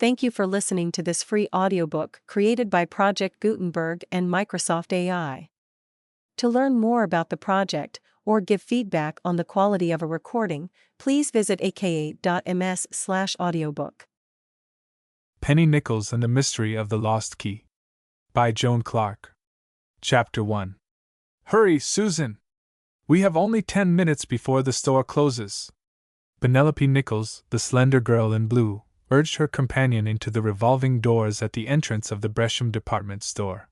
Thank you for listening to this free audiobook created by Project Gutenberg and Microsoft AI. To learn more about the project, or give feedback on the quality of a recording, please visit aka.ms/audiobook. Penny Nichols and the Mystery of the Lost Key. By Joan Clark. Chapter 1. Hurry, Susan! We have only 10 minutes before the store closes. Penelope Nichols, the slender girl in blue, urged her companion into the revolving doors at the entrance of the Bresham department store.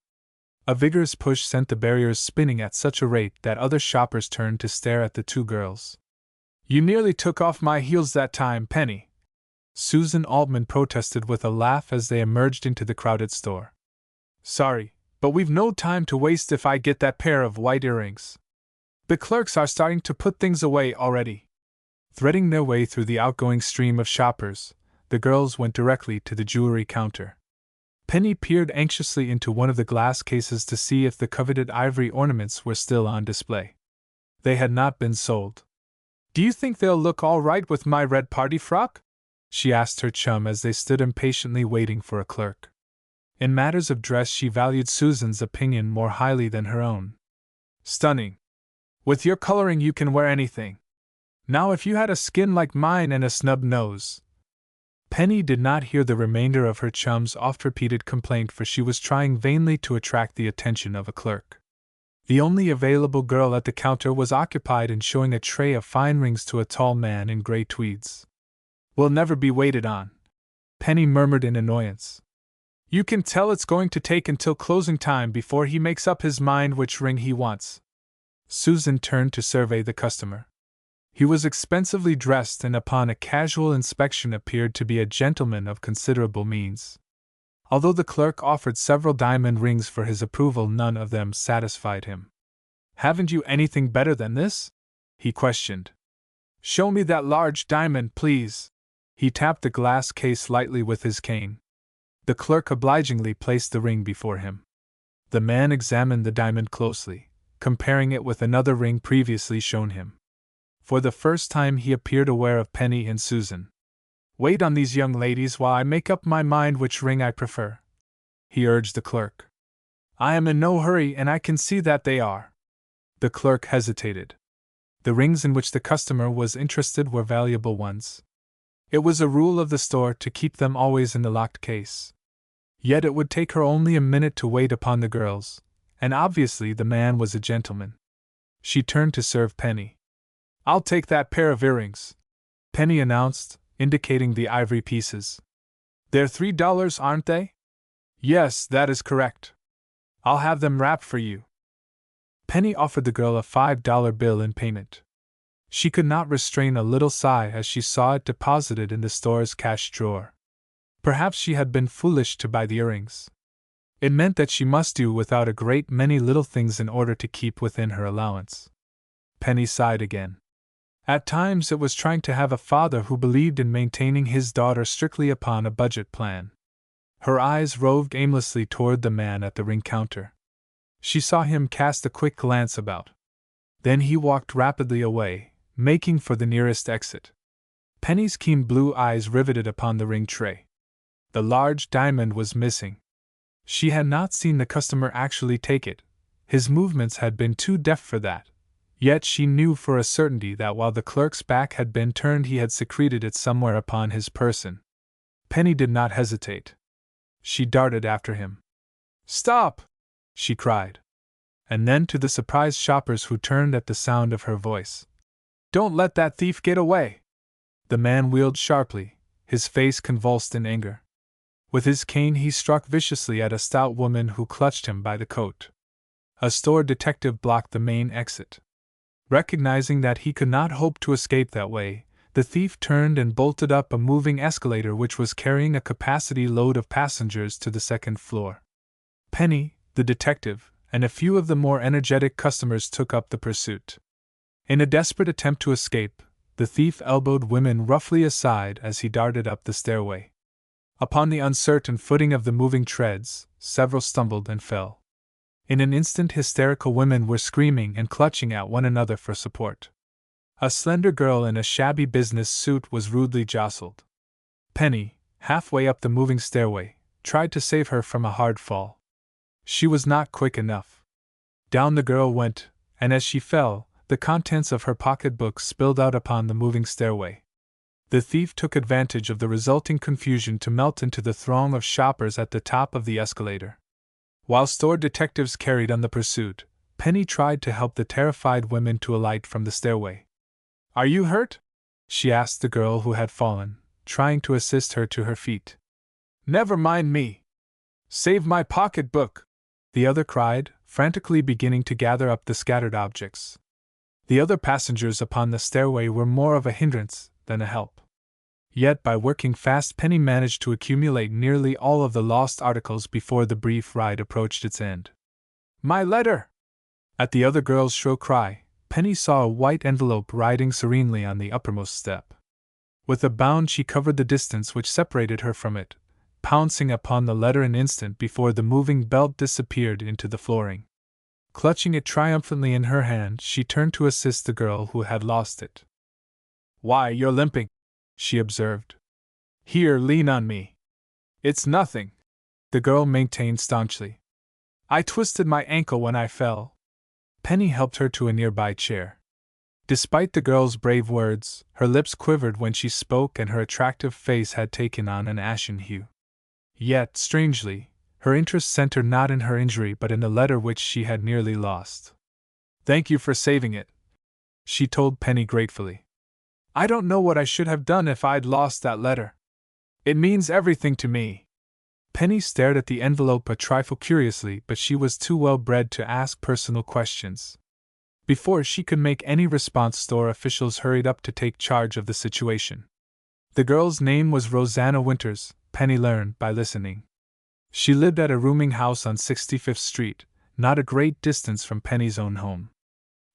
A vigorous push sent the barriers spinning at such a rate that other shoppers turned to stare at the two girls. "You nearly took off my heels that time, Penny," Susan Altman protested with a laugh as they emerged into the crowded store. "Sorry, but we've no time to waste if I get that pair of white earrings. The clerks are starting to put things away already." Threading their way through the outgoing stream of shoppers, the girls went directly to the jewelry counter. Penny peered anxiously into one of the glass cases to see if the coveted ivory ornaments were still on display. They had not been sold. "Do you think they'll look all right with my red party frock?" she asked her chum as they stood impatiently waiting for a clerk. In matters of dress she valued Susan's opinion more highly than her own. "Stunning. With your coloring you can wear anything. Now if you had a skin like mine and a snub nose." Penny did not hear the remainder of her chum's oft-repeated complaint, for she was trying vainly to attract the attention of a clerk. The only available girl at the counter was occupied in showing a tray of fine rings to a tall man in gray tweeds. "We'll never be waited on," Penny murmured in annoyance. "You can tell it's going to take until closing time before he makes up his mind which ring he wants." Susan turned to survey the customer. He was expensively dressed and upon a casual inspection appeared to be a gentleman of considerable means. Although the clerk offered several diamond rings for his approval, none of them satisfied him. "Haven't you anything better than this?" he questioned. "Show me that large diamond, please." He tapped the glass case lightly with his cane. The clerk obligingly placed the ring before him. The man examined the diamond closely, comparing it with another ring previously shown him. For the first time he appeared aware of Penny and Susan. "Wait on these young ladies while I make up my mind which ring I prefer," he urged the clerk. "I am in no hurry and I can see that they are." The clerk hesitated. The rings in which the customer was interested were valuable ones. It was a rule of the store to keep them always in the locked case. Yet it would take her only a minute to wait upon the girls, and obviously the man was a gentleman. She turned to serve Penny. "I'll take that pair of earrings," Penny announced, indicating the ivory pieces. "They're $3, aren't they?" "Yes, that is correct. I'll have them wrapped for you." Penny offered the girl a $5 bill in payment. She could not restrain a little sigh as she saw it deposited in the store's cash drawer. Perhaps she had been foolish to buy the earrings. It meant that she must do without a great many little things in order to keep within her allowance. Penny sighed again. At times it was trying to have a father who believed in maintaining his daughter strictly upon a budget plan. Her eyes roved aimlessly toward the man at the ring counter. She saw him cast a quick glance about. Then he walked rapidly away, making for the nearest exit. Penny's keen blue eyes riveted upon the ring tray. The large diamond was missing. She had not seen the customer actually take it. His movements had been too deft for that. Yet she knew for a certainty that while the clerk's back had been turned he had secreted it somewhere upon his person. Penny did not hesitate. She darted after him. "Stop!" she cried. And then to the surprised shoppers who turned at the sound of her voice. "Don't let that thief get away!" The man wheeled sharply, his face convulsed in anger. With his cane he struck viciously at a stout woman who clutched him by the coat. A store detective blocked the main exit. Recognizing that he could not hope to escape that way, the thief turned and bolted up a moving escalator which was carrying a capacity load of passengers to the second floor. Penny, the detective, and a few of the more energetic customers took up the pursuit. In a desperate attempt to escape, the thief elbowed women roughly aside as he darted up the stairway. Upon the uncertain footing of the moving treads, several stumbled and fell. In an instant hysterical women were screaming and clutching at one another for support. A slender girl in a shabby business suit was rudely jostled. Penny, halfway up the moving stairway, tried to save her from a hard fall. She was not quick enough. Down the girl went, and as she fell, the contents of her pocketbook spilled out upon the moving stairway. The thief took advantage of the resulting confusion to melt into the throng of shoppers at the top of the escalator. While store detectives carried on the pursuit, Penny tried to help the terrified women to alight from the stairway. "Are you hurt?" she asked the girl who had fallen, trying to assist her to her feet. "Never mind me. Save my pocketbook," the other cried, frantically beginning to gather up the scattered objects. The other passengers upon the stairway were more of a hindrance than a help. Yet by working fast, Penny managed to accumulate nearly all of the lost articles before the brief ride approached its end. "My letter!" At the other girl's shrill cry, Penny saw a white envelope riding serenely on the uppermost step. With a bound she covered the distance which separated her from it, pouncing upon the letter an instant before the moving belt disappeared into the flooring. Clutching it triumphantly in her hand, she turned to assist the girl who had lost it. "Why, you're limping," she observed. "Here, lean on me." "It's nothing," the girl maintained staunchly. "I twisted my ankle when I fell." Penny helped her to a nearby chair. Despite the girl's brave words, her lips quivered when she spoke and her attractive face had taken on an ashen hue. Yet, strangely, her interest centered not in her injury but in the letter which she had nearly lost. "Thank you for saving it," she told Penny gratefully. "I don't know what I should have done if I'd lost that letter. It means everything to me." Penny stared at the envelope a trifle curiously, but she was too well bred to ask personal questions. Before she could make any response, store officials hurried up to take charge of the situation. The girl's name was Rosanna Winters, Penny learned by listening. She lived at a rooming house on 65th Street, not a great distance from Penny's own home.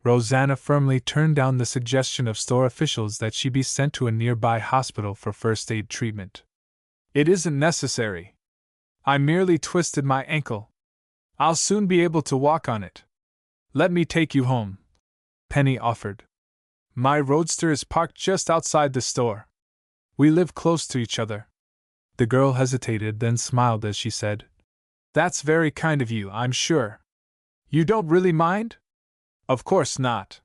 Rosanna firmly turned down the suggestion of store officials that she be sent to a nearby hospital for first aid treatment. "It isn't necessary. I merely twisted my ankle. I'll soon be able to walk on it. Let me take you home," Penny offered. "My roadster is parked just outside the store. We live close to each other." The girl hesitated, then smiled as she said, "That's very kind of you, I'm sure. You don't really mind?" "Of course not.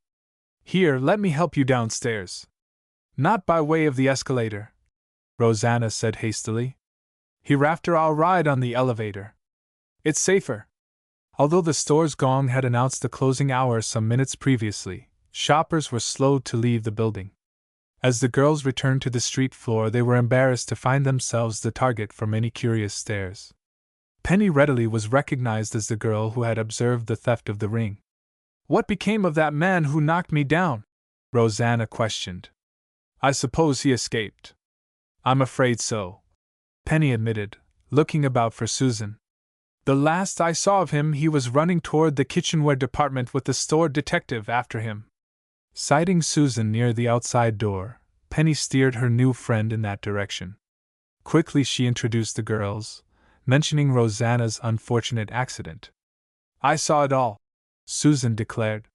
Here, let me help you downstairs." "Not by way of the escalator," Rosanna said hastily. "Hereafter I'll ride on the elevator. It's safer." Although the store's gong had announced the closing hour some minutes previously, shoppers were slow to leave the building. As the girls returned to the street floor, they were embarrassed to find themselves the target for many curious stares. Penny readily was recognized as the girl who had observed the theft of the ring. "What became of that man who knocked me down?" Rosanna questioned. "I suppose he escaped." "I'm afraid so," Penny admitted, looking about for Susan. "The last I saw of him, he was running toward the kitchenware department with the store detective after him." Sighting Susan near the outside door, Penny steered her new friend in that direction. Quickly she introduced the girls, mentioning Rosanna's unfortunate accident. "I saw it all," Susan declared.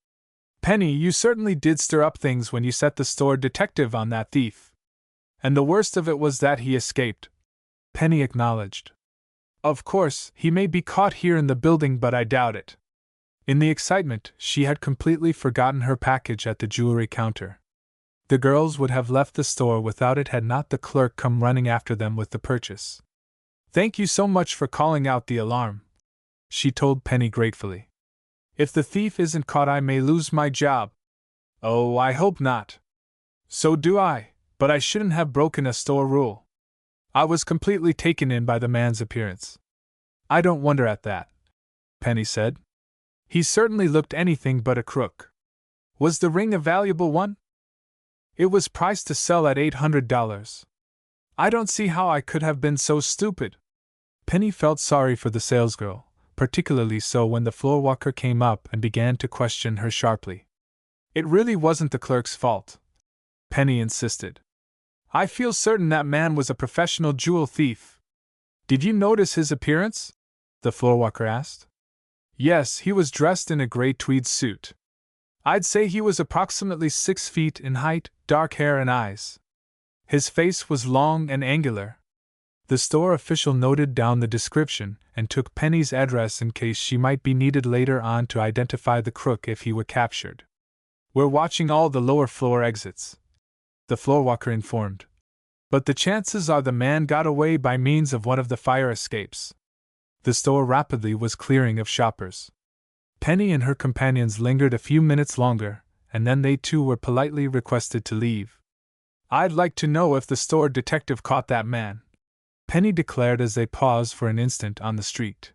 "Penny, you certainly did stir up things when you set the store detective on that thief. And the worst of it was that he escaped," Penny acknowledged. "Of course, he may be caught here in the building, but I doubt it." In the excitement, she had completely forgotten her package at the jewelry counter. The girls would have left the store without it had not the clerk come running after them with the purchase. "Thank you so much for calling out the alarm," she told Penny gratefully. "If the thief isn't caught, I may lose my job." "Oh, I hope not." "So do I, but I shouldn't have broken a store rule. I was completely taken in by the man's appearance." "I don't wonder at that," Penny said. "He certainly looked anything but a crook." "Was the ring a valuable one?" "It was priced to sell at $800. I don't see how I could have been so stupid." Penny felt sorry for the salesgirl, particularly so when the floorwalker came up and began to question her sharply. "It really wasn't the clerk's fault," Penny insisted. "I feel certain that man was a professional jewel thief." "Did you notice his appearance?" the floorwalker asked. "Yes, he was dressed in a gray tweed suit. I'd say he was approximately 6 feet in height, dark hair and eyes. His face was long and angular. The store official noted down the description and took Penny's address in case she might be needed later on to identify the crook if he were captured. "We're watching all the lower floor exits," the floorwalker informed. "But the chances are the man got away by means of one of the fire escapes." The store rapidly was clearing of shoppers. Penny and her companions lingered a few minutes longer, and then they too were politely requested to leave. "I'd like to know if the store detective caught that man," Penny declared as they paused for an instant on the street.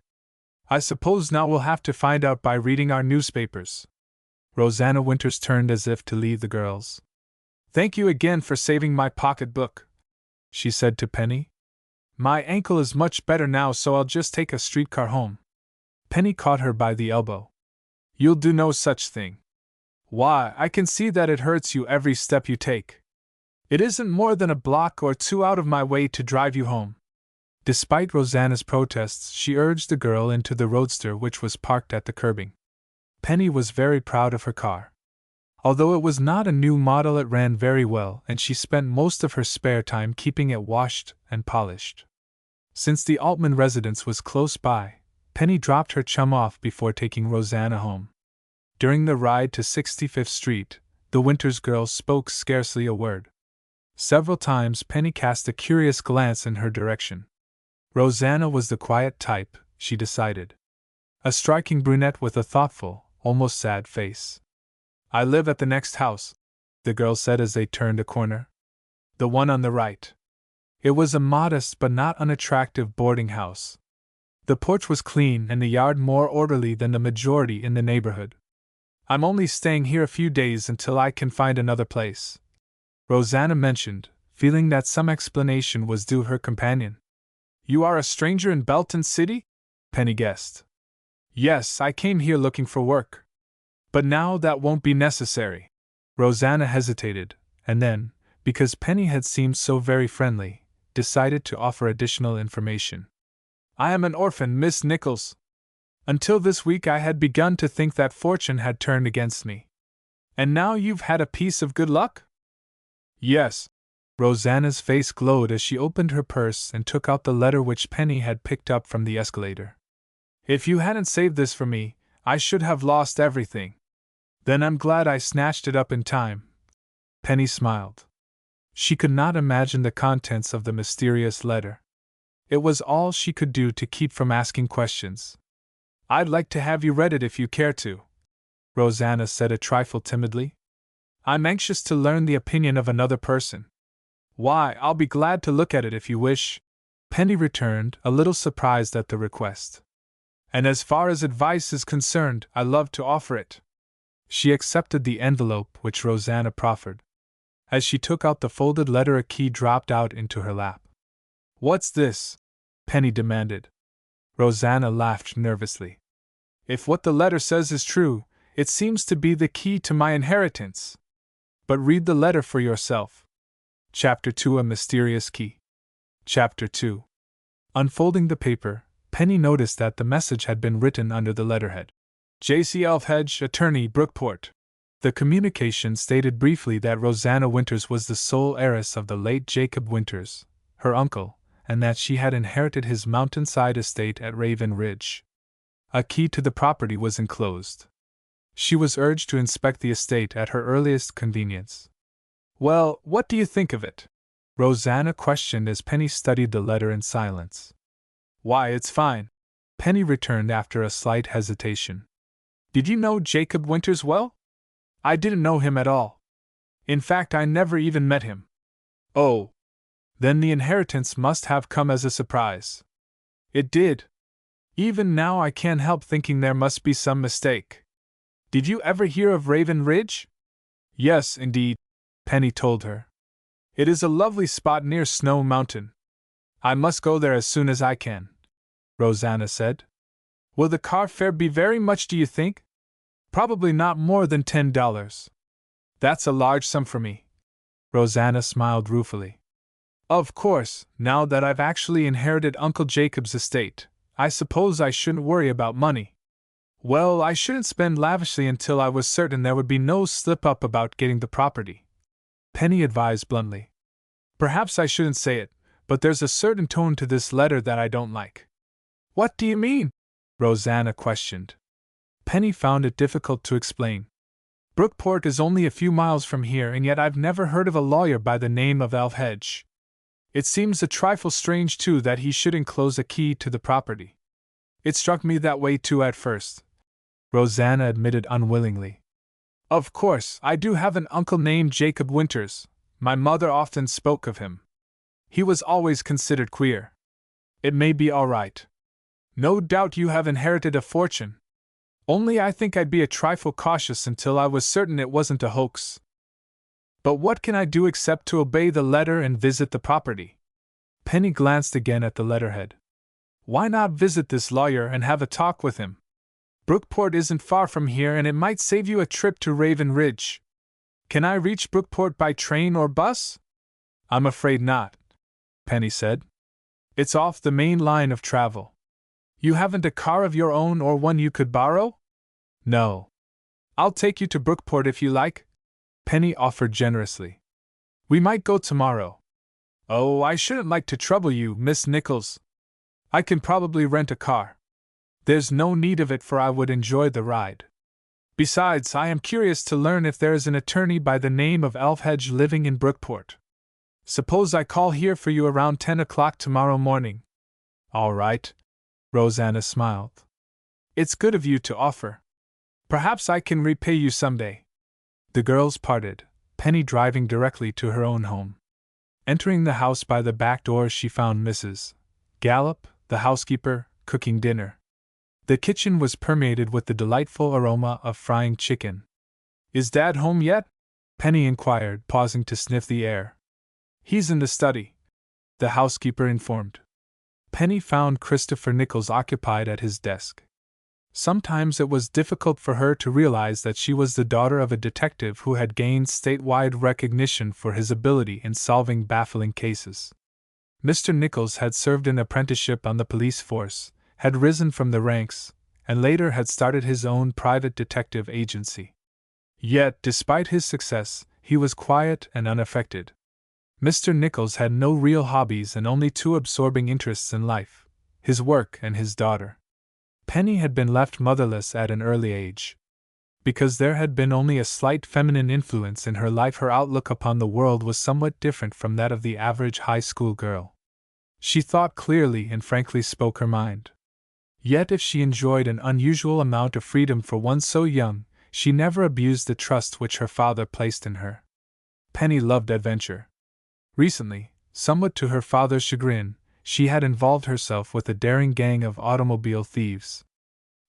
"I suppose now we'll have to find out by reading our newspapers." Rosanna Winters turned as if to leave the girls. "Thank you again for saving my pocketbook," she said to Penny. "My ankle is much better now, so I'll just take a streetcar home." Penny caught her by the elbow. "You'll do no such thing. Why, I can see that it hurts you every step you take. It isn't more than a block or two out of my way to drive you home." Despite Rosanna's protests, she urged the girl into the roadster which was parked at the curbing. Penny was very proud of her car. Although it was not a new model, it ran very well, and she spent most of her spare time keeping it washed and polished. Since the Altman residence was close by, Penny dropped her chum off before taking Rosanna home. During the ride to 65th Street, the Winters girls spoke scarcely a word. Several times Penny cast a curious glance in her direction. Rosanna was the quiet type, she decided. A striking brunette with a thoughtful, almost sad face. "I live at the next house," the girl said as they turned a corner. "The one on the right." It was a modest but not unattractive boarding house. The porch was clean and the yard more orderly than the majority in the neighborhood. "I'm only staying here a few days until I can find another place," Rosanna mentioned, feeling that some explanation was due her companion. "You are a stranger in Belton City?" Penny guessed. "Yes, I came here looking for work. But now that won't be necessary." Rosanna hesitated, and then, because Penny had seemed so very friendly, decided to offer additional information. "I am an orphan, Miss Nichols. Until this week I had begun to think that fortune had turned against me. And now you've had a piece of good luck?" "Yes." Rosanna's face glowed as she opened her purse and took out the letter which Penny had picked up from the escalator. "If you hadn't saved this for me, I should have lost everything. Then I'm glad I snatched it up in time." Penny smiled. She could not imagine the contents of the mysterious letter. It was all she could do to keep from asking questions. "I'd like to have you read it if you care to," Rosanna said a trifle timidly. "I'm anxious to learn the opinion of another person." "Why, I'll be glad to look at it if you wish," Penny returned, a little surprised at the request. "And as far as advice is concerned, I love to offer it." She accepted the envelope which Rosanna proffered. As she took out the folded letter, a key dropped out into her lap. "What's this?" Penny demanded. Rosanna laughed nervously. "If what the letter says is true, it seems to be the key to my inheritance. But read the letter for yourself." Chapter 2: A Mysterious Key. Chapter 2. Unfolding the paper, Penny noticed that the message had been written under the letterhead. J.C. Elfhedge, attorney, Brookport. The communication stated briefly that Rosanna Winters was the sole heiress of the late Jacob Winters, her uncle, and that she had inherited his mountainside estate at Raven Ridge. A key to the property was enclosed. She was urged to inspect the estate at her earliest convenience. "Well, what do you think of it?" Rosanna questioned as Penny studied the letter in silence. "Why, it's fine," Penny returned after a slight hesitation. "Did you know Jacob Winters well?" "I didn't know him at all. In fact, I never even met him." "Oh. Then the inheritance must have come as a surprise." "It did. Even now I can't help thinking there must be some mistake." "Did you ever hear of Raven Ridge?" "Yes, indeed," Penny told her. "It is a lovely spot near Snow Mountain. I must go there as soon as I can," Rosanna said. "Will the car fare be very much, do you think?" "Probably not more than $10. "That's a large sum for me." Rosanna smiled ruefully. "Of course, now that I've actually inherited Uncle Jacob's estate, I suppose I shouldn't worry about money. Well, I shouldn't spend lavishly until I was certain there would be no slip-up about getting the property," Penny advised bluntly. "Perhaps I shouldn't say it, but there's a certain tone to this letter that I don't like." "What do you mean?" Rosanna questioned. Penny found it difficult to explain. "Brookport is only a few miles from here, and yet I've never heard of a lawyer by the name of Elfhedge. It seems a trifle strange, too, that he should enclose a key to the property." "It struck me that way, too, at first," Rosanna admitted unwillingly. "Of course, I do have an uncle named Jacob Winters. My mother often spoke of him. He was always considered queer. It may be all right. No doubt you have inherited a fortune. Only I think I'd be a trifle cautious until I was certain it wasn't a hoax. But what can I do except to obey the letter and visit the property?" Penny glanced again at the letterhead. "Why not visit this lawyer and have a talk with him? Brookport isn't far from here, and it might save you a trip to Raven Ridge. Can I reach Brookport by train or bus?" "I'm afraid not," Penny said. "It's off the main line of travel." "You haven't a car of your own or one you could borrow?" "No. I'll take you to Brookport if you like," Penny offered generously. "We might go tomorrow." "Oh, I shouldn't like to trouble you, Miss Nichols. I can probably rent a car. There's no need of it, for I would enjoy the ride. Besides, I am curious to learn if there is an attorney by the name of Elfhedge living in Brookport. Suppose I call here for you around 10 o'clock tomorrow morning?" "All right," Rosanna smiled. "It's good of you to offer. Perhaps I can repay you someday." The girls parted, Penny driving directly to her own home. Entering the house by the back door, she found Mrs. Gallup, the housekeeper, cooking dinner. The kitchen was permeated with the delightful aroma of frying chicken. "Is Dad home yet?" Penny inquired, pausing to sniff the air. "He's in the study," the housekeeper informed. Penny found Christopher Nichols occupied at his desk. Sometimes it was difficult for her to realize that she was the daughter of a detective who had gained statewide recognition for his ability in solving baffling cases. Mr. Nichols had served an apprenticeship on the police force, had risen from the ranks, and later had started his own private detective agency. Yet, despite his success, he was quiet and unaffected. Mr. Nichols had no real hobbies and only two absorbing interests in life: his work and his daughter. Penny had been left motherless at an early age. Because there had been only a slight feminine influence in her life, her outlook upon the world was somewhat different from that of the average high school girl. She thought clearly and frankly spoke her mind. Yet if she enjoyed an unusual amount of freedom for one so young, she never abused the trust which her father placed in her. Penny loved adventure. Recently, somewhat to her father's chagrin, she had involved herself with a daring gang of automobile thieves.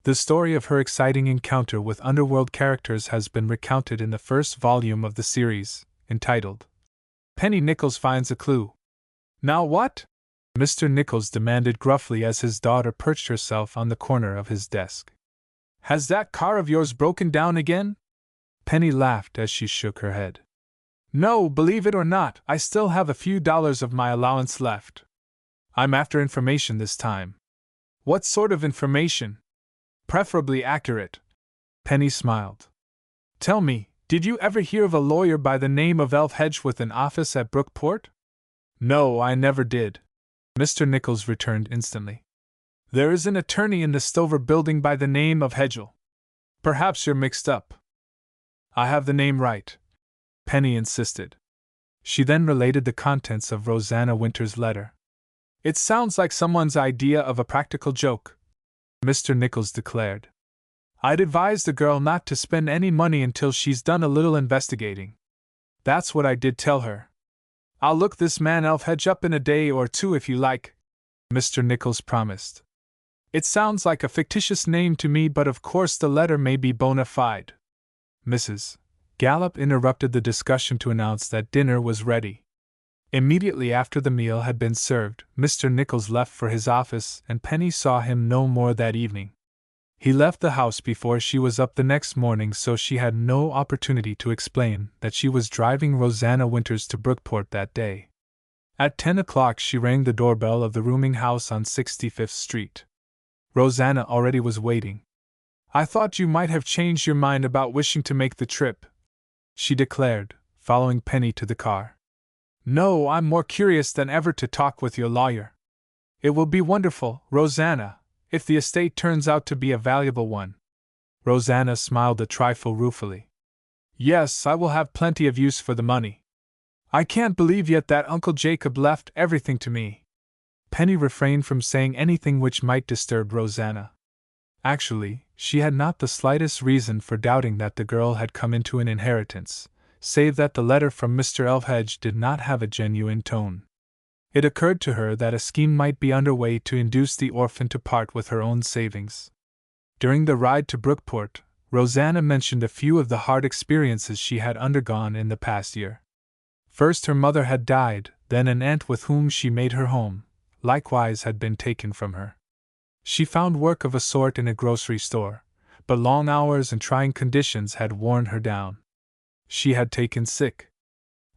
The story of her exciting encounter with underworld characters has been recounted in the first volume of the series, entitled Penny Nichols Finds a Clue. "Now what?" Mr. Nichols demanded gruffly as his daughter perched herself on the corner of his desk. "Has that car of yours broken down again?" Penny laughed as she shook her head. "No, believe it or not, I still have a few dollars of my allowance left. I'm after information this time." "What sort of information?" "Preferably accurate." Penny smiled. "Tell me, did you ever hear of a lawyer by the name of Elfhedge with an office at Brookport?" "No, I never did," Mr. Nichols returned instantly. "There is an attorney in the Stover building by the name of Hedgel. Perhaps you're mixed up." "I have the name right," Penny insisted. She then related the contents of Rosanna Winter's letter. "It sounds like someone's idea of a practical joke," Mr. Nichols declared. "I'd advise the girl not to spend any money until she's done a little investigating. That's what I did tell her. I'll look this man Elfhedge up in a day or two if you like," Mr. Nichols promised. "It sounds like a fictitious name to me, but of course the letter may be bona fide." Mrs. Gallup interrupted the discussion to announce that dinner was ready. Immediately after the meal had been served, Mr. Nichols left for his office, and Penny saw him no more that evening. He left the house before she was up the next morning, so she had no opportunity to explain that she was driving Rosanna Winters to Brookport that day. At 10 o'clock she rang the doorbell of the rooming house on 65th Street. Rosanna already was waiting. "I thought you might have changed your mind about wishing to make the trip," she declared, following Penny to the car. No, I'm more curious than ever to talk with your lawyer. It will be wonderful, Rosanna, if the estate turns out to be a valuable one. Rosanna smiled a trifle ruefully. Yes, I will have plenty of use for the money. I can't believe yet that Uncle Jacob left everything to me. Penny refrained from saying anything which might disturb Rosanna. Actually, she had not the slightest reason for doubting that the girl had come into an inheritance, save that the letter from Mr. Elfhedge did not have a genuine tone. It occurred to her that a scheme might be under way to induce the orphan to part with her own savings. During the ride to Brookport, Rosanna mentioned a few of the hard experiences she had undergone in the past year. First her mother had died, then an aunt with whom she made her home, likewise had been taken from her. She found work of a sort in a grocery store, but long hours and trying conditions had worn her down. She had taken sick.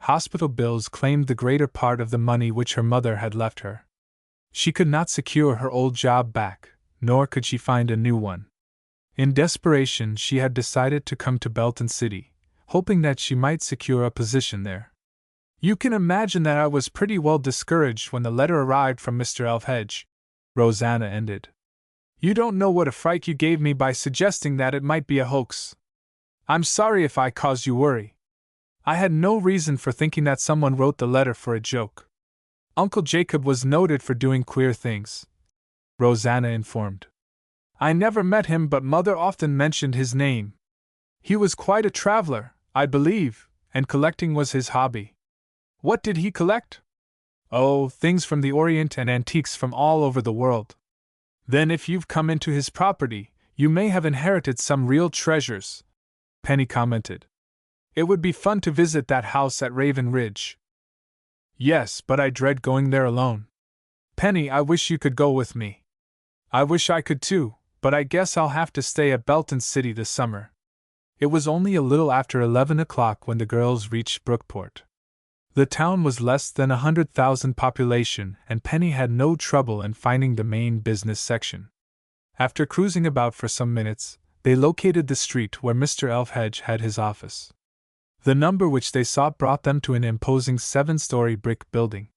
Hospital bills claimed the greater part of the money which her mother had left her. She could not secure her old job back, nor could she find a new one. In desperation, she had decided to come to Belton City, hoping that she might secure a position there. You can imagine that I was pretty well discouraged when the letter arrived from Mr. Elfhedge, Rosanna ended. You don't know what a fright you gave me by suggesting that it might be a hoax. I'm sorry if I caused you worry. I had no reason for thinking that someone wrote the letter for a joke. Uncle Jacob was noted for doing queer things, Rosanna informed. I never met him, but Mother often mentioned his name. He was quite a traveler, I believe, and collecting was his hobby. What did he collect? Oh, things from the Orient and antiques from all over the world. Then if you've come into his property, you may have inherited some real treasures, Penny commented. It would be fun to visit that house at Raven Ridge. Yes, but I dread going there alone. Penny, I wish you could go with me. I wish I could too, but I guess I'll have to stay at Belton City this summer. It was only a little after 11 o'clock when the girls reached Brookport. The town was less than 100,000 population, and Penny had no trouble in finding the main business section. After cruising about for some minutes, they located the street where Mr. Elfhedge had his office. The number which they sought brought them to an imposing 7-story brick building.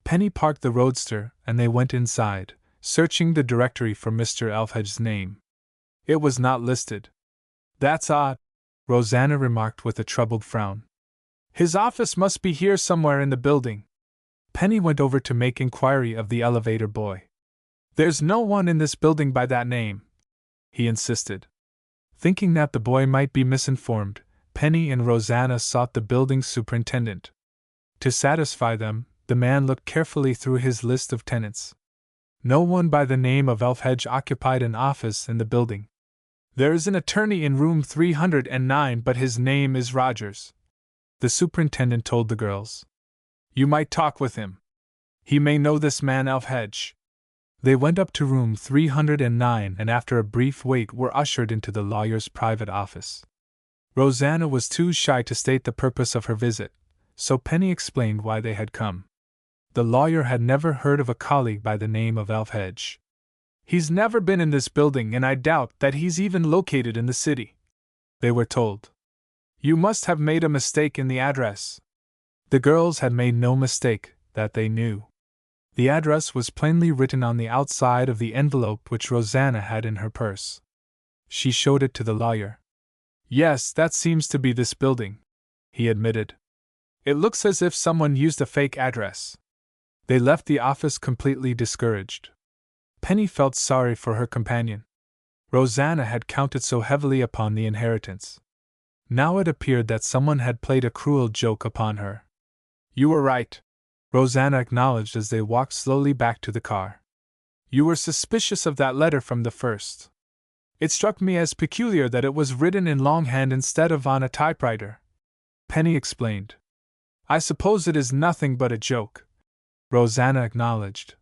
Penny parked the roadster, and they went inside, searching the directory for Mr. Elfhedge's name. It was not listed. That's odd, Rosanna remarked with a troubled frown. His office must be here somewhere in the building. Penny went over to make inquiry of the elevator boy. There's no one in this building by that name, he insisted. Thinking that the boy might be misinformed, Penny and Rosanna sought the building's superintendent. To satisfy them, the man looked carefully through his list of tenants. No one by the name of Elfhedge occupied an office in the building. There is an attorney in room 309, but his name is Rogers, the superintendent told the girls. You might talk with him. He may know this man Elfhedge. They went up to room 309 and after a brief wait were ushered into the lawyer's private office. Rosanna was too shy to state the purpose of her visit, so Penny explained why they had come. The lawyer had never heard of a colleague by the name of Elfhedge. He's never been in this building, and I doubt that he's even located in the city, they were told. You must have made a mistake in the address. The girls had made no mistake, that they knew. The address was plainly written on the outside of the envelope which Rosanna had in her purse. She showed it to the lawyer. Yes, that seems to be this building, he admitted. It looks as if someone used a fake address. They left the office completely discouraged. Penny felt sorry for her companion. Rosanna had counted so heavily upon the inheritance. Now it appeared that someone had played a cruel joke upon her. You were right, Rosanna acknowledged as they walked slowly back to the car. You were suspicious of that letter from the first. It struck me as peculiar that it was written in longhand instead of on a typewriter, Penny explained. I suppose it is nothing but a joke, Rosanna acknowledged.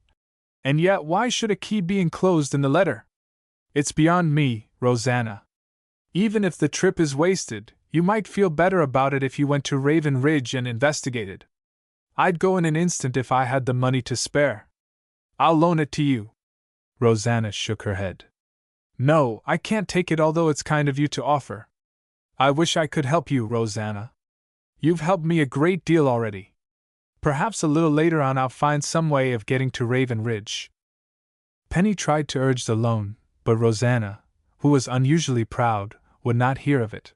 And yet why should a key be enclosed in the letter? It's beyond me, Rosanna. Even if the trip is wasted, you might feel better about it if you went to Raven Ridge and investigated. I'd go in an instant if I had the money to spare. I'll loan it to you. Rosanna shook her head. No, I can't take it, although it's kind of you to offer. I wish I could help you, Rosanna. You've helped me a great deal already. Perhaps a little later on I'll find some way of getting to Raven Ridge. Penny tried to urge the loan, but Rosanna, who was unusually proud, would not hear of it.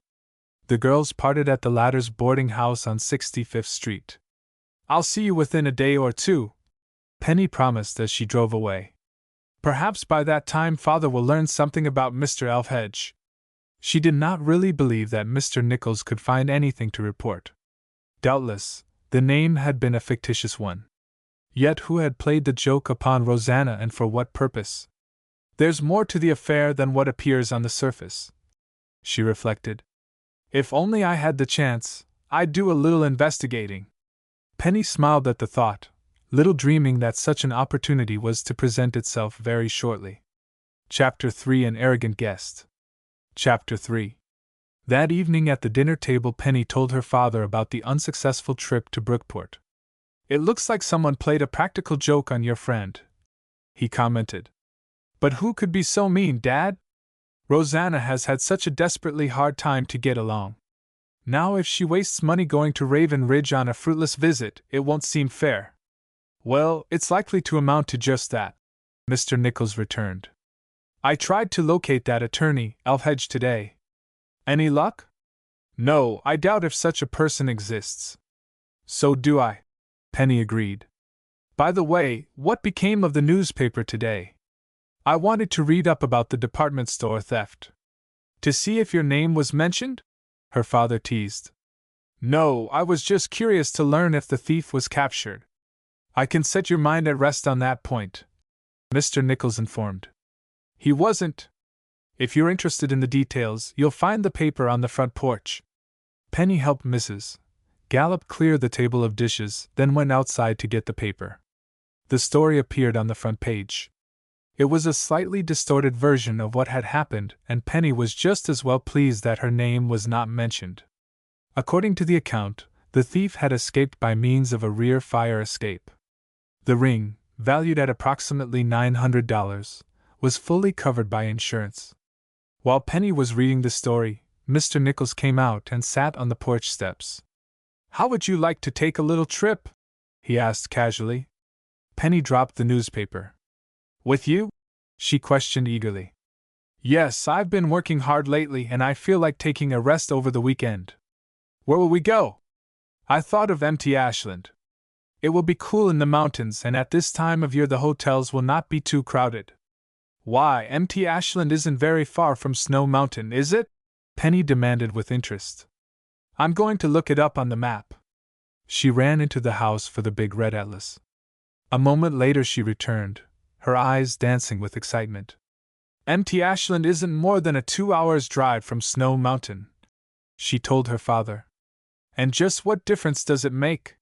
The girls parted at the latter's boarding house on 65th Street. "I'll see you within a day or two," Penny promised as she drove away. "Perhaps by that time Father will learn something about Mr. Elfhedge." She did not really believe that Mr. Nichols could find anything to report. Doubtless, the name had been a fictitious one. Yet who had played the joke upon Rosanna and for what purpose? "There's more to the affair than what appears on the surface," she reflected. "If only I had the chance, I'd do a little investigating." Penny smiled at the thought, little dreaming that such an opportunity was to present itself very shortly. Chapter 3: An Arrogant Guest. Chapter 3. That evening at the dinner table, Penny told her father about the unsuccessful trip to Brookport. "It looks like someone played a practical joke on your friend," he commented. "But who could be so mean, Dad? Rosanna has had such a desperately hard time to get along. Now if she wastes money going to Raven Ridge on a fruitless visit, it won't seem fair." "Well, it's likely to amount to just that," Mr. Nichols returned. "I tried to locate that attorney, Elfhedge, today." "Any luck?" "No, I doubt if such a person exists." "So do I," Penny agreed. "By the way, what became of the newspaper today? I wanted to read up about the department store theft." "To see if your name was mentioned?" her father teased. "No, I was just curious to learn if the thief was captured." "I can set your mind at rest on that point," Mr. Nichols informed. "He wasn't. If you're interested in the details, you'll find the paper on the front porch." Penny helped Mrs. Gallup clear the table of dishes, then went outside to get the paper. The story appeared on the front page. It was a slightly distorted version of what had happened, and Penny was just as well pleased that her name was not mentioned. According to the account, the thief had escaped by means of a rear fire escape. The ring, valued at approximately $900, was fully covered by insurance. While Penny was reading the story, Mr. Nichols came out and sat on the porch steps. "How would you like to take a little trip?" he asked casually. Penny dropped the newspaper. "With you?" she questioned eagerly. "Yes, I've been working hard lately and I feel like taking a rest over the weekend." "Where will we go?" "I thought of empty Ashland. It will be cool in the mountains, and at this time of year the hotels will not be too crowded." "Why, empty Ashland isn't very far from Snow Mountain, is it?" Penny demanded with interest. "I'm going to look it up on the map." She ran into the house for the big red atlas. A moment later she returned, her eyes dancing with excitement. "Empty Ashland isn't more than a 2-hour drive from Snow Mountain," she told her father. "And just what difference does it make?"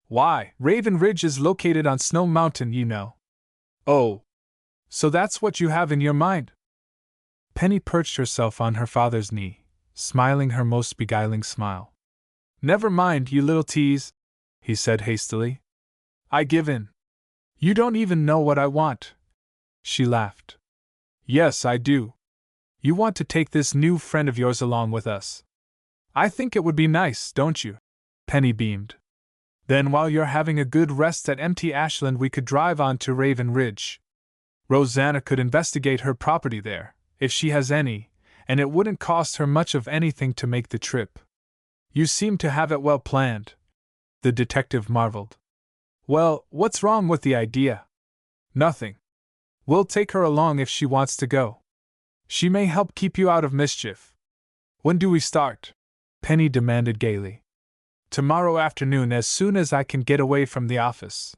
"Why, Raven Ridge is located on Snow Mountain, you know." "Oh. So that's what you have in your mind?" Penny perched herself on her father's knee, smiling her most beguiling smile. "Never mind, you little tease," he said hastily. "I give in. You don't even know what I want." She laughed. "Yes, I do. You want to take this new friend of yours along with us. I think it would be nice, don't you?" Penny beamed. "Then while you're having a good rest at empty Ashland, we could drive on to Raven Ridge. Rosanna could investigate her property there, if she has any, and it wouldn't cost her much of anything to make the trip." "You seem to have it well planned," the detective marveled. "Well, what's wrong with the idea?" "Nothing. We'll take her along if she wants to go. She may help keep you out of mischief." "When do we start?" Penny demanded gaily. "Tomorrow afternoon, as soon as I can get away from the office.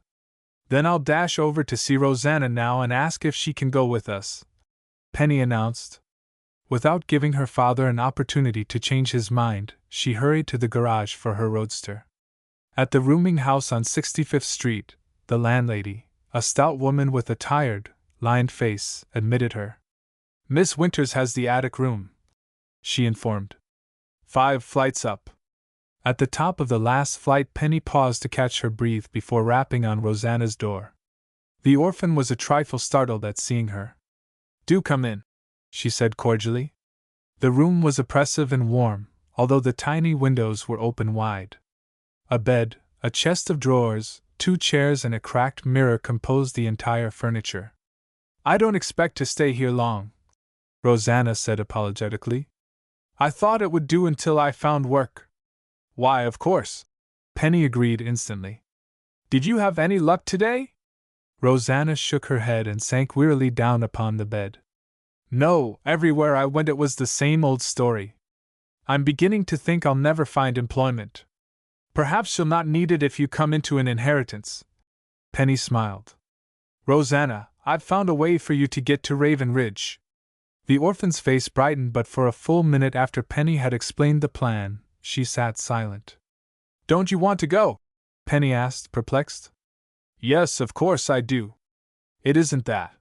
Then I'll dash over to see Rosanna now and ask if she can go with us," Penny announced. Without giving her father an opportunity to change his mind, she hurried to the garage for her roadster. At the rooming house on 65th Street, the landlady, a stout woman with a tired, lined face, admitted her. "Miss Winters has the attic room," she informed. 5 flights up." At the top of the last flight, Penny paused to catch her breath before rapping on Rosanna's door. The orphan was a trifle startled at seeing her. "Do come in," she said cordially. The room was oppressive and warm, although the tiny windows were open wide. A bed, A chest of drawers, 2 chairs, and a cracked mirror composed the entire furniture. I don't expect to stay here long, Rosanna said apologetically. I thought it would do until I found work. Why, of course, Penny agreed instantly. Did you have any luck today? Rosanna shook her head and sank wearily down upon the bed. No, everywhere I went it was the same old story. I'm beginning to think I'll never find employment. Perhaps you'll not need it if you come into an inheritance. Penny smiled. Rosanna, I've found a way for you to get to Raven Ridge. The orphan's face brightened, but for a full minute after Penny had explained the plan, she sat silent. Don't you want to go? Penny asked, perplexed. Yes, of course I do. It isn't that.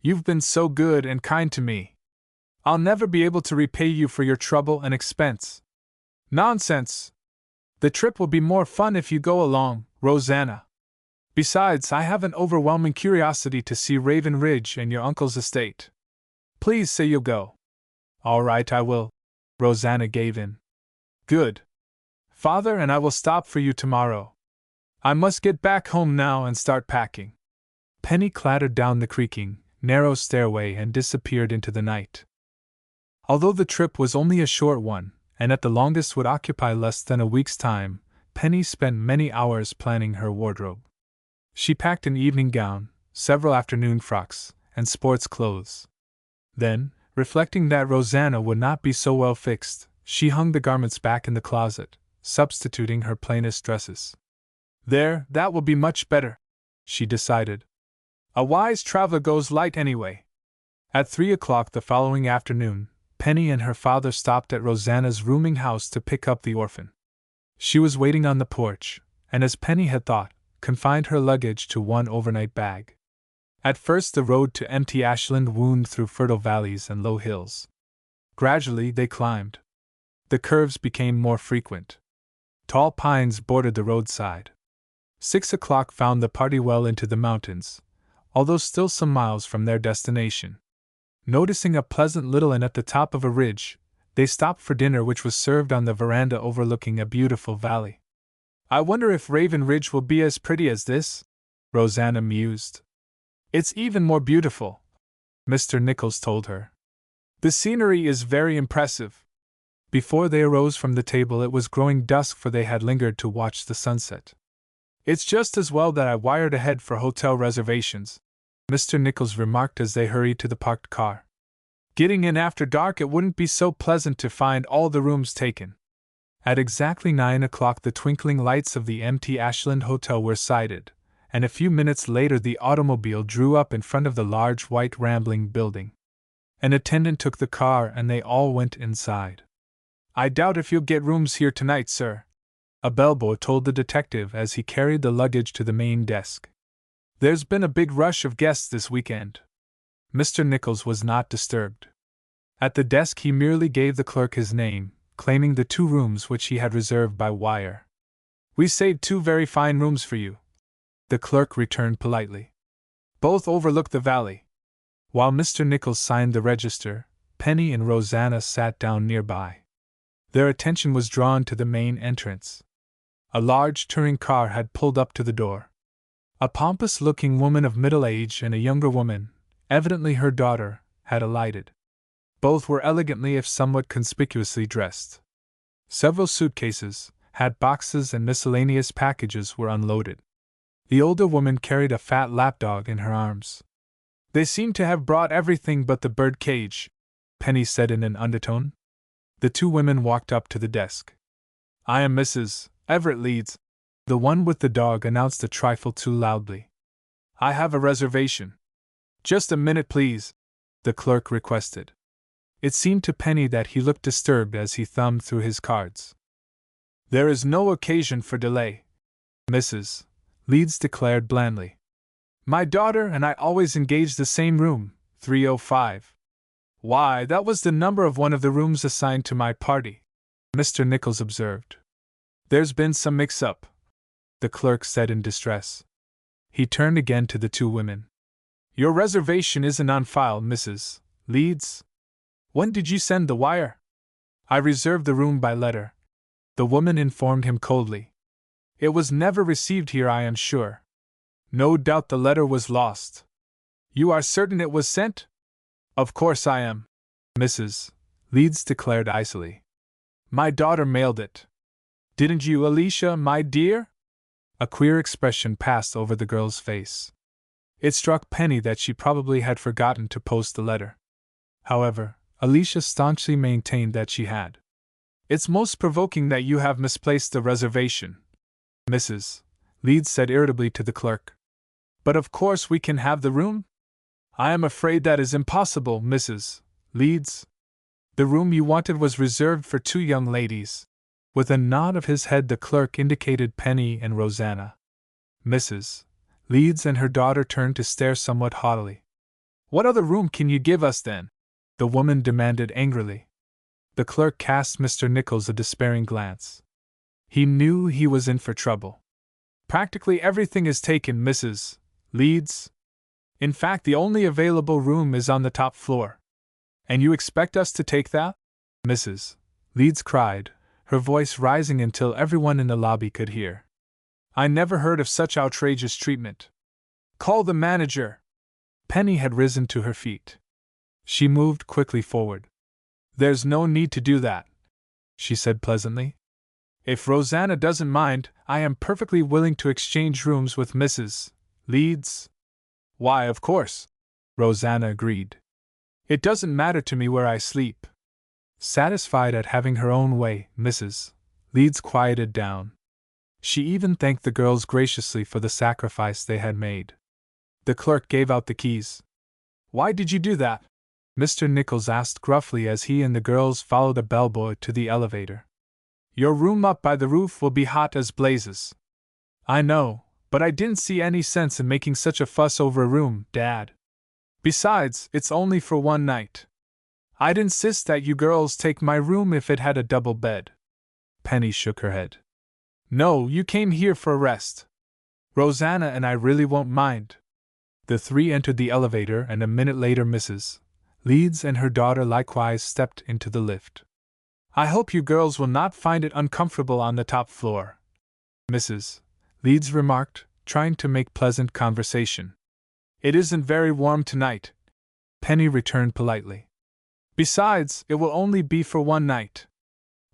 You've been so good and kind to me. I'll never be able to repay you for your trouble and expense. Nonsense! The trip will be more fun if you go along, Rosanna. Besides, I have an overwhelming curiosity to see Raven Ridge and your uncle's estate. Please say you'll go. All right, I will. Rosanna gave in. Good. Father and I will stop for you tomorrow. I must get back home now and start packing. Penny clattered down the creaking, narrow stairway and disappeared into the night. Although the trip was only a short one, and at the longest would occupy less than a week's time, Penny spent many hours planning her wardrobe. She packed an evening gown, several afternoon frocks, and sports clothes. Then, reflecting that Rosanna would not be so well fixed, she hung the garments back in the closet, substituting her plainest dresses. There, that will be much better, she decided. A wise traveler goes light anyway. At 3 o'clock the following afternoon, Penny and her father stopped at Rosanna's rooming house to pick up the orphan. She was waiting on the porch, and as Penny had thought, confined her luggage to one overnight bag. At first the road to empty Ashland wound through fertile valleys and low hills. Gradually they climbed. The curves became more frequent. Tall pines bordered the roadside. 6 o'clock found the party well into the mountains, although still some miles from their destination. Noticing a pleasant little inn at the top of a ridge, they stopped for dinner, which was served on the veranda overlooking a beautiful valley. I wonder if Raven Ridge will be as pretty as this? Rosanna mused. It's even more beautiful, Mr. Nichols told her. The scenery is very impressive. Before they arose from the table it was growing dusk, for they had lingered to watch the sunset. It's just as well that I wired ahead for hotel reservations, Mr. Nichols remarked as they hurried to the parked car. Getting in after dark, it wouldn't be so pleasant to find all the rooms taken. At exactly 9 o'clock the twinkling lights of the empty Ashland Hotel were sighted, and a few minutes later the automobile drew up in front of the large white rambling building. An attendant took the car and they all went inside. I doubt if you'll get rooms here tonight, sir, a bellboy told the detective as he carried the luggage to the main desk. There's been a big rush of guests this weekend. Mr. Nichols was not disturbed. At the desk he merely gave the clerk his name, claiming the 2 rooms which he had reserved by wire. We saved 2 very fine rooms for you, the clerk returned politely. Both overlook the valley. While Mr. Nichols signed the register, Penny and Rosanna sat down nearby. Their attention was drawn to the main entrance. A large touring car had pulled up to the door. A pompous-looking woman of middle age and a younger woman, evidently her daughter, had alighted. Both were elegantly if somewhat conspicuously dressed. Several suitcases, hat boxes and miscellaneous packages were unloaded. The older woman carried a fat lapdog in her arms. They seem to have brought everything but the bird cage, Penny said in an undertone. The 2 women walked up to the desk. I am Mrs. Everett Leeds, the one with the dog announced a trifle too loudly. I have a reservation. Just a minute, please, the clerk requested. It seemed to Penny that he looked disturbed as he thumbed through his cards. There is no occasion for delay, Mrs. Leeds declared blandly. My daughter and I always engage the same room, 305. Why, that was the number of one of the rooms assigned to my party, Mr. Nichols observed. There's been some mix-up, the clerk said in distress. He turned again to the 2 women. Your reservation isn't on file, Mrs. Leeds. When did you send the wire? I reserved the room by letter, the woman informed him coldly. It was never received here, I am sure. No doubt the letter was lost. You are certain it was sent? Of course I am, Mrs. Leeds declared icily. My daughter mailed it. Didn't you, Alicia, my dear? A queer expression passed over the girl's face. It struck Penny that she probably had forgotten to post the letter. However, Alicia staunchly maintained that she had. It's most provoking that you have misplaced the reservation, Mrs. Leeds said irritably to the clerk. But of course we can have the room? I am afraid that is impossible, Mrs. Leeds. The room you wanted was reserved for 2 young ladies. With a nod of his head, the clerk indicated Penny and Rosanna. Mrs. Leeds and her daughter turned to stare somewhat haughtily. What other room can you give us, then? The woman demanded angrily. The clerk cast Mr. Nichols a despairing glance. He knew he was in for trouble. Practically everything is taken, Mrs. Leeds. In fact, the only available room is on the top floor. And you expect us to take that? Mrs. Leeds cried, her voice rising until everyone in the lobby could hear. I never heard of such outrageous treatment. Call the manager. Penny had risen to her feet. She moved quickly forward. There's no need to do that, she said pleasantly. If Rosanna doesn't mind, I am perfectly willing to exchange rooms with Mrs. Leeds. Why, of course, Rosanna agreed. It doesn't matter to me where I sleep. Satisfied at having her own way, Mrs. Leeds quieted down. She even thanked the girls graciously for the sacrifice they had made. The clerk gave out the keys. Why did you do that? Mr. Nichols asked gruffly as he and the girls followed a bellboy to the elevator. Your room up by the roof will be hot as blazes. I know, but I didn't see any sense in making such a fuss over a room, Dad. Besides, it's only for one night. I'd insist that you girls take my room if it had a double bed. Penny shook her head. No, you came here for a rest. Rosanna and I really won't mind. The 3 entered the elevator, and a minute later Mrs. Leeds and her daughter likewise stepped into the lift. I hope you girls will not find it uncomfortable on the top floor, Mrs. Leeds remarked, trying to make pleasant conversation. It isn't very warm tonight, Penny returned politely. Besides, it will only be for one night.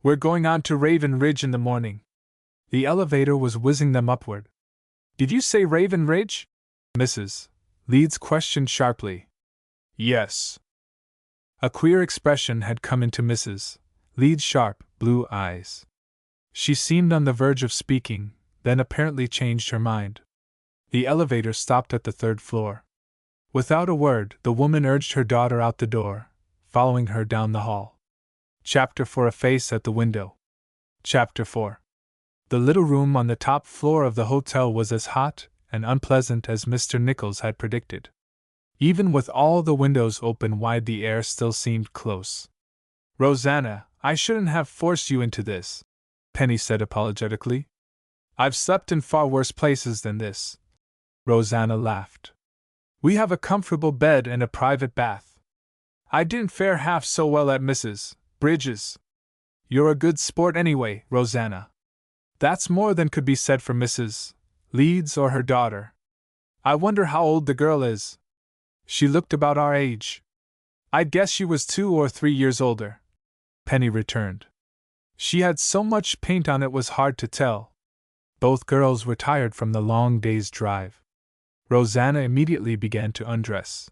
We're going on to Raven Ridge in the morning. The elevator was whizzing them upward. Did you say Raven Ridge? Mrs. Leeds questioned sharply. Yes. A queer expression had come into Mrs. Leeds' sharp, blue eyes. She seemed on the verge of speaking, then apparently changed her mind. The elevator stopped at the 3rd floor. Without a word, the woman urged her daughter out the door, following her down the hall. Chapter 4: A Face at the Window. Chapter 4. The little room on the top floor of the hotel was as hot and unpleasant as Mr. Nichols had predicted. Even with all the windows open wide, the air still seemed close. Rosanna, I shouldn't have forced you into this, Penny said apologetically. I've slept in far worse places than this. Rosanna laughed. We have a comfortable bed and a private bath. I didn't fare half so well at Mrs. Bridges. You're a good sport anyway, Rosanna. That's more than could be said for Mrs. Leeds or her daughter. I wonder how old the girl is. She looked about our age. I'd guess she was 2 or 3 years older, Penny returned. She had so much paint on it was hard to tell. Both girls were tired from the long day's drive. Rosanna immediately began to undress.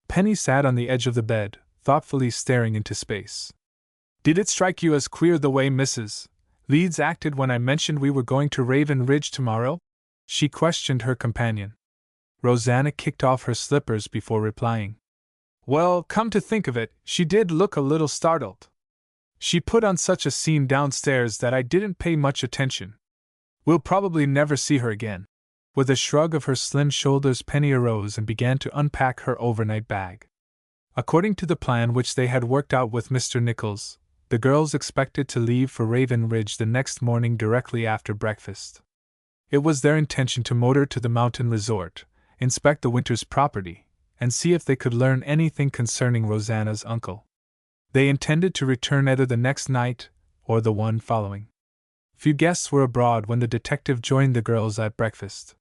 Penny sat on the edge of the bed, thoughtfully staring into space. Did it strike you as queer the way Mrs. Leeds acted when I mentioned we were going to Raven Ridge tomorrow? She questioned her companion. Rosanna kicked off her slippers before replying. Well, come to think of it, she did look a little startled. She put on such a scene downstairs that I didn't pay much attention. We'll probably never see her again. With a shrug of her slim shoulders, Penny arose and began to unpack her overnight bag. According to the plan which they had worked out with Mr. Nichols, the girls expected to leave for Raven Ridge the next morning directly after breakfast. It was their intention to motor to the mountain resort, inspect the winter's property, and see if they could learn anything concerning Rosanna's uncle. They intended to return either the next night or the one following. Few guests were abroad when the detective joined the girls at breakfast.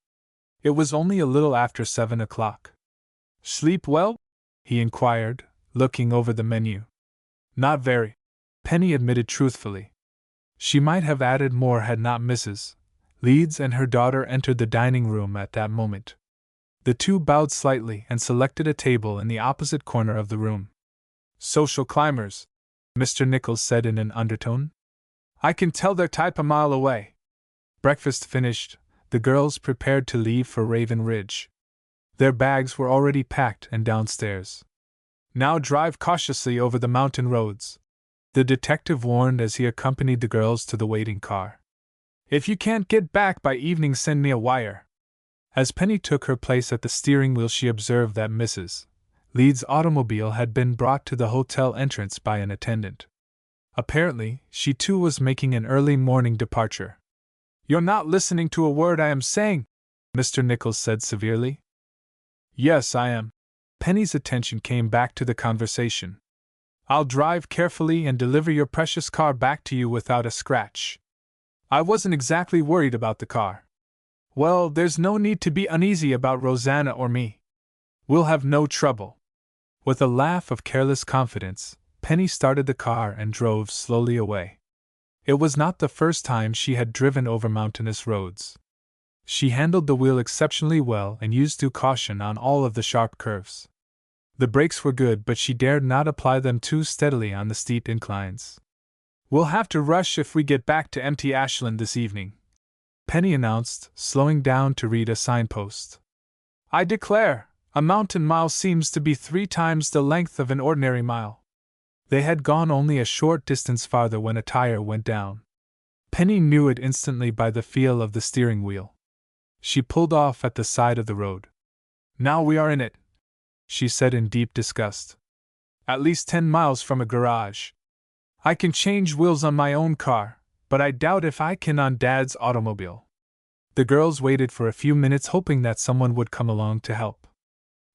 It was only a little after 7 o'clock. "Sleep well?" he inquired, looking over the menu. "Not very," Penny admitted truthfully. She might have added more had not Mrs. Leeds and her daughter entered the dining room at that moment. The two bowed slightly and selected a table in the opposite corner of the room. "Social climbers," Mr. Nichols said in an undertone. "I can tell their type a mile away." Breakfast finished, the girls prepared to leave for Raven Ridge. Their bags were already packed and downstairs. "Now drive cautiously over the mountain roads," the detective warned as he accompanied the girls to the waiting car. "If you can't get back by evening, send me a wire." As Penny took her place at the steering wheel, she observed that Mrs. Leeds' automobile had been brought to the hotel entrance by an attendant. Apparently, she too was making an early morning departure. "You're not listening to a word I am saying," Mr. Nichols said severely. "Yes, I am." Penny's attention came back to the conversation. "I'll drive carefully and deliver your precious car back to you without a scratch." "I wasn't exactly worried about the car." "Well, there's no need to be uneasy about Rosanna or me. We'll have no trouble." With a laugh of careless confidence, Penny started the car and drove slowly away. It was not the first time she had driven over mountainous roads. She handled the wheel exceptionally well and used due caution on all of the sharp curves. The brakes were good, but she dared not apply them too steadily on the steep inclines. "We'll have to rush if we get back to empty Ashland this evening," Penny announced, slowing down to read a signpost. "I declare, a mountain mile seems to be 3 times the length of an ordinary mile." They had gone only a short distance farther when a tire went down. Penny knew it instantly by the feel of the steering wheel. She pulled off at the side of the road. "Now we are in it," she said in deep disgust. "At least 10 miles from a garage. I can change wheels on my own car, but I doubt if I can on Dad's automobile." The girls waited for a few minutes, hoping that someone would come along to help.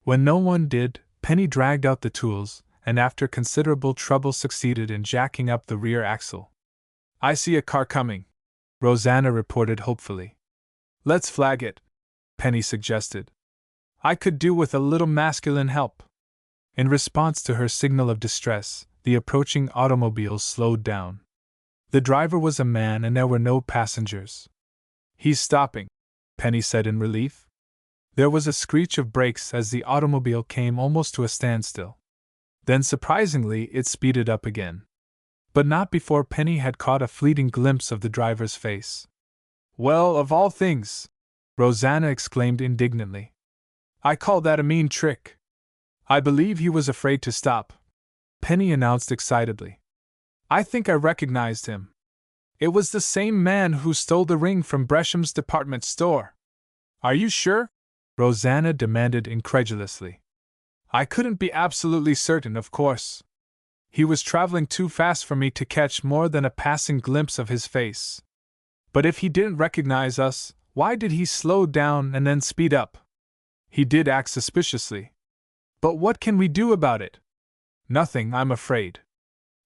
When no one did, Penny dragged out the tools, and after considerable trouble succeeded in jacking up the rear axle. "I see a car coming," Rosanna reported hopefully. "Let's flag it," Penny suggested. "I could do with a little masculine help." In response to her signal of distress, the approaching automobile slowed down. The driver was a man and there were no passengers. "He's stopping," Penny said in relief. There was a screech of brakes as the automobile came almost to a standstill. Then surprisingly, it speeded up again. But not before Penny had caught a fleeting glimpse of the driver's face. "Well, of all things!" Rosanna exclaimed indignantly. "I call that a mean trick." "I believe he was afraid to stop," Penny announced excitedly. "I think I recognized him. It was the same man who stole the ring from Bresham's department store." "Are you sure?" Rosanna demanded incredulously. "I couldn't be absolutely certain, of course. He was traveling too fast for me to catch more than a passing glimpse of his face. But if he didn't recognize us, why did he slow down and then speed up? He did act suspiciously. But what can we do about it?" "Nothing, I'm afraid.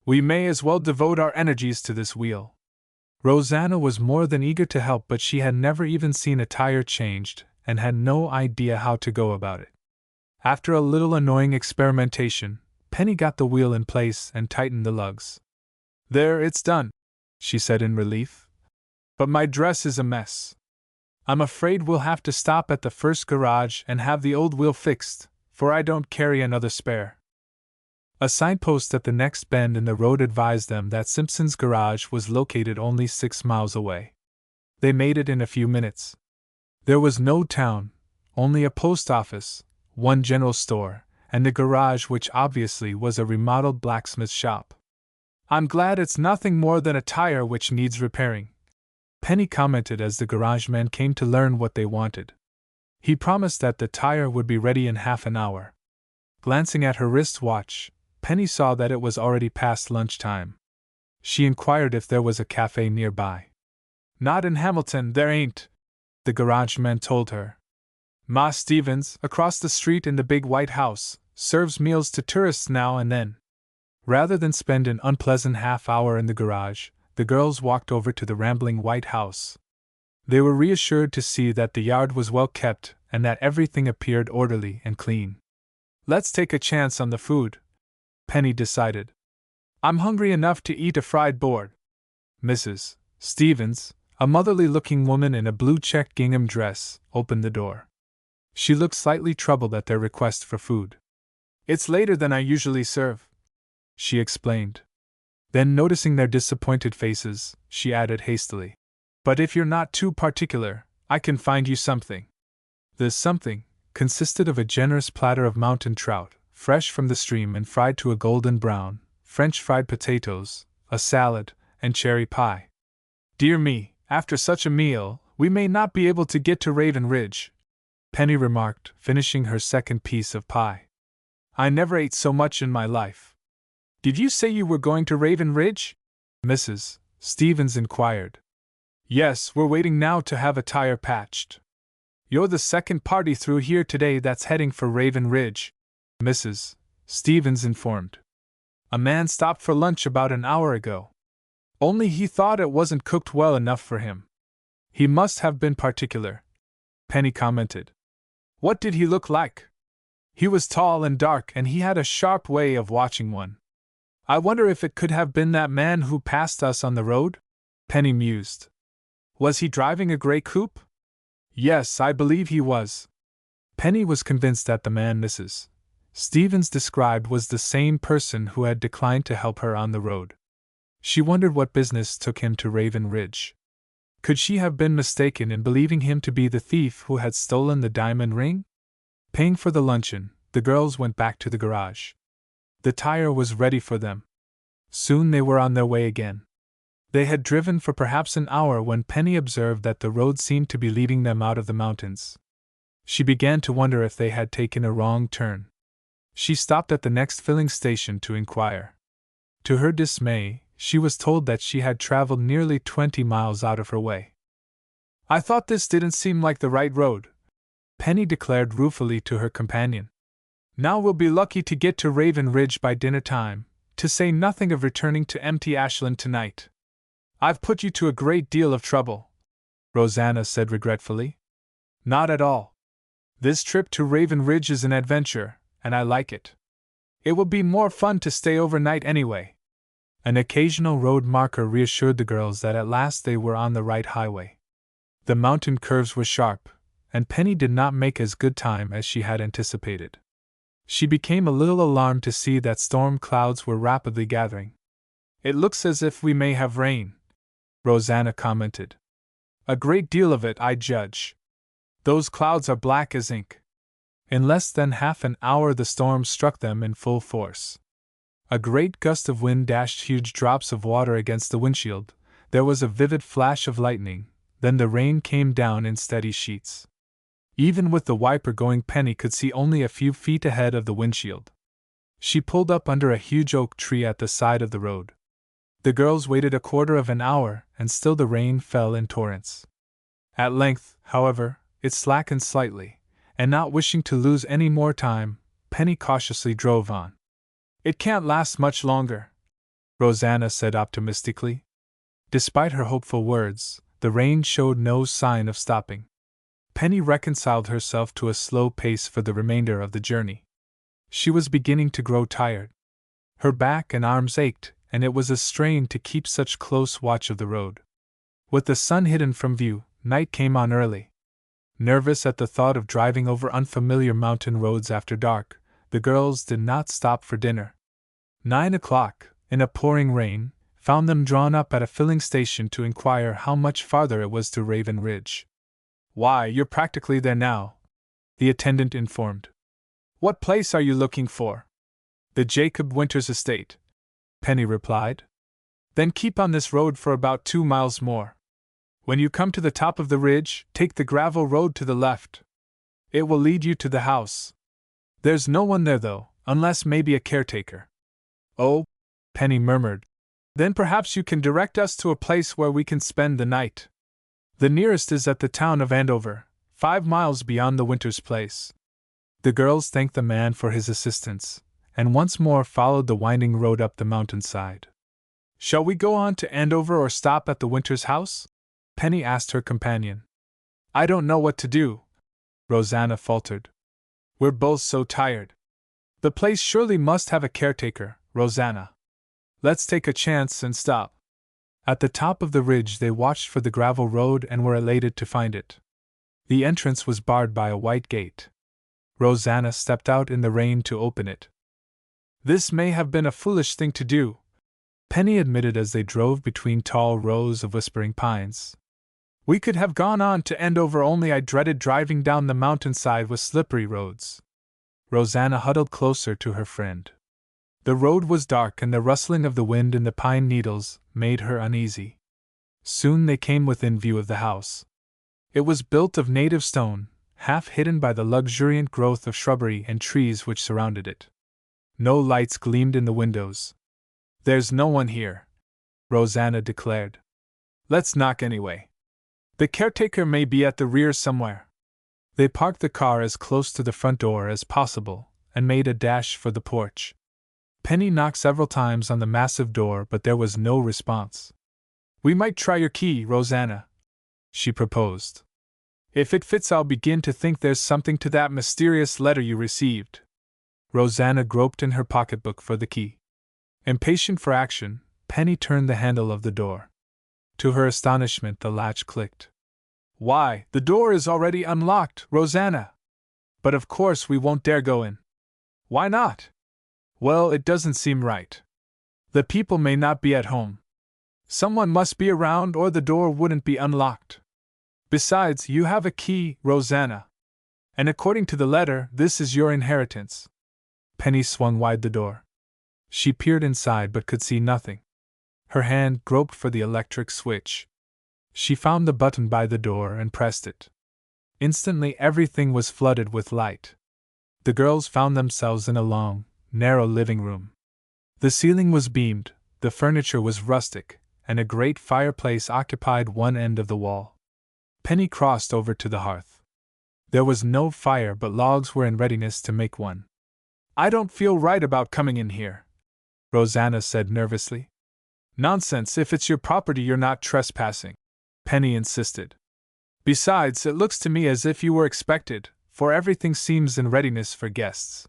We may as well devote our energies to this wheel." Rosanna was more than eager to help, but she had never even seen a tire changed and had no idea how to go about it. After a little annoying experimentation, Penny got the wheel in place and tightened the lugs. "There, it's done," she said in relief. "But my dress is a mess. I'm afraid we'll have to stop at the first garage and have the old wheel fixed, for I don't carry another spare." A signpost at the next bend in the road advised them that Simpson's garage was located only 6 miles away. They made it in a few minutes. There was no town, only a post office, one general store, and the garage, which obviously was a remodeled blacksmith shop. "I'm glad it's nothing more than a tire which needs repairing," Penny commented as the garageman came to learn what they wanted. He promised that the tire would be ready in half an hour. Glancing at her wristwatch, Penny saw that it was already past lunchtime. She inquired if there was a cafe nearby. "Not in Hamilton, there ain't," the garageman told her. "Ma Stevens, across the street in the big white house, serves meals to tourists now and then." Rather than spend an unpleasant half hour in the garage, the girls walked over to the rambling white house. They were reassured to see that the yard was well kept and that everything appeared orderly and clean. "Let's take a chance on the food," Penny decided. "I'm hungry enough to eat a fried board." Mrs. Stevens, a motherly-looking woman in a blue check gingham dress, opened the door. She looked slightly troubled at their request for food. "It's later than I usually serve," she explained. Then, noticing their disappointed faces, she added hastily, "But if you're not too particular, I can find you something." The something consisted of a generous platter of mountain trout, fresh from the stream and fried to a golden brown, French fried potatoes, a salad, and cherry pie. "Dear me, after such a meal, we may not be able to get to Raven Ridge," Penny remarked, finishing her second piece of pie. "I never ate so much in my life." "Did you say you were going to Raven Ridge?" Mrs. Stevens inquired. "Yes, we're waiting now to have a tire patched." "You're the second party through here today that's heading for Raven Ridge," Mrs. Stevens informed. "A man stopped for lunch about an hour ago. Only he thought it wasn't cooked well enough for him." "He must have been particular," Penny commented. "What did he look like?" "He was tall and dark and he had a sharp way of watching one." "I wonder if it could have been that man who passed us on the road?" Penny mused. "Was he driving a gray coupe?" "Yes, I believe he was." Penny was convinced that the man Mrs. Stevens described was the same person who had declined to help her on the road. She wondered what business took him to Raven Ridge. Could she have been mistaken in believing him to be the thief who had stolen the diamond ring? Paying for the luncheon, the girls went back to the garage. The tire was ready for them. Soon they were on their way again. They had driven for perhaps an hour when Penny observed that the road seemed to be leading them out of the mountains. She began to wonder if they had taken a wrong turn. She stopped at the next filling station to inquire. To her dismay, she was told that she had traveled nearly 20 miles out of her way. "I thought this didn't seem like the right road," Penny declared ruefully to her companion. "Now we'll be lucky to get to Raven Ridge by dinner time, to say nothing of returning to empty Ashland tonight." "I've put you to a great deal of trouble," Rosanna said regretfully. "Not at all. This trip to Raven Ridge is an adventure, and I like it. It will be more fun to stay overnight anyway." An occasional road marker reassured the girls that at last they were on the right highway. The mountain curves were sharp, and Penny did not make as good time as she had anticipated. She became a little alarmed to see that storm clouds were rapidly gathering. "It looks as if we may have rain," Rosanna commented. "A great deal of it, I judge. Those clouds are black as ink." In less than half an hour the storm struck them in full force. A great gust of wind dashed huge drops of water against the windshield, there was a vivid flash of lightning, then the rain came down in steady sheets. Even with the wiper going, Penny could see only a few feet ahead of the windshield. She pulled up under a huge oak tree at the side of the road. The girls waited a quarter of an hour, and still the rain fell in torrents. At length, however, it slackened slightly, and not wishing to lose any more time, Penny cautiously drove on. "It can't last much longer," Rosanna said optimistically. Despite her hopeful words, the rain showed no sign of stopping. Penny reconciled herself to a slow pace for the remainder of the journey. She was beginning to grow tired. Her back and arms ached, and it was a strain to keep such close watch of the road. With the sun hidden from view, night came on early. Nervous at the thought of driving over unfamiliar mountain roads after dark, the girls did not stop for dinner. 9 o'clock, in a pouring rain, found them drawn up at a filling station to inquire how much farther it was to Raven Ridge. "Why, you're practically there now," the attendant informed. "What place are you looking for?" "The Jacob Winters estate," Penny replied. "Then keep on this road for about 2 miles more. When you come to the top of the ridge, take the gravel road to the left. It will lead you to the house. There's no one there though, unless maybe a caretaker." "Oh," Penny murmured. "Then perhaps you can direct us to a place where we can spend the night." "The nearest is at the town of Andover, 5 miles beyond the Winters place." The girls thanked the man for his assistance, and once more followed the winding road up the mountainside. Shall we go on to Andover or stop at the Winters' house? Penny asked her companion. I don't know what to do, Rosanna faltered. We're both so tired. The place surely must have a caretaker, Rosanna. Let's take a chance and stop. At the top of the ridge they watched for the gravel road and were elated to find it. The entrance was barred by a white gate. Rosanna stepped out in the rain to open it. This may have been a foolish thing to do, Penny admitted as they drove between tall rows of whispering pines. We could have gone on to Andover, only I dreaded driving down the mountainside with slippery roads. Rosanna huddled closer to her friend. The road was dark and the rustling of the wind in the pine needles made her uneasy. Soon they came within view of the house. It was built of native stone, half hidden by the luxuriant growth of shrubbery and trees which surrounded it. No lights gleamed in the windows. There's no one here, Rosanna declared. Let's knock anyway. The caretaker may be at the rear somewhere. They parked the car as close to the front door as possible and made a dash for the porch. Penny knocked several times on the massive door, but there was no response. We might try your key, Rosanna, she proposed. If it fits, I'll begin to think there's something to that mysterious letter you received. Rosanna groped in her pocketbook for the key. Impatient for action, Penny turned the handle of the door. To her astonishment, the latch clicked. Why, the door is already unlocked, Rosanna! But of course we won't dare go in. Why not? Well, it doesn't seem right. The people may not be at home. Someone must be around or the door wouldn't be unlocked. Besides, you have a key, Rosanna. And according to the letter, this is your inheritance. Penny swung wide the door. She peered inside but could see nothing. Her hand groped for the electric switch. She found the button by the door and pressed it. Instantly everything was flooded with light. The girls found themselves in a long, narrow living room. The ceiling was beamed, the furniture was rustic, and a great fireplace occupied one end of the wall. Penny crossed over to the hearth. There was no fire, but logs were in readiness to make one. I don't feel right about coming in here, Rosanna said nervously. Nonsense, if it's your property you're not trespassing, Penny insisted. Besides, it looks to me as if you were expected, for everything seems in readiness for guests.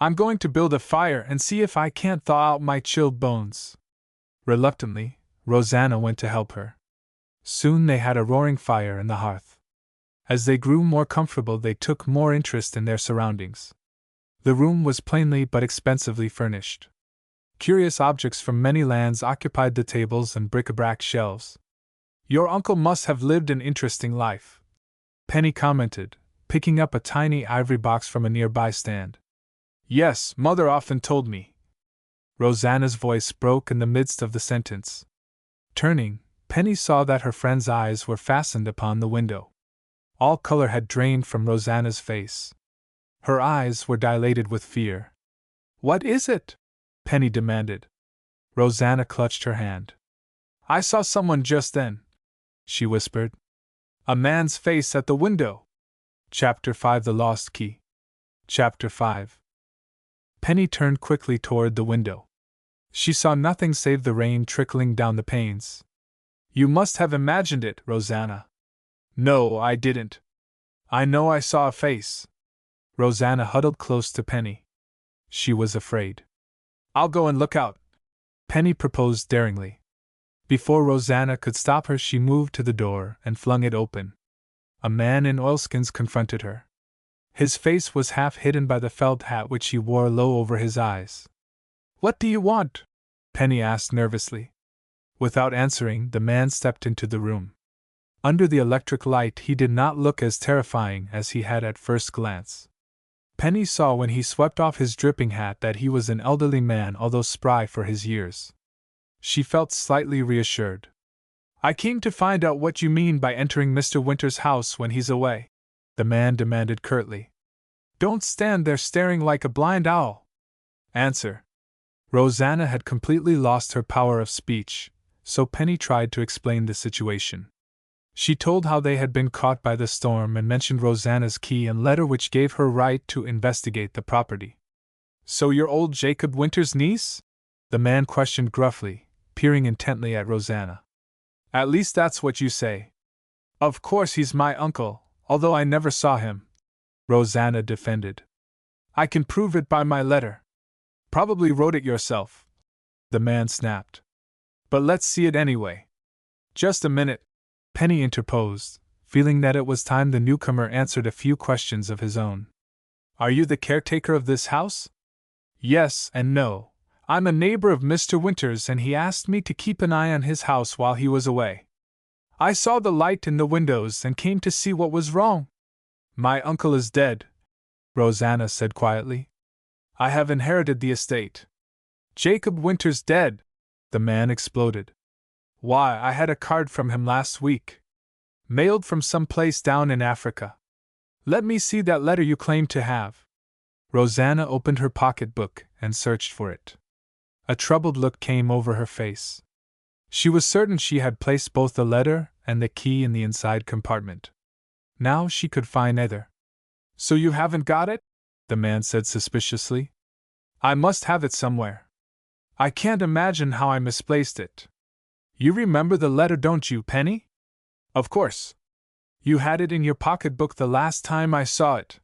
I'm going to build a fire and see if I can't thaw out my chilled bones. Reluctantly, Rosanna went to help her. Soon they had a roaring fire in the hearth. As they grew more comfortable, they took more interest in their surroundings. The room was plainly but expensively furnished. Curious objects from many lands occupied the tables and bric-a-brac shelves. Your uncle must have lived an interesting life, Penny commented, picking up a tiny ivory box from a nearby stand. Yes, Mother often told me. Rosanna's voice broke in the midst of the sentence. Turning, Penny saw that her friend's eyes were fastened upon the window. All color had drained from Rosanna's face. Her eyes were dilated with fear. What is it? Penny demanded. Rosanna clutched her hand. I saw someone just then, she whispered. A man's face at the window. Chapter 5 The Lost Key. Chapter 5. Penny turned quickly toward the window. She saw nothing save the rain trickling down the panes. You must have imagined it, Rosanna. No, I didn't. I know I saw a face. Rosanna huddled close to Penny. She was afraid. I'll go and look out, Penny proposed daringly. Before Rosanna could stop her, she moved to the door and flung it open. A man in oilskins confronted her. His face was half hidden by the felt hat which he wore low over his eyes. What do you want? Penny asked nervously. Without answering, the man stepped into the room. Under the electric light, he did not look as terrifying as he had at first glance. Penny saw when he swept off his dripping hat that he was an elderly man, although spry for his years. She felt slightly reassured. I came to find out what you mean by entering Mr. Winter's house when he's away, the man demanded curtly. Don't stand there staring like a blind owl. Answer. Rosanna had completely lost her power of speech, so Penny tried to explain the situation. She told how they had been caught by the storm and mentioned Rosanna's key and letter which gave her right to investigate the property. So you're old Jacob Winter's niece? The man questioned gruffly, peering intently at Rosanna. At least that's what you say. Of course he's my uncle, although I never saw him, Rosanna defended. I can prove it by my letter. Probably wrote it yourself, the man snapped. But let's see it anyway. Just a minute, Penny interposed, feeling that it was time the newcomer answered a few questions of his own. Are you the caretaker of this house? Yes and no. I'm a neighbor of Mr. Winters and he asked me to keep an eye on his house while he was away. I saw the light in the windows and came to see what was wrong. My uncle is dead, Rosanna said quietly. I have inherited the estate. Jacob Winters dead, the man exploded. Why, I had a card from him last week. Mailed from some place down in Africa. Let me see that letter you claim to have. Rosanna opened her pocketbook and searched for it. A troubled look came over her face. She was certain she had placed both the letter and the key in the inside compartment. Now she could find neither. So you haven't got it? The man said suspiciously. I must have it somewhere. I can't imagine how I misplaced it. You remember the letter, don't you, Penny? Of course. You had it in your pocketbook the last time I saw it.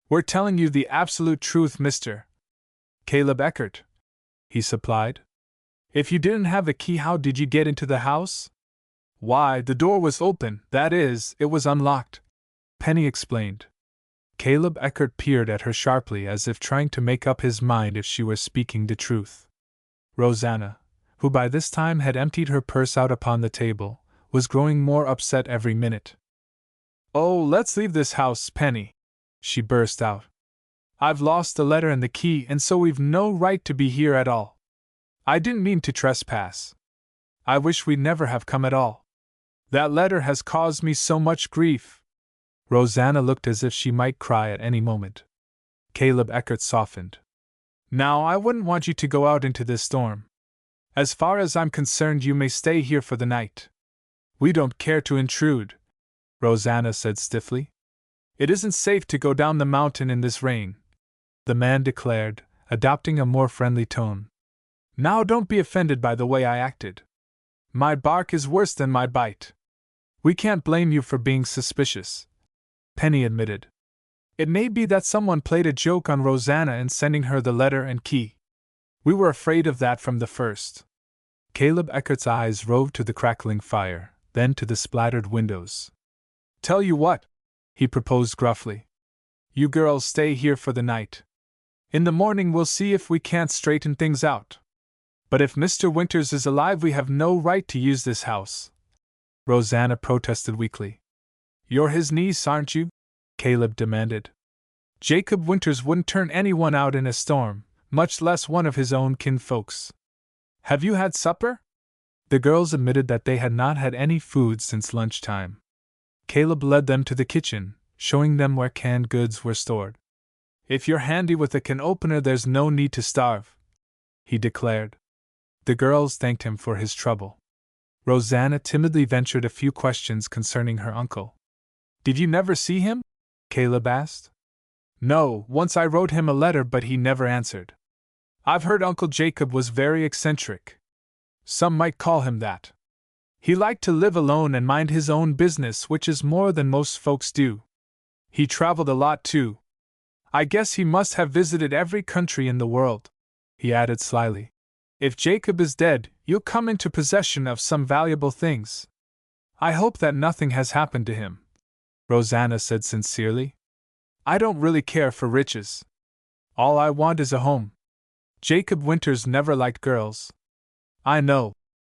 We're telling you the absolute truth, Mr. Caleb Eckert, he supplied. If you didn't have the key, how did you get into the house? Why, the door was open, that is, it was unlocked, Penny explained. Caleb Eckert peered at her sharply as if trying to make up his mind if she were speaking the truth. Rosanna, who by this time had emptied her purse out upon the table, was growing more upset every minute. Oh, let's leave this house, Penny, she burst out. I've lost the letter and the key, and so we've no right to be here at all. I didn't mean to trespass. I wish we'd never have come at all. That letter has caused me so much grief. Rosanna looked as if she might cry at any moment. Caleb Eckert softened. Now, I wouldn't want you to go out into this storm. As far as I'm concerned, you may stay here for the night. We don't care to intrude, Rosanna said stiffly. It isn't safe to go down the mountain in this rain, the man declared, adopting a more friendly tone. Now don't be offended by the way I acted. My bark is worse than my bite. We can't blame you for being suspicious, Penny admitted. It may be that someone played a joke on Rosanna in sending her the letter and key. We were afraid of that from the first. Caleb Eckert's eyes roved to the crackling fire, then to the splattered windows. Tell you what, he proposed gruffly. You girls stay here for the night. In the morning we'll see if we can't straighten things out. But if Mr. Winters is alive, we have no right to use this house, Rosanna protested weakly. You're his niece, aren't you? Caleb demanded. Jacob Winters wouldn't turn anyone out in a storm, much less one of his own kinfolks. Have you had supper? The girls admitted that they had not had any food since lunchtime. Caleb led them to the kitchen, showing them where canned goods were stored. If you're handy with a can opener, there's no need to starve, he declared. The girls thanked him for his trouble. Rosanna timidly ventured a few questions concerning her uncle. Did you never see him? Caleb asked. No, once I wrote him a letter, but he never answered. I've heard Uncle Jacob was very eccentric. Some might call him that. He liked to live alone and mind his own business, which is more than most folks do. He traveled a lot too. I guess he must have visited every country in the world, he added slyly. If Jacob is dead, you'll come into possession of some valuable things. I hope that nothing has happened to him, Rosanna said sincerely. I don't really care for riches. All I want is a home. Jacob Winters never liked girls. I know,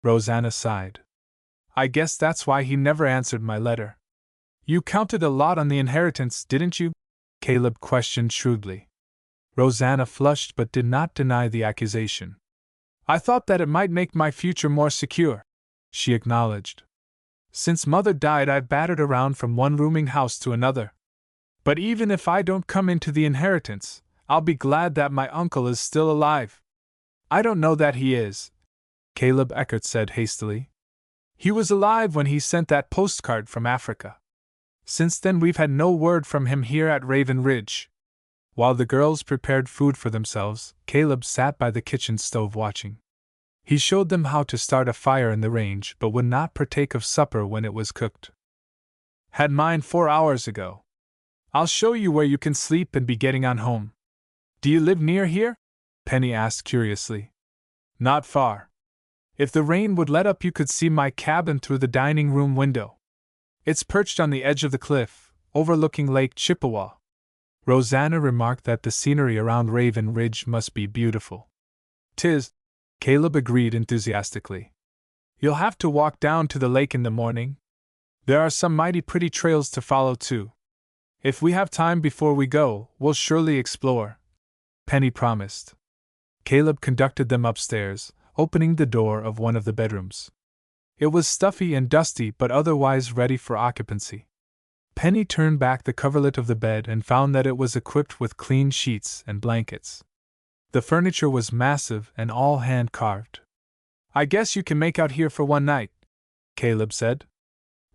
Rosanna sighed. I guess that's why he never answered my letter. You counted a lot on the inheritance, didn't you? Caleb questioned shrewdly. Rosanna flushed but did not deny the accusation. I thought that it might make my future more secure, she acknowledged. Since Mother died, I've battered around from one rooming house to another. But even if I don't come into the inheritance, I'll be glad that my uncle is still alive. I don't know that he is, Caleb Eckert said hastily. He was alive when he sent that postcard from Africa. Since then we've had no word from him here at Raven Ridge. While the girls prepared food for themselves, Caleb sat by the kitchen stove watching. He showed them how to start a fire in the range but would not partake of supper when it was cooked. Had mine 4 hours ago. I'll show you where you can sleep and be getting on home. Do you live near here? Penny asked curiously. Not far. If the rain would let up, you could see my cabin through the dining room window. It's perched on the edge of the cliff, overlooking Lake Chippewa. Rosanna remarked that the scenery around Raven Ridge must be beautiful. 'Tis, Caleb agreed enthusiastically. You'll have to walk down to the lake in the morning. There are some mighty pretty trails to follow, too. If we have time before we go, we'll surely explore, Penny promised. Caleb conducted them upstairs, opening the door of one of the bedrooms. It was stuffy and dusty but otherwise ready for occupancy. Penny turned back the coverlet of the bed and found that it was equipped with clean sheets and blankets. The furniture was massive and all hand-carved. I guess you can make out here for one night, Caleb said.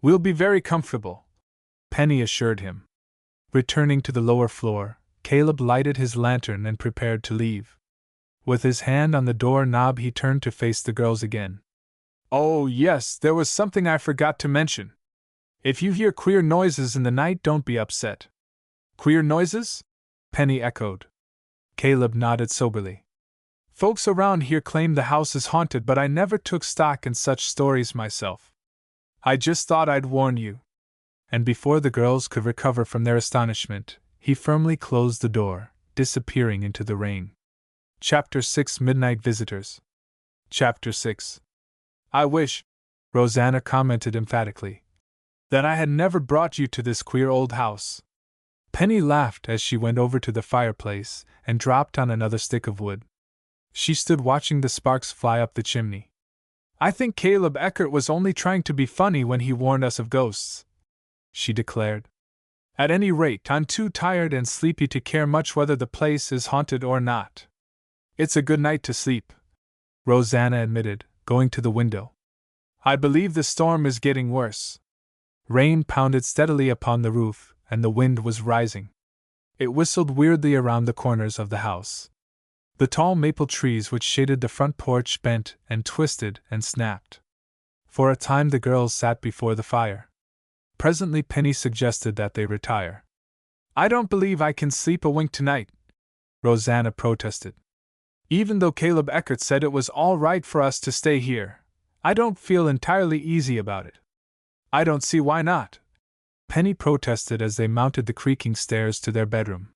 We'll be very comfortable, Penny assured him. Returning to the lower floor, Caleb lighted his lantern and prepared to leave. With his hand on the door knob, he turned to face the girls again. Oh, yes, there was something I forgot to mention. If you hear queer noises in the night, don't be upset. Queer noises? Penny echoed. Caleb nodded soberly. Folks around here claim the house is haunted, but I never took stock in such stories myself. I just thought I'd warn you. And before the girls could recover from their astonishment, he firmly closed the door, disappearing into the rain. Chapter 6 Midnight Visitors. Chapter 6. I wish, Rosanna commented emphatically, that I had never brought you to this queer old house. Penny laughed as she went over to the fireplace and dropped on another stick of wood. She stood watching the sparks fly up the chimney. I think Caleb Eckert was only trying to be funny when he warned us of ghosts, she declared. At any rate, I'm too tired and sleepy to care much whether the place is haunted or not. It's a good night to sleep, Rosanna admitted, going to the window. I believe the storm is getting worse. Rain pounded steadily upon the roof, and the wind was rising. It whistled weirdly around the corners of the house. The tall maple trees which shaded the front porch bent and twisted and snapped. For a time the girls sat before the fire. Presently Penny suggested that they retire. I don't believe I can sleep a wink tonight, Rosanna protested. Even though Caleb Eckert said it was all right for us to stay here, I don't feel entirely easy about it. I don't see why not, Penny protested as they mounted the creaking stairs to their bedroom.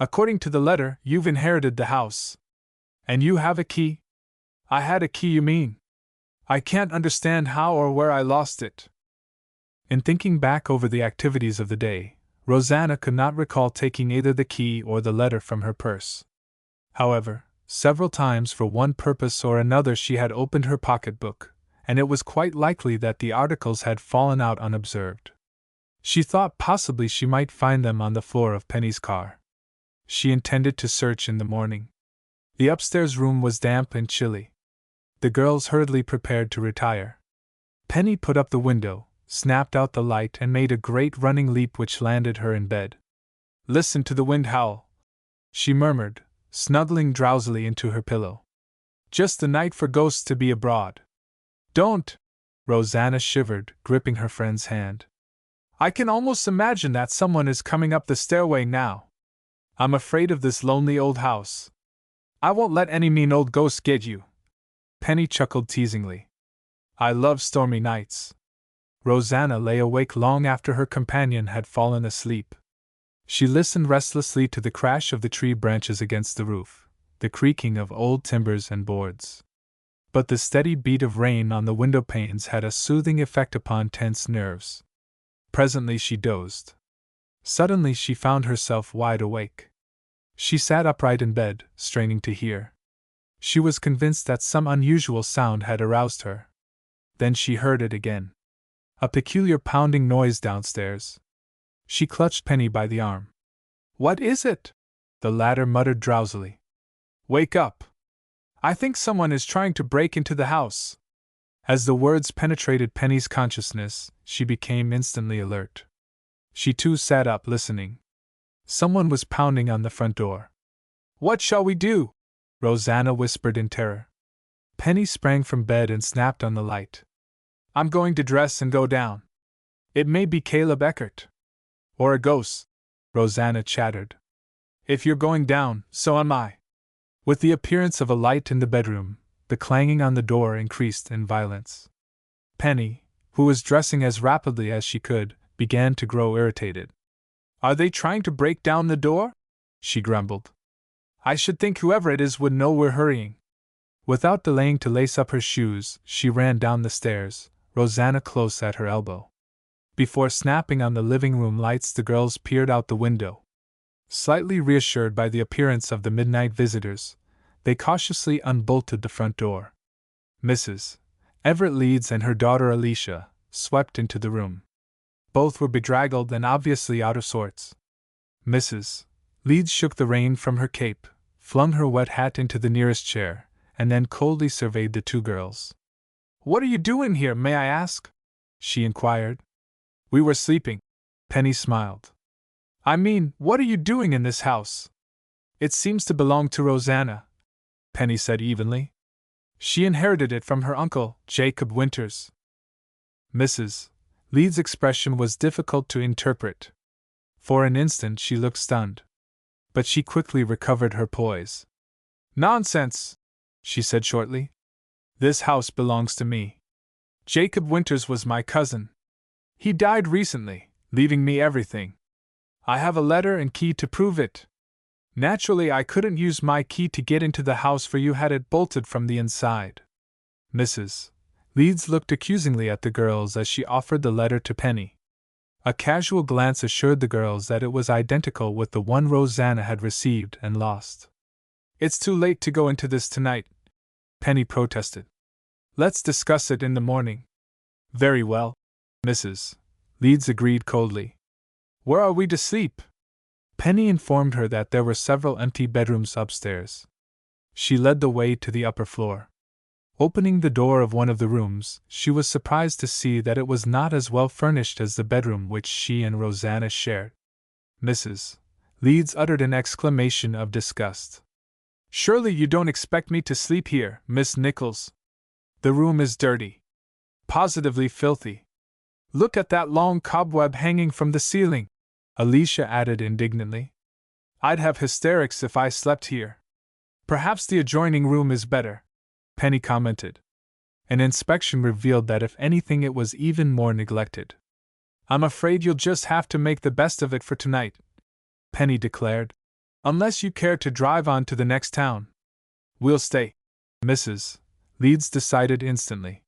According to the letter, you've inherited the house. And you have a key? I had a key, you mean? I can't understand how or where I lost it. In thinking back over the activities of the day, Rosanna could not recall taking either the key or the letter from her purse. However, several times for one purpose or another she had opened her pocketbook, and it was quite likely that the articles had fallen out unobserved. She thought possibly she might find them on the floor of Penny's car. She intended to search in the morning. The upstairs room was damp and chilly. The girls hurriedly prepared to retire. Penny put up the window, snapped out the light, and made a great running leap which landed her in bed. Listen to the wind howl, she murmured, snuggling drowsily into her pillow. Just the night for ghosts to be abroad. Don't! Rosanna shivered, gripping her friend's hand. I can almost imagine that someone is coming up the stairway now. I'm afraid of this lonely old house. I won't let any mean old ghost get you. Penny chuckled teasingly. I love stormy nights. Rosanna lay awake long after her companion had fallen asleep. She listened restlessly to the crash of the tree branches against the roof, the creaking of old timbers and boards. But the steady beat of rain on the window panes had a soothing effect upon tense nerves. Presently she dozed. Suddenly she found herself wide awake. She sat upright in bed, straining to hear. She was convinced that some unusual sound had aroused her. Then she heard it again. A peculiar pounding noise downstairs. She clutched Penny by the arm. What is it? The latter muttered drowsily. Wake up! I think someone is trying to break into the house. As the words penetrated Penny's consciousness, she became instantly alert. She too sat up, listening. Someone was pounding on the front door. What shall we do? Rosanna whispered in terror. Penny sprang from bed and snapped on the light. I'm going to dress and go down. It may be Caleb Eckert. Or a ghost, Rosanna chattered. If you're going down, so am I. With the appearance of a light in the bedroom, the clanging on the door increased in violence. Penny, who was dressing as rapidly as she could, began to grow irritated. Are they trying to break down the door? She grumbled. I should think whoever it is would know we're hurrying. Without delaying to lace up her shoes, she ran down the stairs, Rosanna close at her elbow. Before snapping on the living room lights, the girls peered out the window. Slightly reassured by the appearance of the midnight visitors, they cautiously unbolted the front door. Mrs. Everett Leeds and her daughter Alicia swept into the room. Both were bedraggled and obviously out of sorts. Mrs. Leeds shook the rain from her cape, flung her wet hat into the nearest chair, and then coldly surveyed the two girls. What are you doing here, may I ask? She inquired. We were sleeping. Penny smiled. I mean, what are you doing in this house? It seems to belong to Rosanna, Penny said evenly. She inherited it from her uncle, Jacob Winters. Mrs. Leeds' expression was difficult to interpret. For an instant she looked stunned. But she quickly recovered her poise. Nonsense, she said shortly. This house belongs to me. Jacob Winters was my cousin. He died recently, leaving me everything. I have a letter and key to prove it. Naturally, I couldn't use my key to get into the house, for you had it bolted from the inside. Mrs. Leeds looked accusingly at the girls as she offered the letter to Penny. A casual glance assured the girls that it was identical with the one Rosanna had received and lost. It's too late to go into this tonight, Penny protested. Let's discuss it in the morning. Very well, Mrs. Leeds agreed coldly. Where are we to sleep? Penny informed her that there were several empty bedrooms upstairs. She led the way to the upper floor. Opening the door of one of the rooms, she was surprised to see that it was not as well furnished as the bedroom which she and Rosanna shared. Mrs. Leeds uttered an exclamation of disgust. Surely you don't expect me to sleep here, Miss Nichols. The room is dirty. Positively filthy. Look at that long cobweb hanging from the ceiling, Alicia added indignantly. I'd have hysterics if I slept here. Perhaps the adjoining room is better, Penny commented. An inspection revealed that if anything it was even more neglected. I'm afraid you'll just have to make the best of it for tonight, Penny declared. Unless you care to drive on to the next town. We'll stay, Mrs. Leeds decided instantly.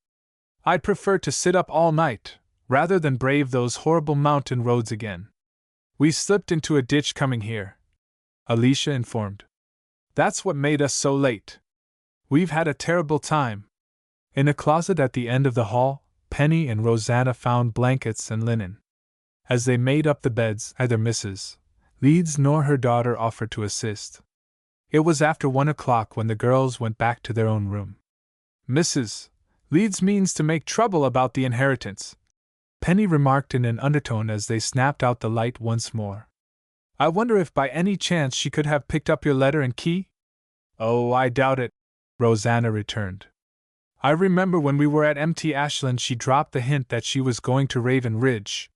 I'd prefer to sit up all night, rather than brave those horrible mountain roads again. We slipped into a ditch coming here, Alicia informed. That's what made us so late. We've had a terrible time. In a closet at the end of the hall, Penny and Rosanna found blankets and linen. As they made up the beds, neither Mrs. Leeds nor her daughter offered to assist. It was after 1 o'clock when the girls went back to their own room. Mrs. Leeds means to make trouble about the inheritance, Penny remarked in an undertone as they snapped out the light once more. I wonder if by any chance she could have picked up your letter and key? Oh, I doubt it, Rosanna returned. I remember when we were at MT Ashland she dropped the hint that she was going to Raven Ridge.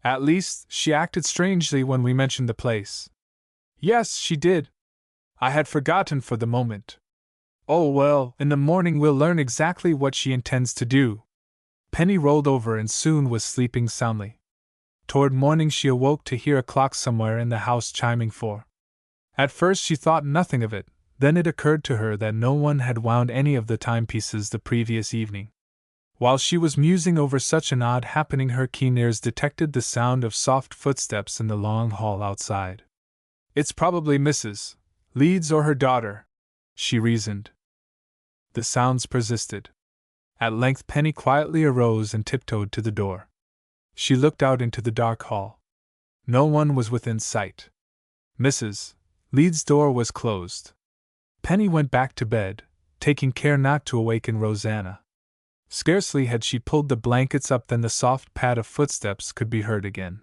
At least, she acted strangely when we mentioned the place. Yes, she did. I had forgotten for the moment. Oh well, in the morning we'll learn exactly what she intends to do. Penny rolled over and soon was sleeping soundly. Toward morning she awoke to hear a clock somewhere in the house chiming 4. At first she thought nothing of it, then it occurred to her that no one had wound any of the timepieces the previous evening. While she was musing over such an odd happening, her keen ears detected the sound of soft footsteps in the long hall outside. It's probably Mrs. Leeds or her daughter, she reasoned. The sounds persisted. At length Penny quietly arose and tiptoed to the door. She looked out into the dark hall. No one was within sight. Mrs. Leeds' door was closed. Penny went back to bed, taking care not to awaken Rosanna. Scarcely had she pulled the blankets up than the soft pad of footsteps could be heard again.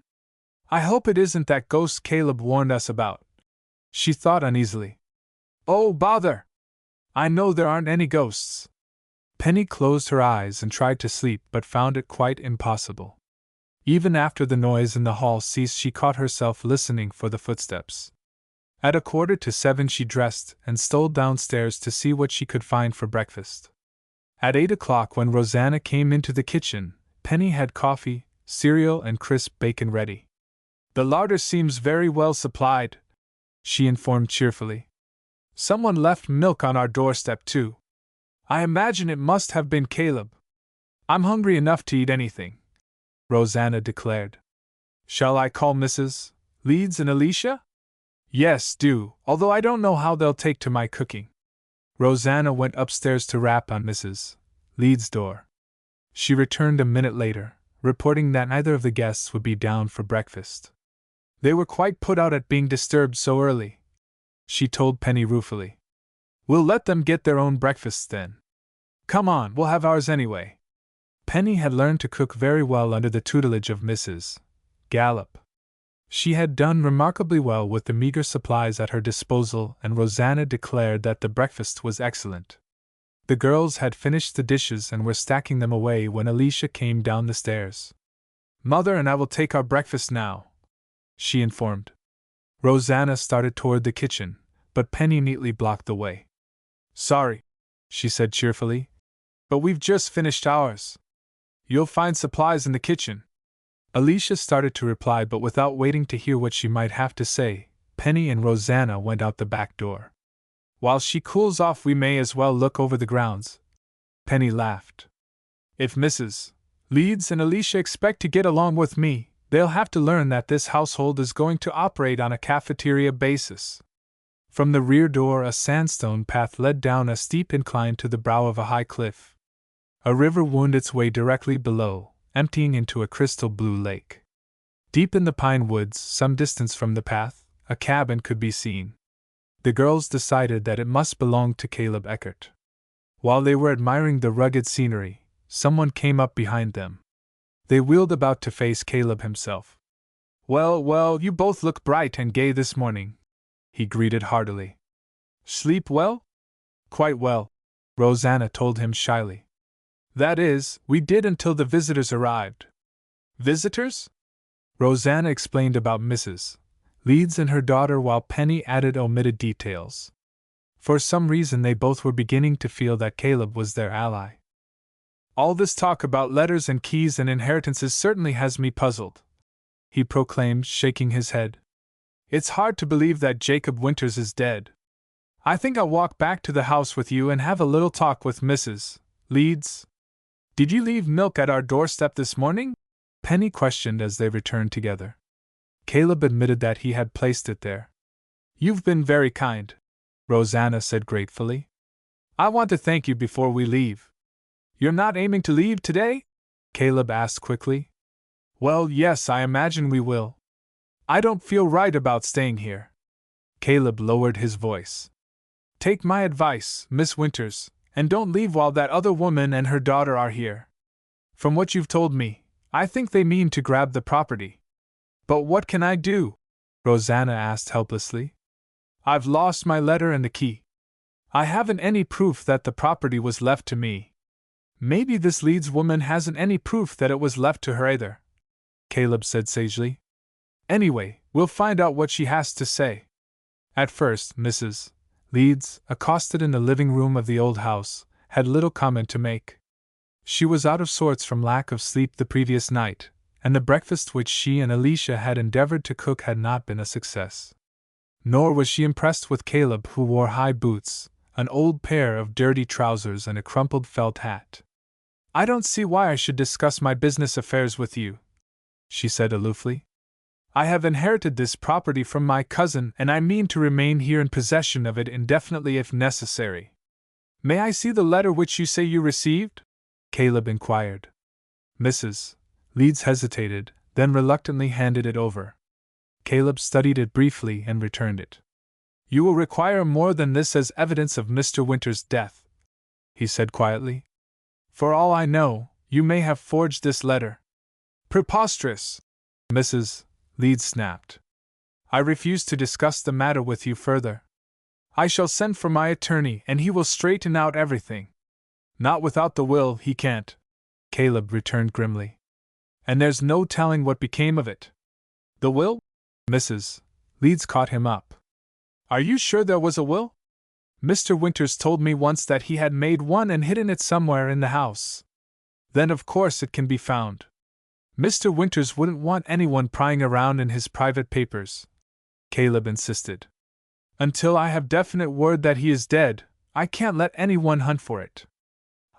I hope it isn't that ghost Caleb warned us about, she thought uneasily. Oh, bother! I know there aren't any ghosts, Penny closed her eyes and tried to sleep but found it quite impossible. Even after the noise in the hall ceased, she caught herself listening for the footsteps. At 6:45 she dressed and stole downstairs to see what she could find for breakfast. At 8 o'clock, when Rosanna came into the kitchen, Penny had coffee, cereal, and crisp bacon ready. "The larder seems very well supplied," she informed cheerfully. "Someone left milk on our doorstep, too. I imagine it must have been Caleb. I'm hungry enough to eat anything," Rosanna declared. "Shall I call Mrs. Leeds and Alicia?" "Yes, do, although I don't know how they'll take to my cooking." Rosanna went upstairs to rap on Mrs. Leeds' door. She returned a minute later, reporting that neither of the guests would be down for breakfast. "They were quite put out at being disturbed so early," she told Penny ruefully. "We'll let them get their own breakfasts then. Come on, we'll have ours anyway." Penny had learned to cook very well under the tutelage of Mrs. Gallup. She had done remarkably well with the meager supplies at her disposal, and Rosanna declared that the breakfast was excellent. The girls had finished the dishes and were stacking them away when Alicia came down the stairs. "Mother and I will take our breakfast now," she informed. Rosanna started toward the kitchen, but Penny neatly blocked the way. "Sorry," she said cheerfully, "but we've just finished ours. You'll find supplies in the kitchen." Alicia started to reply, but without waiting to hear what she might have to say, Penny and Rosanna went out the back door. "While she cools off, we may as well look over the grounds," Penny laughed. "If Mrs. Leeds and Alicia expect to get along with me, they'll have to learn that this household is going to operate on a cafeteria basis." From the rear door, a sandstone path led down a steep incline to the brow of a high cliff. A river wound its way directly below, emptying into a crystal blue lake. Deep in the pine woods, some distance from the path, a cabin could be seen. The girls decided that it must belong to Caleb Eckert. While they were admiring the rugged scenery, someone came up behind them. They wheeled about to face Caleb himself. "Well, well, you both look bright and gay this morning," he greeted heartily. "Sleep well?" "Quite well," Rosanna told him shyly. "That is, we did until the visitors arrived." "Visitors?" Rosanna explained about Mrs. Leeds and her daughter, while Penny added omitted details. For some reason they both were beginning to feel that Caleb was their ally. "All this talk about letters and keys and inheritances certainly has me puzzled," he proclaimed, shaking his head. "It's hard to believe that Jacob Winters is dead. I think I'll walk back to the house with you and have a little talk with Mrs. Leeds." "Did you leave milk at our doorstep this morning?" Penny questioned as they returned together. Caleb admitted that he had placed it there. "You've been very kind," Rosanna said gratefully. "I want to thank you before we leave." "You're not aiming to leave today?" Caleb asked quickly. "Well, yes, I imagine we will. I don't feel right about staying here." Caleb lowered his voice. "Take my advice, Miss Winters, and don't leave while that other woman and her daughter are here. From what you've told me, I think they mean to grab the property." "But what can I do?" Rosanna asked helplessly. "I've lost my letter and the key. I haven't any proof that the property was left to me. Maybe this Leeds woman hasn't any proof that it was left to her either," Caleb said sagely. "Anyway, we'll find out what she has to say." At first, Mrs. Leeds, accosted in the living room of the old house, had little comment to make. She was out of sorts from lack of sleep the previous night, and the breakfast which she and Alicia had endeavored to cook had not been a success. Nor was she impressed with Caleb, who wore high boots, an old pair of dirty trousers, and a crumpled felt hat. "I don't see why I should discuss my business affairs with you," she said aloofly. "I have inherited this property from my cousin, and I mean to remain here in possession of it indefinitely if necessary." "May I see the letter which you say you received?" Caleb inquired. Mrs. Leeds hesitated, then reluctantly handed it over. Caleb studied it briefly and returned it. "You will require more than this as evidence of Mr. Winters' death," he said quietly. "For all I know, you may have forged this letter." "Preposterous!" Mrs. Leeds snapped. "I refuse to discuss the matter with you further. I shall send for my attorney and he will straighten out everything." Not without the will, he can't, Caleb returned grimly. And there's no telling what became of it. The will? Mrs. Leeds caught him up. Are you sure there was a will? Mr. Winters told me once that he had made one and hidden it somewhere in the house. Then of course it can be found. Mr. Winters wouldn't want anyone prying around in his private papers, Caleb insisted. Until I have definite word that he is dead, I can't let anyone hunt for it.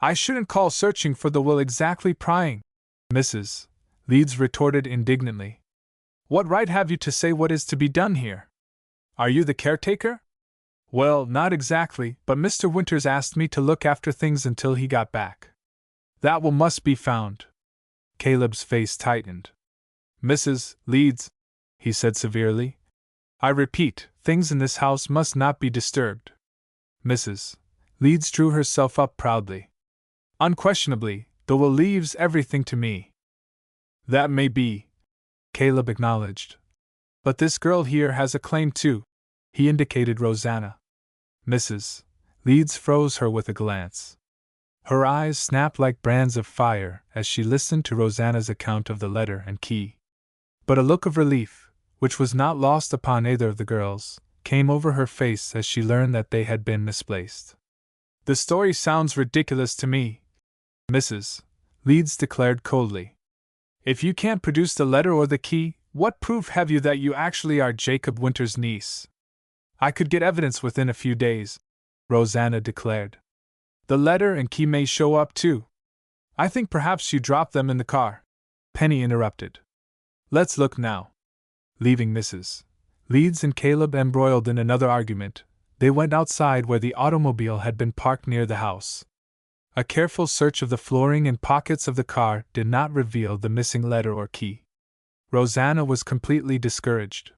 I shouldn't call searching for the will exactly prying, Mrs. Leeds retorted indignantly. What right have you to say what is to be done here? Are you the caretaker? Well, not exactly, but Mr. Winters asked me to look after things until he got back. That will must be found. Caleb's face tightened. Mrs. Leeds, he said severely, I repeat, things in this house must not be disturbed. Mrs. Leeds drew herself up proudly. Unquestionably, the will leaves everything to me. That may be, Caleb acknowledged. But this girl here has a claim too. He indicated Rosanna. Mrs. Leeds froze her with a glance. Her eyes snapped like brands of fire as she listened to Rosanna's account of the letter and key. But a look of relief, which was not lost upon either of the girls, came over her face as she learned that they had been misplaced. The story sounds ridiculous to me, Mrs. Leeds declared coldly. If you can't produce the letter or the key, what proof have you that you actually are Jacob Winters' niece? I could get evidence within a few days, Rosanna declared. The letter and key may show up too. I think perhaps you dropped them in the car, Penny interrupted. Let's look now. Leaving Mrs. Leeds and Caleb embroiled in another argument, they went outside where the automobile had been parked near the house. A careful search of the flooring and pockets of the car did not reveal the missing letter or key. Rosanna was completely discouraged.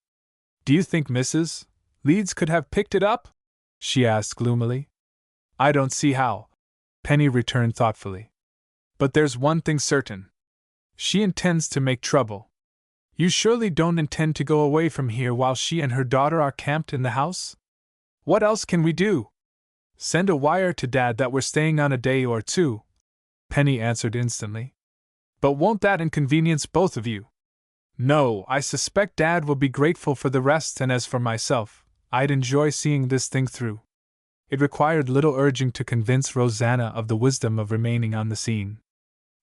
Do you think Mrs. Leeds could have picked it up? She asked gloomily. I don't see how, Penny returned thoughtfully. But there's one thing certain. She intends to make trouble. You surely don't intend to go away from here while she and her daughter are camped in the house? What else can we do? Send a wire to Dad that we're staying on a day or two, Penny answered instantly. But won't that inconvenience both of you? No, I suspect Dad will be grateful for the rest, and as for myself, I'd enjoy seeing this thing through. It required little urging to convince Rosanna of the wisdom of remaining on the scene.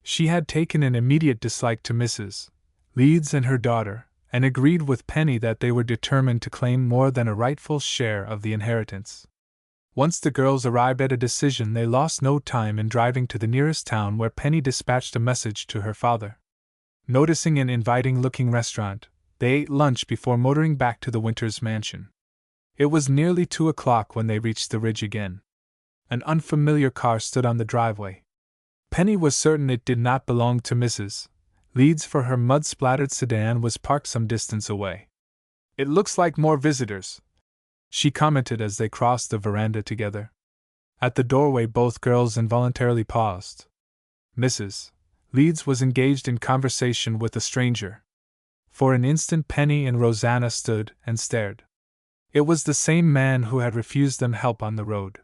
She had taken an immediate dislike to Mrs. Leeds and her daughter, and agreed with Penny that they were determined to claim more than a rightful share of the inheritance. Once the girls arrived at a decision, they lost no time in driving to the nearest town, where Penny dispatched a message to her father. Noticing an inviting-looking restaurant, they ate lunch before motoring back to the Winters mansion. It was nearly 2 o'clock when they reached the ridge again. An unfamiliar car stood on the driveway. Penny was certain it did not belong to Mrs. Leeds, for her mud-splattered sedan was parked some distance away. It looks like more visitors, she commented as they crossed the veranda together. At the doorway both girls involuntarily paused. Mrs. Leeds was engaged in conversation with a stranger. For an instant Penny and Rosanna stood and stared. It was the same man who had refused them help on the road.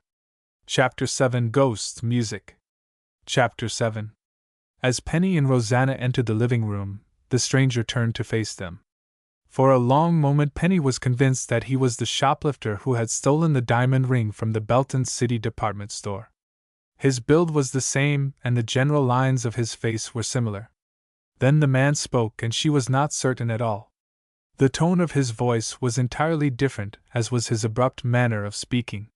Chapter 7 Ghost Music. Chapter 7. As Penny and Rosanna entered the living room, the stranger turned to face them. For a long moment Penny was convinced that he was the shoplifter who had stolen the diamond ring from the Belton City department store. His build was the same, and the general lines of his face were similar. Then the man spoke, and she was not certain at all. The tone of his voice was entirely different, as was his abrupt manner of speaking.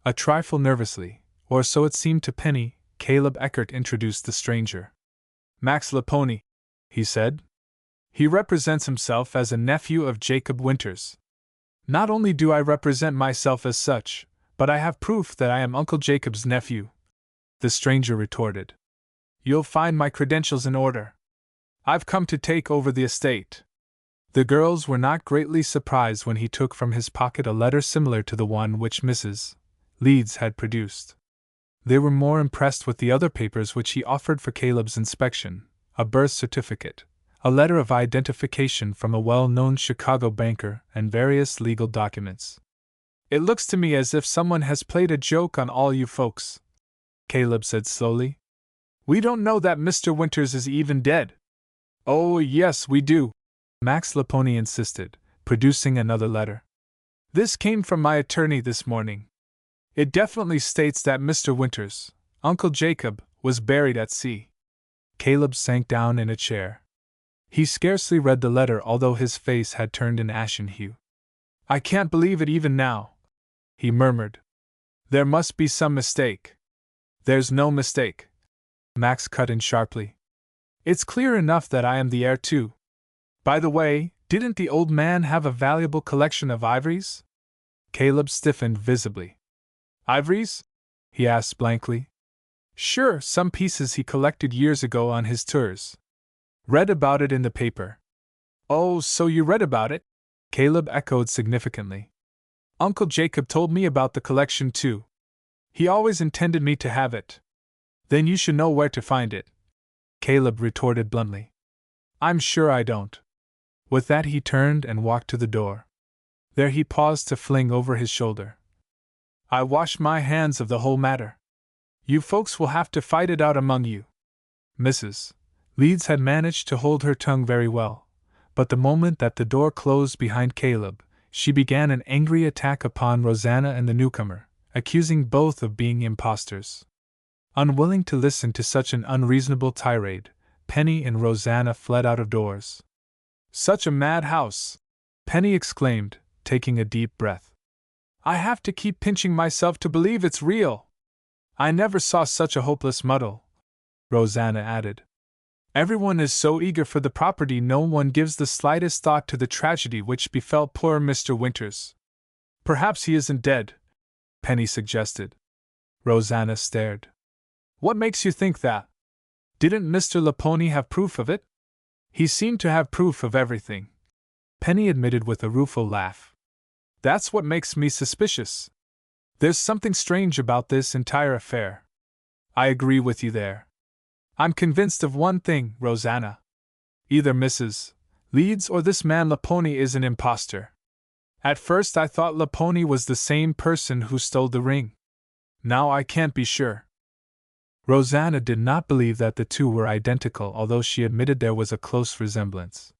A trifle nervously, or so it seemed to Penny, Caleb Eckert introduced the stranger. Max Laponi, he said. He represents himself as a nephew of Jacob Winters. Not only do I represent myself as such, but I have proof that I am Uncle Jacob's nephew, the stranger retorted. You'll find my credentials in order. I've come to take over the estate. The girls were not greatly surprised when he took from his pocket a letter similar to the one which Mrs. Leeds had produced. They were more impressed with the other papers which he offered for Caleb's inspection, a birth certificate, a letter of identification from a well-known Chicago banker, and various legal documents. It looks to me as if someone has played a joke on all you folks, Caleb said slowly. We don't know that Mr. Winters is even dead. Oh, yes, we do, Max Laponi insisted, producing another letter. This came from my attorney this morning. It definitely states that Mr. Winters, Uncle Jacob, was buried at sea. Caleb sank down in a chair. He scarcely read the letter, although his face had turned an ashen hue. I can't believe it even now, he murmured. There must be some mistake. There's no mistake, Max cut in sharply. It's clear enough that I am the heir too. By the way, didn't the old man have a valuable collection of ivories? Caleb stiffened visibly. Ivories? He asked blankly. Sure, some pieces he collected years ago on his tours. Read about it in the paper. Oh, so you read about it? Caleb echoed significantly. Uncle Jacob told me about the collection too. He always intended me to have it. Then you should know where to find it, Caleb retorted bluntly. I'm sure I don't. With that he turned and walked to the door. There he paused to fling over his shoulder. I wash my hands of the whole matter. You folks will have to fight it out among you. Mrs. Leeds had managed to hold her tongue very well, but the moment that the door closed behind Caleb, she began an angry attack upon Rosanna and the newcomer, accusing both of being impostors. Unwilling to listen to such an unreasonable tirade, Penny and Rosanna fled out of doors. Such a mad house! Penny exclaimed, taking a deep breath. I have to keep pinching myself to believe it's real. I never saw such a hopeless muddle, Rosanna added. Everyone is so eager for the property, no one gives the slightest thought to the tragedy which befell poor Mr. Winters. Perhaps he isn't dead, Penny suggested. Rosanna stared. What makes you think that? Didn't Mr. Laponi have proof of it? He seemed to have proof of everything, Penny admitted with a rueful laugh. That's what makes me suspicious. There's something strange about this entire affair. I agree with you there. I'm convinced of one thing, Rosanna. Either Mrs. Leeds or this man Laponi is an impostor. At first I thought Laponi was the same person who stole the ring. Now I can't be sure. Rosanna did not believe that the two were identical, although she admitted there was a close resemblance.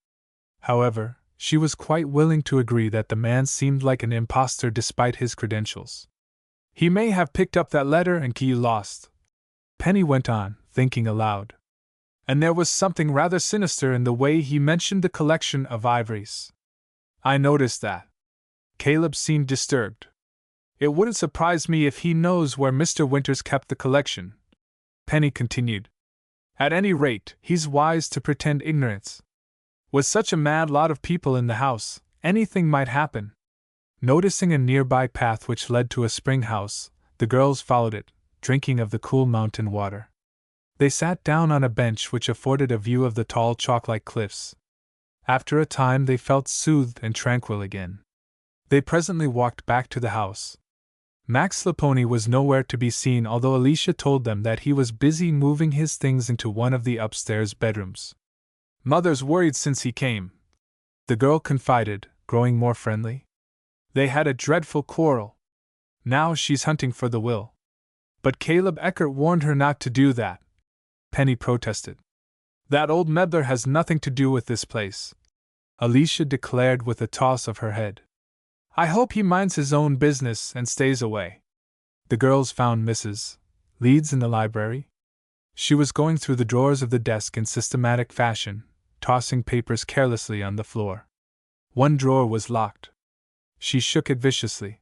However, she was quite willing to agree that the man seemed like an impostor despite his credentials. He may have picked up that letter and key you lost, Penny went on, thinking aloud. And there was something rather sinister in the way he mentioned the collection of ivories. I noticed that. Caleb seemed disturbed. It wouldn't surprise me if he knows where Mr. Winters kept the collection, Penny continued. At any rate, he's wise to pretend ignorance. With such a mad lot of people in the house, anything might happen. Noticing a nearby path which led to a spring house, the girls followed it, drinking of the cool mountain water. They sat down on a bench which afforded a view of the tall chalk-like cliffs. After a time they felt soothed and tranquil again. They presently walked back to the house. Max Laponi was nowhere to be seen, although Alicia told them that he was busy moving his things into one of the upstairs bedrooms. Mother's worried since he came, the girl confided, growing more friendly. They had a dreadful quarrel. Now she's hunting for the will. But Caleb Eckert warned her not to do that, Penny protested. That old meddler has nothing to do with this place, Alicia declared with a toss of her head. I hope he minds his own business and stays away. The girls found Mrs. Leeds in the library. She was going through the drawers of the desk in systematic fashion, tossing papers carelessly on the floor. One drawer was locked. She shook it viciously.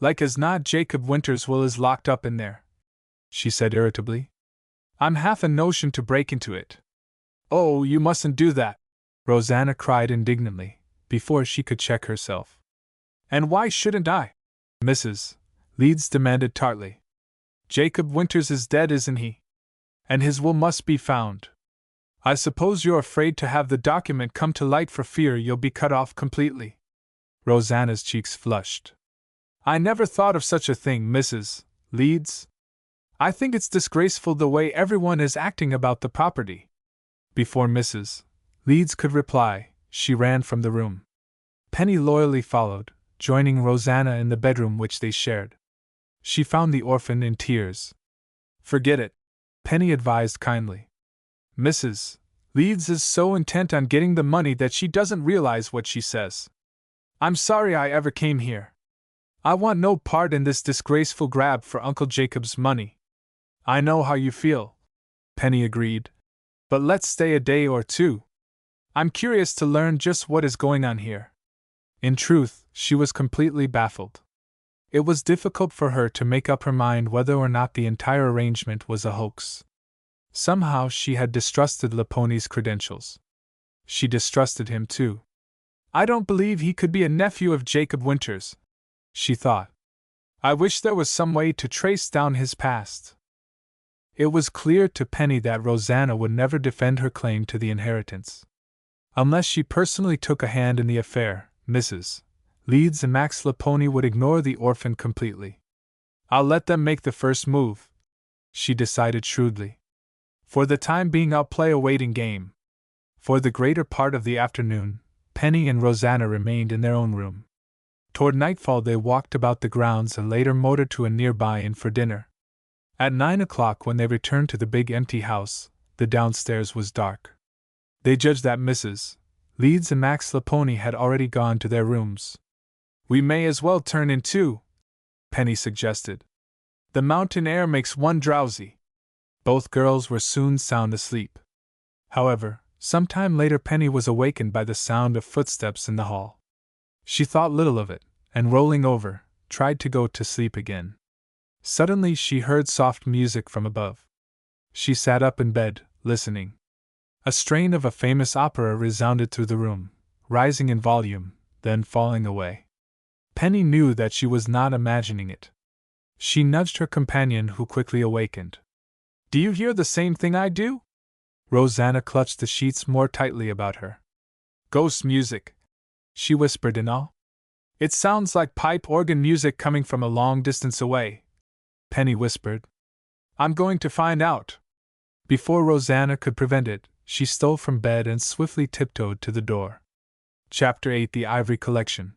Like as not, Jacob Winters' will is locked up in there, she said irritably. I'm half a notion to break into it. Oh, you mustn't do that, Rosanna cried indignantly, before she could check herself. And why shouldn't I? Mrs. Leeds demanded tartly. Jacob Winters is dead, isn't he? And his will must be found. I suppose you're afraid to have the document come to light for fear you'll be cut off completely. Rosanna's cheeks flushed. I never thought of such a thing, Mrs. Leeds. I think it's disgraceful the way everyone is acting about the property. Before Mrs. Leeds could reply, she ran from the room. Penny loyally followed, joining Rosanna in the bedroom which they shared. She found the orphan in tears. Forget it, Penny advised kindly. Mrs. Leeds is so intent on getting the money that she doesn't realize what she says. I'm sorry I ever came here. I want no part in this disgraceful grab for Uncle Jacob's money. I know how you feel, Penny agreed. But let's stay a day or two. I'm curious to learn just what is going on here. In truth, she was completely baffled. It was difficult for her to make up her mind whether or not the entire arrangement was a hoax. Somehow she had distrusted Laponi's credentials. She distrusted him too. I don't believe he could be a nephew of Jacob Winters, she thought. I wish there was some way to trace down his past. It was clear to Penny that Rosanna would never defend her claim to the inheritance. Unless she personally took a hand in the affair, Mrs. Leeds and Max Laponi would ignore the orphan completely. I'll let them make the first move, she decided shrewdly. For the time being, I'll play a waiting game. For the greater part of the afternoon, Penny and Rosanna remained in their own room. Toward nightfall, they walked about the grounds and later motored to a nearby inn for dinner. At 9 o'clock, when they returned to the big empty house, the downstairs was dark. They judged that Mrs. Leeds and Max Laponi had already gone to their rooms. We may as well turn in too, Penny suggested. The mountain air makes one drowsy. Both girls were soon sound asleep. However, some time later Penny was awakened by the sound of footsteps in the hall. She thought little of it, and rolling over, tried to go to sleep again. Suddenly she heard soft music from above. She sat up in bed, listening. A strain of a famous opera resounded through the room, rising in volume, then falling away. Penny knew that she was not imagining it. She nudged her companion, who quickly awakened. Do you hear the same thing I do? Rosanna clutched the sheets more tightly about her. Ghost music, she whispered in awe. It sounds like pipe organ music coming from a long distance away, Penny whispered. I'm going to find out. Before Rosanna could prevent it, she stole from bed and swiftly tiptoed to the door. Chapter 8: The Ivory Collection.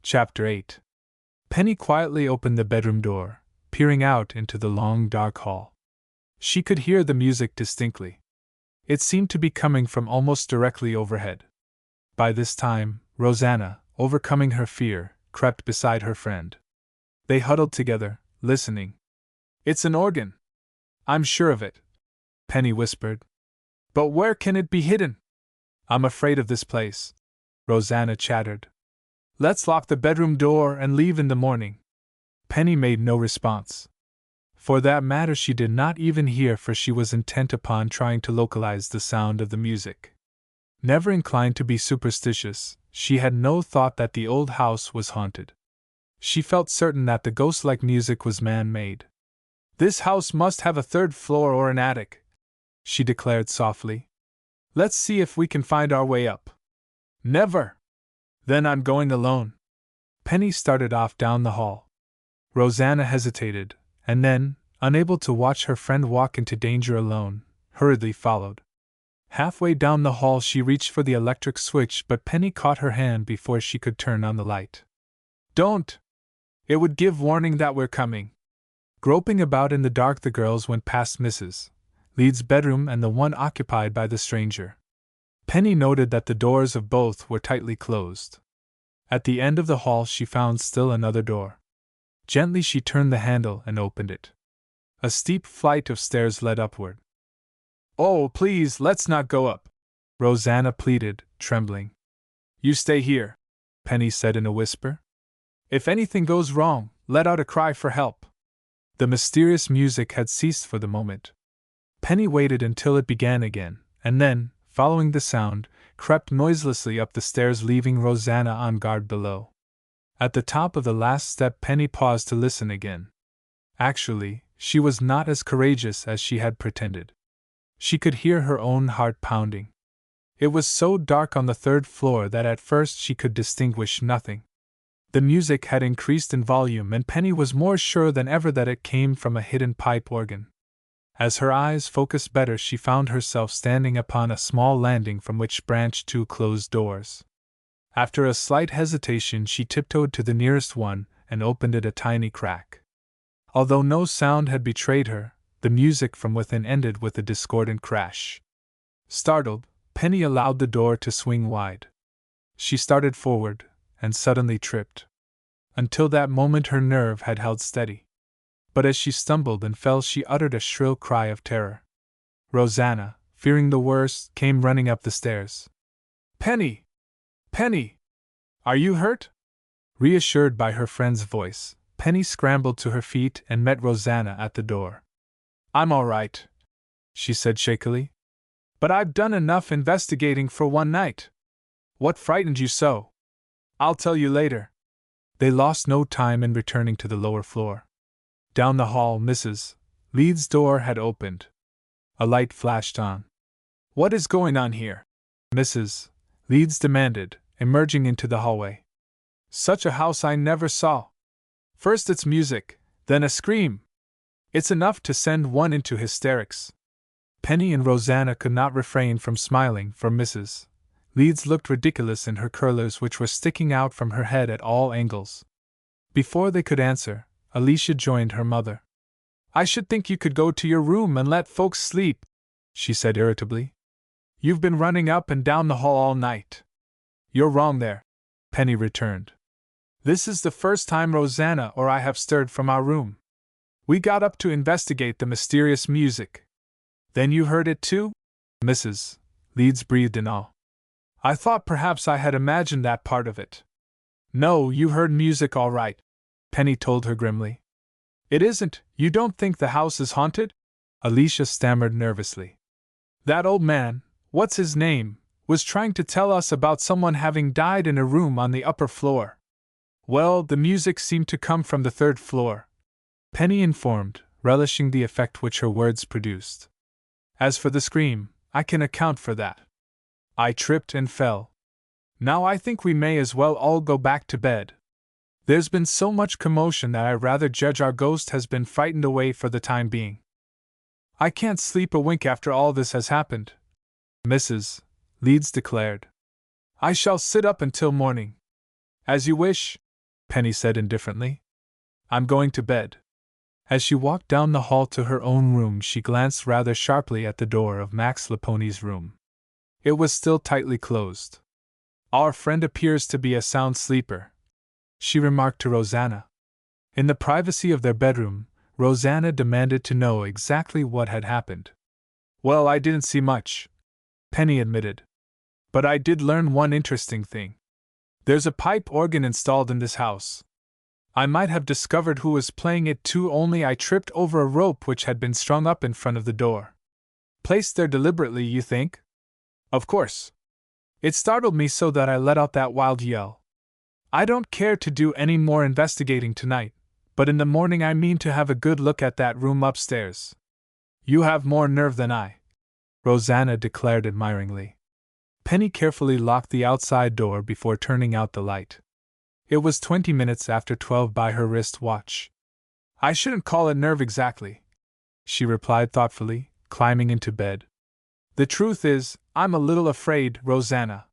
Chapter 8. Penny quietly opened the bedroom door, peering out into the long dark hall. She could hear the music distinctly. It seemed to be coming from almost directly overhead. By this time, Rosanna, overcoming her fear, crept beside her friend. They huddled together, listening. It's an organ. I'm sure of it, Penny whispered. But where can it be hidden? I'm afraid of this place, Rosanna chattered. Let's lock the bedroom door and leave in the morning. Penny made no response. For that matter, she did not even hear, for she was intent upon trying to localize the sound of the music. Never inclined to be superstitious, she had no thought that the old house was haunted. She felt certain that the ghost-like music was man-made. This house must have a third floor or an attic, she declared softly. Let's see if we can find our way up. Never! Then I'm going alone. Penny started off down the hall. Rosanna hesitated, and then, unable to watch her friend walk into danger alone, hurriedly followed. Halfway down the hall she reached for the electric switch, but Penny caught her hand before she could turn on the light. Don't! It would give warning that we're coming. Groping about in the dark, the girls went past Mrs. Leeds' bedroom and the one occupied by the stranger. Penny noted that the doors of both were tightly closed. At the end of the hall she found still another door. Gently she turned the handle and opened it. A steep flight of stairs led upward. Oh, please, let's not go up, Rosanna pleaded, trembling. You stay here, Penny said in a whisper. If anything goes wrong, let out a cry for help. The mysterious music had ceased for the moment. Penny waited until it began again, and then, following the sound, crept noiselessly up the stairs, leaving Rosanna on guard below. At the top of the last step Penny paused to listen again. Actually, she was not as courageous as she had pretended. She could hear her own heart pounding. It was so dark on the third floor that at first she could distinguish nothing. The music had increased in volume, and Penny was more sure than ever that it came from a hidden pipe organ. As her eyes focused better, she found herself standing upon a small landing from which branched two closed doors. After a slight hesitation, she tiptoed to the nearest one and opened it a tiny crack. Although no sound had betrayed her, The music from within ended with a discordant crash. Startled, Penny allowed the door to swing wide. She started forward, and suddenly tripped. Until that moment her nerve had held steady. But as she stumbled and fell, she uttered a shrill cry of terror. Rosanna, fearing the worst, came running up the stairs. "Penny! Penny! Are you hurt?" Reassured by her friend's voice, Penny scrambled to her feet and met Rosanna at the door. "I'm all right," she said shakily. "But I've done enough investigating for one night. What frightened you so? I'll tell you later." They lost no time in returning to the lower floor. Down the hall, Mrs. Leeds' door had opened. A light flashed on. "What is going on here?" Mrs. Leeds demanded, emerging into the hallway. "Such a house I never saw. First it's music, then a scream. It's enough to send one into hysterics." Penny and Rosanna could not refrain from smiling, for Mrs. Leeds looked ridiculous in her curlers, which were sticking out from her head at all angles. Before they could answer, Alicia joined her mother. "I should think you could go to your room and let folks sleep," she said irritably. "You've been running up and down the hall all night." "You're wrong there," Penny returned. "This is the first time Rosanna or I have stirred from our room. We got up to investigate the mysterious music." "Then you heard it too?" Mrs. Leeds breathed in awe. "I thought perhaps I had imagined that part of it." "No, you heard music all right," Penny told her grimly. "It isn't, you don't think the house is haunted?" Alicia stammered nervously. "That old man, what's his name, was trying to tell us about someone having died in a room on the upper floor." "Well, the music seemed to come from the third floor," Penny informed, relishing the effect which her words produced. "As for the scream, I can account for that. I tripped and fell. Now I think we may as well all go back to bed. There's been so much commotion that I rather judge our ghost has been frightened away for the time being. I can't sleep a wink after all this has happened," Mrs. Leeds declared. "I shall sit up until morning." "As you wish," Penny said indifferently. "I'm going to bed." As she walked down the hall to her own room, she glanced rather sharply at the door of Max Laponi's room. It was still tightly closed. "Our friend appears to be a sound sleeper," she remarked to Rosanna. In the privacy of their bedroom, Rosanna demanded to know exactly what had happened. "Well, I didn't see much," Penny admitted. "But I did learn one interesting thing. There's a pipe organ installed in this house. I might have discovered who was playing it too, only I tripped over a rope which had been strung up in front of the door." "Placed there deliberately, you think?" "Of course. It startled me so that I let out that wild yell. I don't care to do any more investigating tonight, but in the morning I mean to have a good look at that room upstairs." "You have more nerve than I," Rosanna declared admiringly. Penny carefully locked the outside door before turning out the light. It was 20 minutes after 12 by her wrist watch. "I shouldn't call it nerve exactly," she replied thoughtfully, climbing into bed. "The truth is, I'm a little afraid, Rosanna."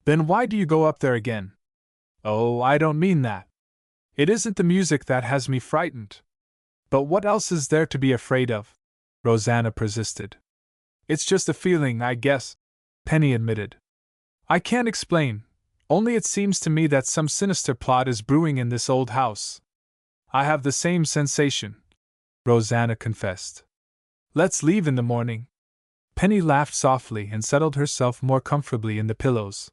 "Then why do you go up there again?" "Oh, I don't mean that. It isn't the music that has me frightened." "But what else is there to be afraid of?" Rosanna persisted. "It's just a feeling, I guess," Penny admitted. "I can't explain, only it seems to me that some sinister plot is brewing in this old house." "I have the same sensation," Rosanna confessed. "Let's leave in the morning." Penny laughed softly and settled herself more comfortably in the pillows.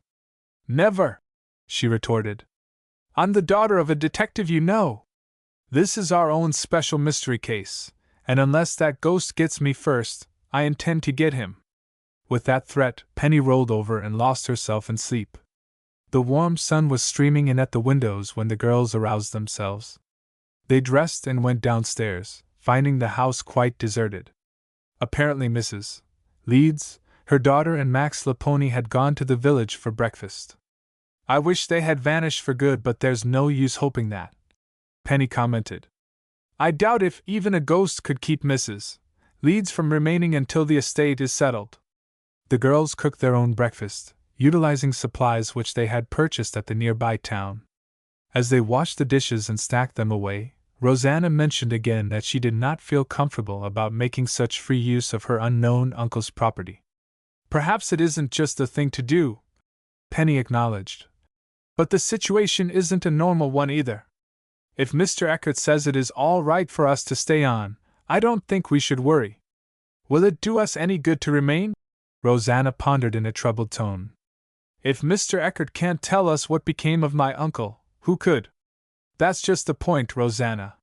"Never!" she retorted. "I'm the daughter of a detective, you know. This is our own special mystery case, and unless that ghost gets me first, I intend to get him." With that threat, Penny rolled over and lost herself in sleep. The warm sun was streaming in at the windows when the girls aroused themselves. They dressed and went downstairs, finding the house quite deserted. Apparently Mrs. Leeds, her daughter, and Max Laponi had gone to the village for breakfast. "I wish they had vanished for good, but there's no use hoping that," Penny commented. "I doubt if even a ghost could keep Mrs. Leeds from remaining until the estate is settled." The girls cooked their own breakfast, utilizing supplies which they had purchased at the nearby town. As they washed the dishes and stacked them away, Rosanna mentioned again that she did not feel comfortable about making such free use of her unknown uncle's property. Perhaps it isn't just the thing to do, Penny acknowledged. But the situation isn't a normal one either. If Mr. Eckert says it is all right for us to stay on, I don't think we should worry. Will it do us any good to remain? Rosanna pondered in a troubled tone. If Mr. Eckert can't tell us what became of my uncle, who could? That's just the point, Rosanna.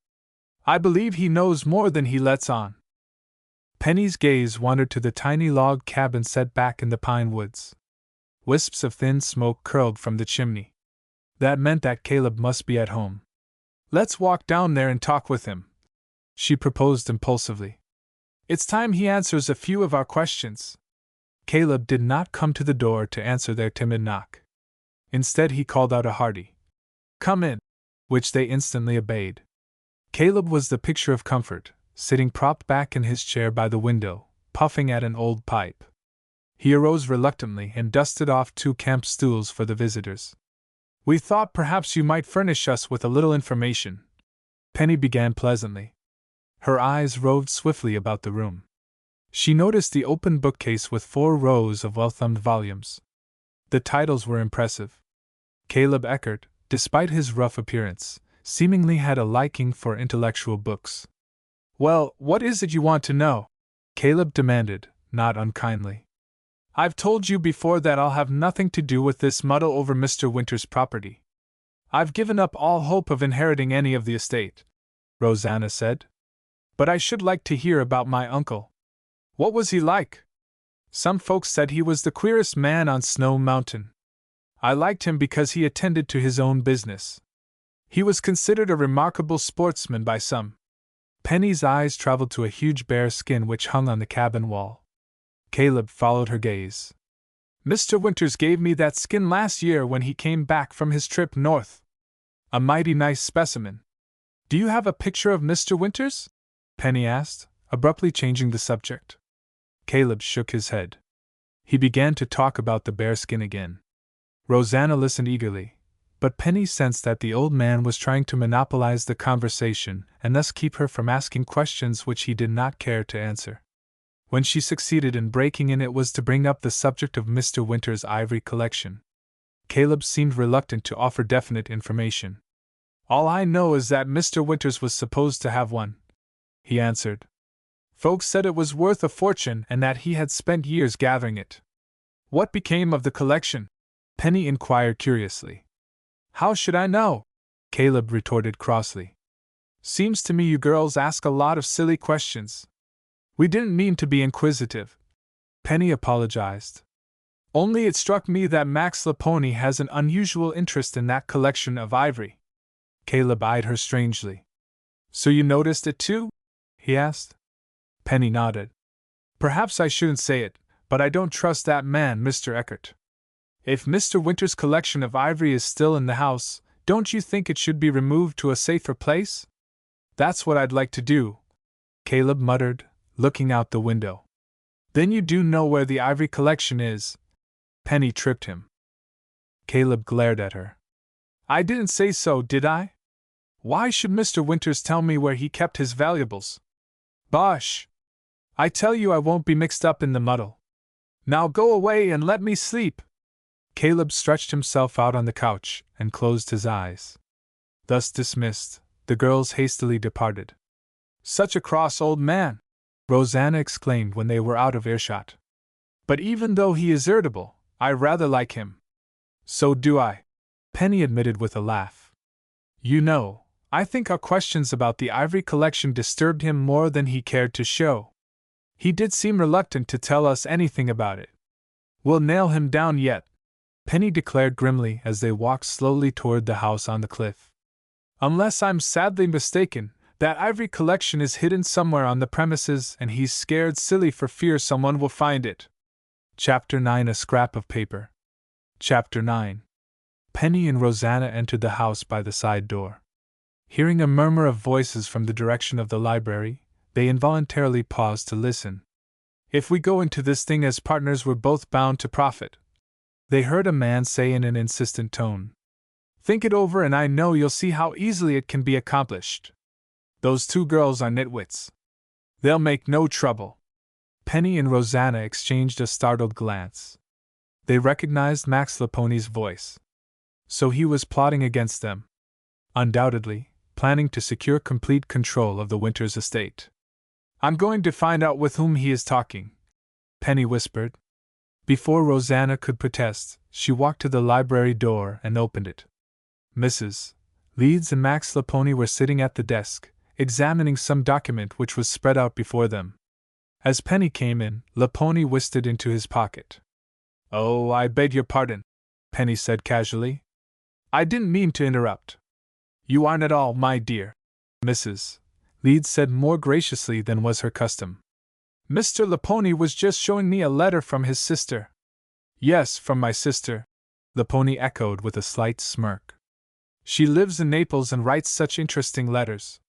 I believe he knows more than he lets on. Penny's gaze wandered to the tiny log cabin set back in the pine woods. Wisps of thin smoke curled from the chimney. That meant that Caleb must be at home. Let's walk down there and talk with him, she proposed impulsively. It's time he answers a few of our questions. Caleb did not come to the door to answer their timid knock. Instead, he called out a hearty, "Come in," which they instantly obeyed. Caleb was the picture of comfort, sitting propped back in his chair by the window, puffing at an old pipe. He arose reluctantly and dusted off 2 camp stools for the visitors. "We thought perhaps you might furnish us with a little information," Penny began pleasantly. Her eyes roved swiftly about the room. She noticed the open bookcase with 4 rows of well-thumbed volumes. The titles were impressive. Caleb Eckert, despite his rough appearance, seemingly had a liking for intellectual books. "Well, what is it you want to know?" Caleb demanded, not unkindly. "I've told you before that I'll have nothing to do with this muddle over Mr. Winter's property. I've given up all hope of inheriting any of the estate," Rosanna said. "But I should like to hear about my uncle. What was he like? Some folks said he was the queerest man on Snow Mountain. I liked him because he attended to his own business. He was considered a remarkable sportsman by some." Penny's eyes traveled to a huge bear skin which hung on the cabin wall. Caleb followed her gaze. "Mr. Winters gave me that skin last year when he came back from his trip north. A mighty nice specimen. Do you have a picture of Mr. Winters?" Penny asked, abruptly changing the subject. Caleb shook his head. He began to talk about the bearskin again. Rosanna listened eagerly, but Penny sensed that the old man was trying to monopolize the conversation and thus keep her from asking questions which he did not care to answer. When she succeeded in breaking in, it was to bring up the subject of Mr. Winter's ivory collection. Caleb seemed reluctant to offer definite information. "All I know is that Mr. Winters was supposed to have one," he answered. "Folks said it was worth a fortune and that he had spent years gathering it." "What became of the collection?" Penny inquired curiously. "How should I know?" Caleb retorted crossly. "Seems to me you girls ask a lot of silly questions." "We didn't mean to be inquisitive," Penny apologized. "Only it struck me that Max Laponi has an unusual interest in that collection of ivory." Caleb eyed her strangely. "So you noticed it too?" he asked. Penny nodded. "Perhaps I shouldn't say it, but I don't trust that man, Mr. Eckert. If Mr. Winter's collection of ivory is still in the house, don't you think it should be removed to a safer place?" "That's what I'd like to do," Caleb muttered, looking out the window. "Then you do know where the ivory collection is?" Penny tripped him. Caleb glared at her. "I didn't say so, did I? Why should Mr. Winters tell me where he kept his valuables?" "Bosh! I tell you I won't be mixed up in the muddle. Now go away and let me sleep." Caleb stretched himself out on the couch and closed his eyes. Thus dismissed, the girls hastily departed. "Such a cross old man!" Rosanna exclaimed when they were out of earshot. "But even though he is irritable, I rather like him." "So do I," Penny admitted with a laugh. "You know, I think our questions about the ivory collection disturbed him more than he cared to show. He did seem reluctant to tell us anything about it." "We'll nail him down yet," Penny declared grimly as they walked slowly toward the house on the cliff. "Unless I'm sadly mistaken, that ivory collection is hidden somewhere on the premises and he's scared silly for fear someone will find it." Chapter 9: A Scrap of Paper. Chapter 9. Penny and Rosanna entered the house by the side door. Hearing a murmur of voices from the direction of the library, they involuntarily paused to listen. "If we go into this thing as partners, we're both bound to profit," they heard a man say in an insistent tone. "Think it over and I know you'll see how easily it can be accomplished." Those two girls are nitwits. They'll make no trouble. Penny and Rosanna exchanged a startled glance. They recognized Max Laponi's voice. So he was plotting against them. Undoubtedly, planning to secure complete control of the Winters estate. I'm going to find out with whom he is talking, Penny whispered. Before Rosanna could protest, she walked to the library door and opened it. Mrs. Leeds and Max Laponi were sitting at the desk, examining some document which was spread out before them. As Penny came in, Laponi whispered into his pocket. "Oh, I beg your pardon," Penny said casually. "I didn't mean to interrupt." "You aren't at all, my dear," Mrs. Leeds said more graciously than was her custom. "Mr. Laponi was just showing me a letter from his sister." "Yes, from my sister," Laponi echoed with a slight smirk. "She lives in Naples and writes such interesting letters."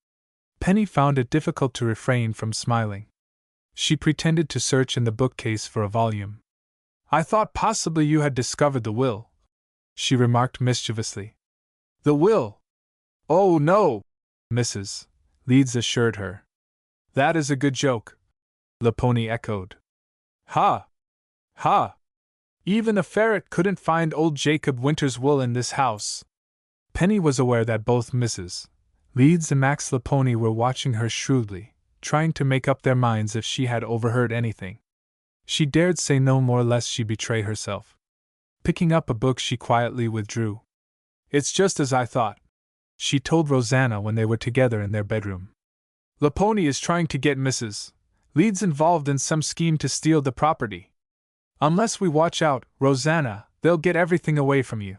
Penny found it difficult to refrain from smiling. She pretended to search in the bookcase for a volume. "I thought possibly you had discovered the will," she remarked mischievously. "The will? Oh, no," Mrs. Leeds assured her. "That is a good joke," Laponi echoed. "Ha! Ha! Even a ferret couldn't find old Jacob Winter's will in this house." Penny was aware that both Mrs. Leeds and Max Laponi were watching her shrewdly, trying to make up their minds if she had overheard anything. She dared say no more lest she betray herself. Picking up a book, she quietly withdrew. "It's just as I thought," she told Rosanna when they were together in their bedroom. "Laponi is trying to get Mrs. Leeds involved in some scheme to steal the property. Unless we watch out, Rosanna, they'll get everything away from you."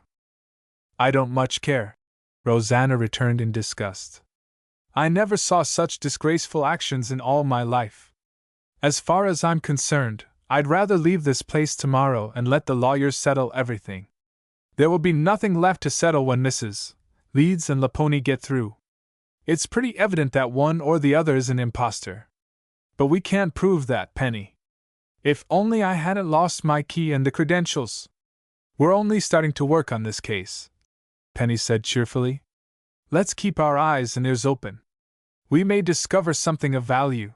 "I don't much care," Rosanna returned in disgust. "I never saw such disgraceful actions in all my life. As far as I'm concerned, I'd rather leave this place tomorrow and let the lawyers settle everything. There will be nothing left to settle when Mrs. Leeds and Laponi get through. It's pretty evident that one or the other is an imposter. But we can't prove that, Penny. If only I hadn't lost my key and the credentials. We're only starting to work on this case," Penny said cheerfully. "Let's keep our eyes and ears open. We may discover something of value."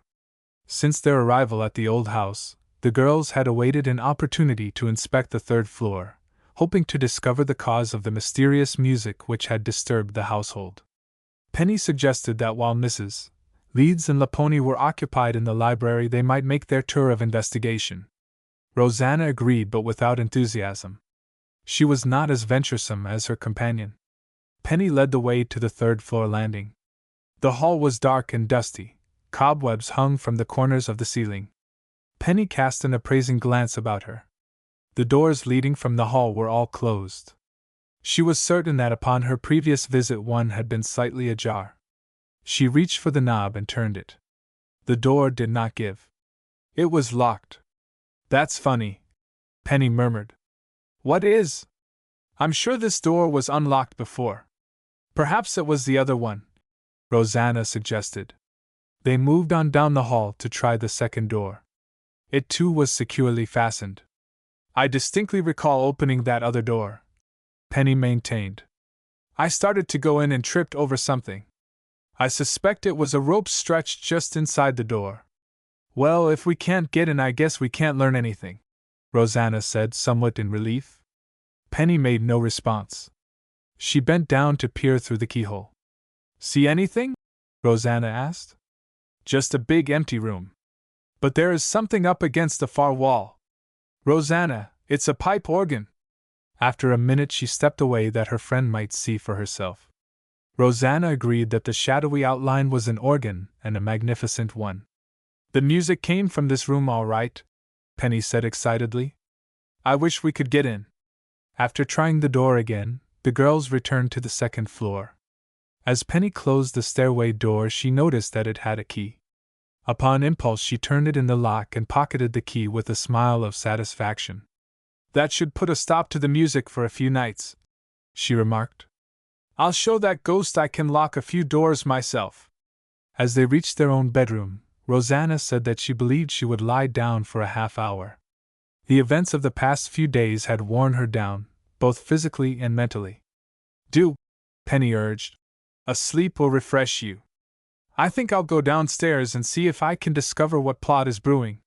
Since their arrival at the old house, the girls had awaited an opportunity to inspect the third floor, hoping to discover the cause of the mysterious music which had disturbed the household. Penny suggested that while Mrs. Leeds and Laponi were occupied in the library, they might make their tour of investigation. Rosanna agreed, but without enthusiasm. She was not as venturesome as her companion. Penny led the way to the third-floor landing. The hall was dark and dusty. Cobwebs hung from the corners of the ceiling. Penny cast an appraising glance about her. The doors leading from the hall were all closed. She was certain that upon her previous visit one had been slightly ajar. She reached for the knob and turned it. The door did not give. It was locked. "That's funny," Penny murmured. "What is? I'm sure this door was unlocked before." "Perhaps it was the other one," Rosanna suggested. They moved on down the hall to try the second door. It too was securely fastened. "I distinctly recall opening that other door," Penny maintained. "I started to go in and tripped over something. I suspect it was a rope stretched just inside the door." "Well, if we can't get in, I guess we can't learn anything," Rosanna said, somewhat in relief. Penny made no response. She bent down to peer through the keyhole. "See anything?" Rosanna asked. "Just a big empty room. But there is something up against the far wall." "Rosanna, it's a pipe organ." After a minute she stepped away that her friend might see for herself. Rosanna agreed that the shadowy outline was an organ, and a magnificent one. "The music came from this room all right," Penny said excitedly. "I wish we could get in." After trying the door again, the girls returned to the second floor. As Penny closed the stairway door, she noticed that it had a key. Upon impulse, she turned it in the lock and pocketed the key with a smile of satisfaction. "That should put a stop to the music for a few nights," she remarked. "I'll show that ghost I can lock a few doors myself." As they reached their own bedroom, Rosanna said that she believed she would lie down for a half hour. The events of the past few days had worn her down, both physically and mentally. "Do," Penny urged. "A sleep will refresh you." I think I'll go downstairs and see if I can discover what plot is brewing.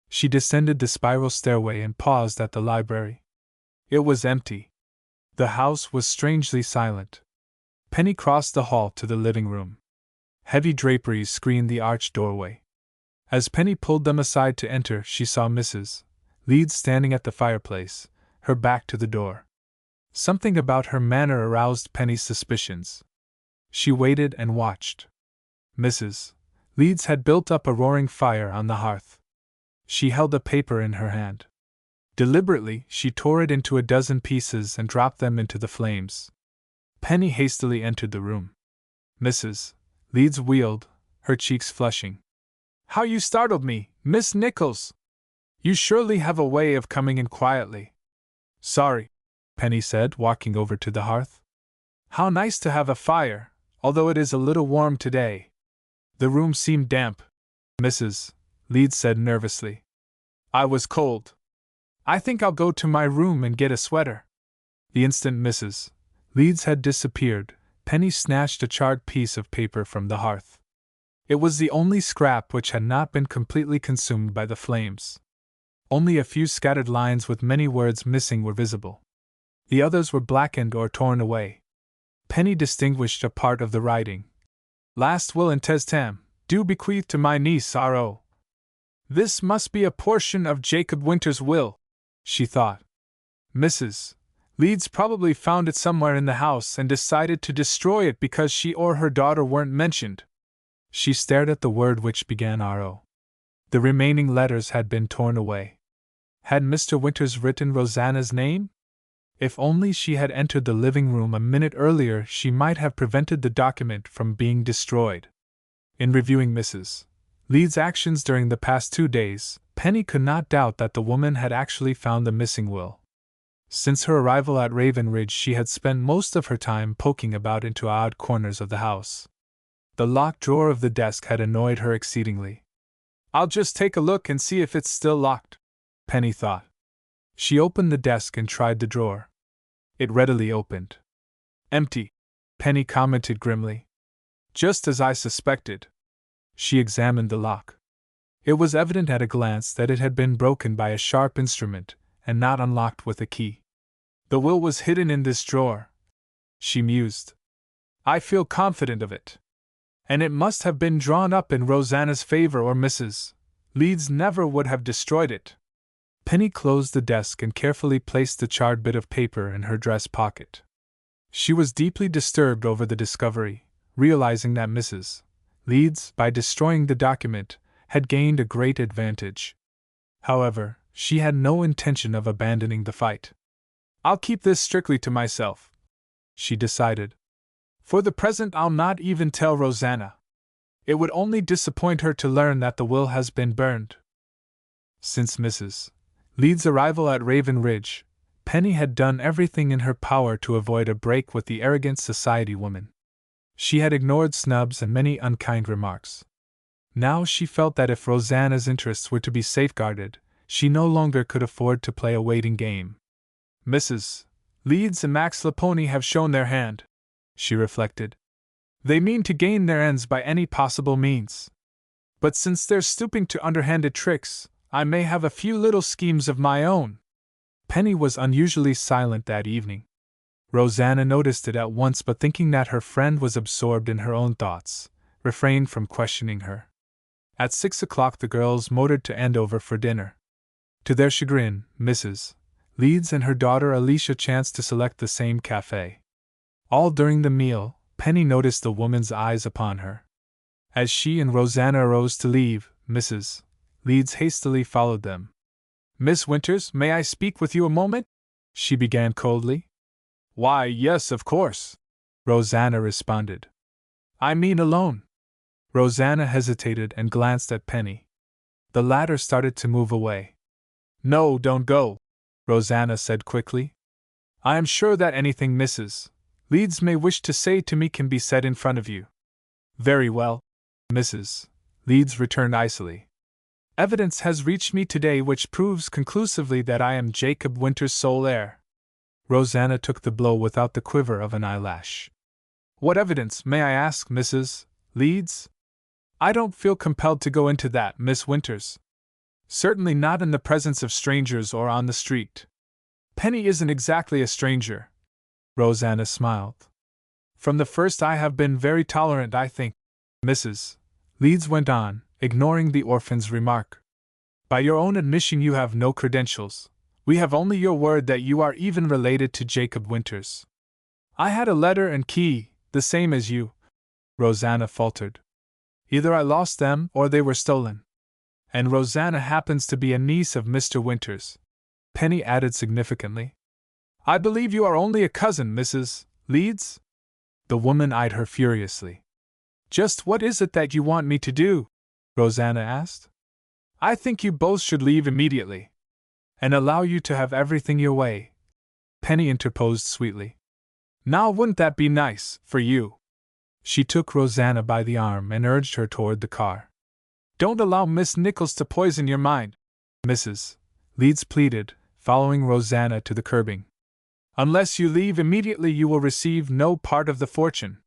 She descended the spiral stairway and paused at the library. It was empty. The house was strangely silent. Penny crossed the hall to the living room. Heavy draperies screened the arched doorway. As Penny pulled them aside to enter, she saw Mrs. Leeds standing at the fireplace, her back to the door. Something about her manner aroused Penny's suspicions. She waited and watched. Mrs. Leeds had built up a roaring fire on the hearth. She held a paper in her hand. Deliberately, she tore it into a dozen pieces and dropped them into the flames. Penny hastily entered the room. Mrs. Leeds wheeled, her cheeks flushing. "How you startled me, Miss Nichols! You surely have a way of coming in quietly." "Sorry," Penny said, walking over to the hearth. "How nice to have a fire, although it is a little warm today." The room seemed damp, Mrs. Leeds said nervously. "I was cold. I think I'll go to my room and get a sweater." The instant Mrs. Leeds had disappeared, Penny snatched a charred piece of paper from the hearth. It was the only scrap which had not been completely consumed by the flames. Only a few scattered lines with many words missing were visible. The others were blackened or torn away. Penny distinguished a part of the writing. "Last will and testament, do bequeath to my niece R.O. This must be a portion of Jacob Winter's will," she thought. Mrs. Leeds probably found it somewhere in the house and decided to destroy it because she or her daughter weren't mentioned. She stared at the word which began R.O. The remaining letters had been torn away. Had Mr. Winters written Rosanna's name? If only she had entered the living room a minute earlier, she might have prevented the document from being destroyed. In reviewing Mrs. Leeds' actions during the past 2 days, Penny could not doubt that the woman had actually found the missing will. Since her arrival at Raven Ridge, she had spent most of her time poking about into odd corners of the house. The locked drawer of the desk had annoyed her exceedingly. "I'll just take a look and see if it's still locked," Penny thought. She opened the desk and tried the drawer. It readily opened. "Empty," Penny commented grimly. "Just as I suspected." She examined the lock. It was evident at a glance that it had been broken by a sharp instrument, and not unlocked with a key. "The will was hidden in this drawer," she mused. "I feel confident of it. And it must have been drawn up in Rosanna's favor, or Mrs. Leeds never would have destroyed it." Penny closed the desk and carefully placed the charred bit of paper in her dress pocket. She was deeply disturbed over the discovery, realizing that Mrs. Leeds, by destroying the document, had gained a great advantage. However, she had no intention of abandoning the fight. "I'll keep this strictly to myself," she decided. "For the present, I'll not even tell Rosanna. It would only disappoint her to learn that the will has been burned." Since Mrs. Leeds' arrival at Raven Ridge, Penny had done everything in her power to avoid a break with the arrogant society woman. She had ignored snubs and many unkind remarks. Now she felt that if Rosanna's interests were to be safeguarded, she no longer could afford to play a waiting game. "Mrs. Leeds and Max Laponi have shown their hand," she reflected. "They mean to gain their ends by any possible means. But since they're stooping to underhanded tricks, I may have a few little schemes of my own." Penny was unusually silent that evening. Rosanna noticed it at once, but thinking that her friend was absorbed in her own thoughts, refrained from questioning her. At 6 o'clock the girls motored to Andover for dinner. To their chagrin, Mrs. Leeds and her daughter Alicia chanced to select the same cafe. All during the meal, Penny noticed the woman's eyes upon her. As she and Rosanna arose to leave, Mrs. Leeds hastily followed them. "Miss Winters, may I speak with you a moment?" she began coldly. "Why, yes, of course," Rosanna responded. "I mean alone." Rosanna hesitated and glanced at Penny. The latter started to move away. "No, don't go," Rosanna said quickly. "I am sure that anything Mrs. Leeds may wish to say to me can be said in front of you." "Very well," Mrs. Leeds returned icily. "Evidence has reached me today which proves conclusively that I am Jacob Winter's sole heir." Rosanna took the blow without the quiver of an eyelash. "What evidence, may I ask, Mrs. Leeds? I don't feel compelled to go into that, Miss Winters. Certainly not in the presence of strangers or on the street. Penny isn't exactly a stranger. Rosanna smiled. From the first I have been very tolerant, I think. Mrs. Leeds went on, ignoring the orphan's remark. By your own admission you have no credentials. We have only your word that you are even related to Jacob Winters. I had a letter and key, the same as you. Rosanna faltered. Either I lost them or they were stolen. And Rosanna happens to be a niece of Mr. Winters, Penny added significantly. I believe you are only a cousin, Mrs. Leeds? The woman eyed her furiously. Just what is it that you want me to do? Rosanna asked. I think you both should leave immediately. And allow you to have everything your way, Penny interposed sweetly. Now wouldn't that be nice, for you? She took Rosanna by the arm and urged her toward the car. Don't allow Miss Nichols to poison your mind, Mrs. Leeds pleaded, following Rosanna to the curbing. Unless you leave immediately you will receive no part of the fortune.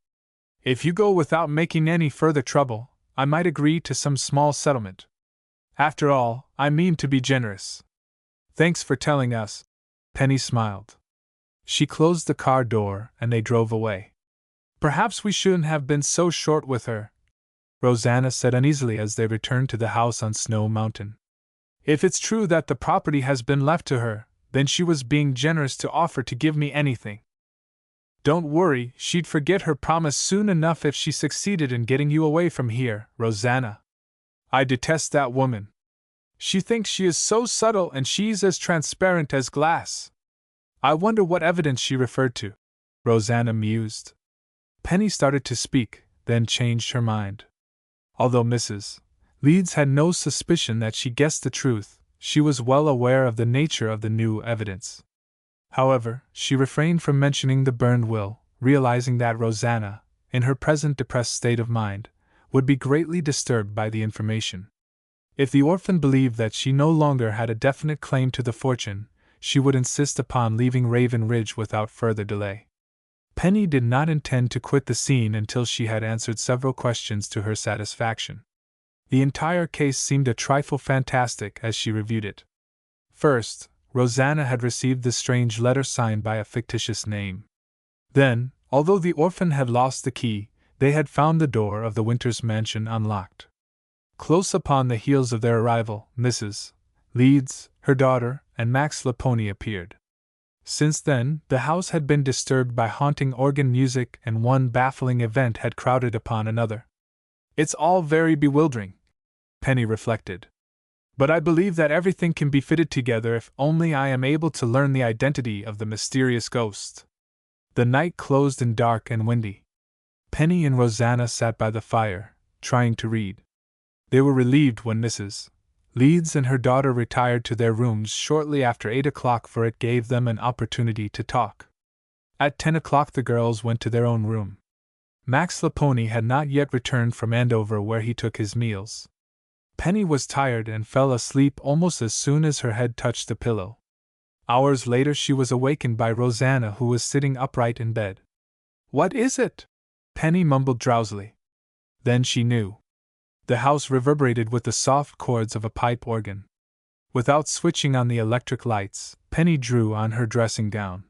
If you go without making any further trouble, I might agree to some small settlement. After all, I mean to be generous. Thanks for telling us, Penny smiled. She closed the car door and they drove away. Perhaps we shouldn't have been so short with her, Rosanna said uneasily as they returned to the house on Snow Mountain. If it's true that the property has been left to her, then she was being generous to offer to give me anything. Don't worry, she'd forget her promise soon enough if she succeeded in getting you away from here, Rosanna. I detest that woman. She thinks she is so subtle and she's as transparent as glass. I wonder what evidence she referred to, Rosanna mused. Penny started to speak, then changed her mind. Although Mrs. Leeds had no suspicion that she guessed the truth, she was well aware of the nature of the new evidence. However, she refrained from mentioning the burned will, realizing that Rosanna, in her present depressed state of mind, would be greatly disturbed by the information. If the orphan believed that she no longer had a definite claim to the fortune, she would insist upon leaving Raven Ridge without further delay. Penny did not intend to quit the scene until she had answered several questions to her satisfaction. The entire case seemed a trifle fantastic as she reviewed it. First, Rosanna had received the strange letter signed by a fictitious name. Then, although the orphan had lost the key, they had found the door of the Winters mansion unlocked. Close upon the heels of their arrival, Mrs. Leeds, her daughter, and Max Laponi appeared. Since then, the house had been disturbed by haunting organ music and one baffling event had crowded upon another. It's all very bewildering, Penny reflected. But I believe that everything can be fitted together if only I am able to learn the identity of the mysterious ghost. The night closed in dark and windy. Penny and Rosanna sat by the fire, trying to read. They were relieved when Mrs. Leeds and her daughter retired to their rooms shortly after 8 o'clock, for it gave them an opportunity to talk. At 10 o'clock the girls went to their own room. Max Laponi had not yet returned from Andover where he took his meals. Penny was tired and fell asleep almost as soon as her head touched the pillow. Hours later she was awakened by Rosanna, who was sitting upright in bed. What is it? Penny mumbled drowsily. Then she knew. The house reverberated with the soft chords of a pipe organ. Without switching on the electric lights, Penny drew on her dressing gown.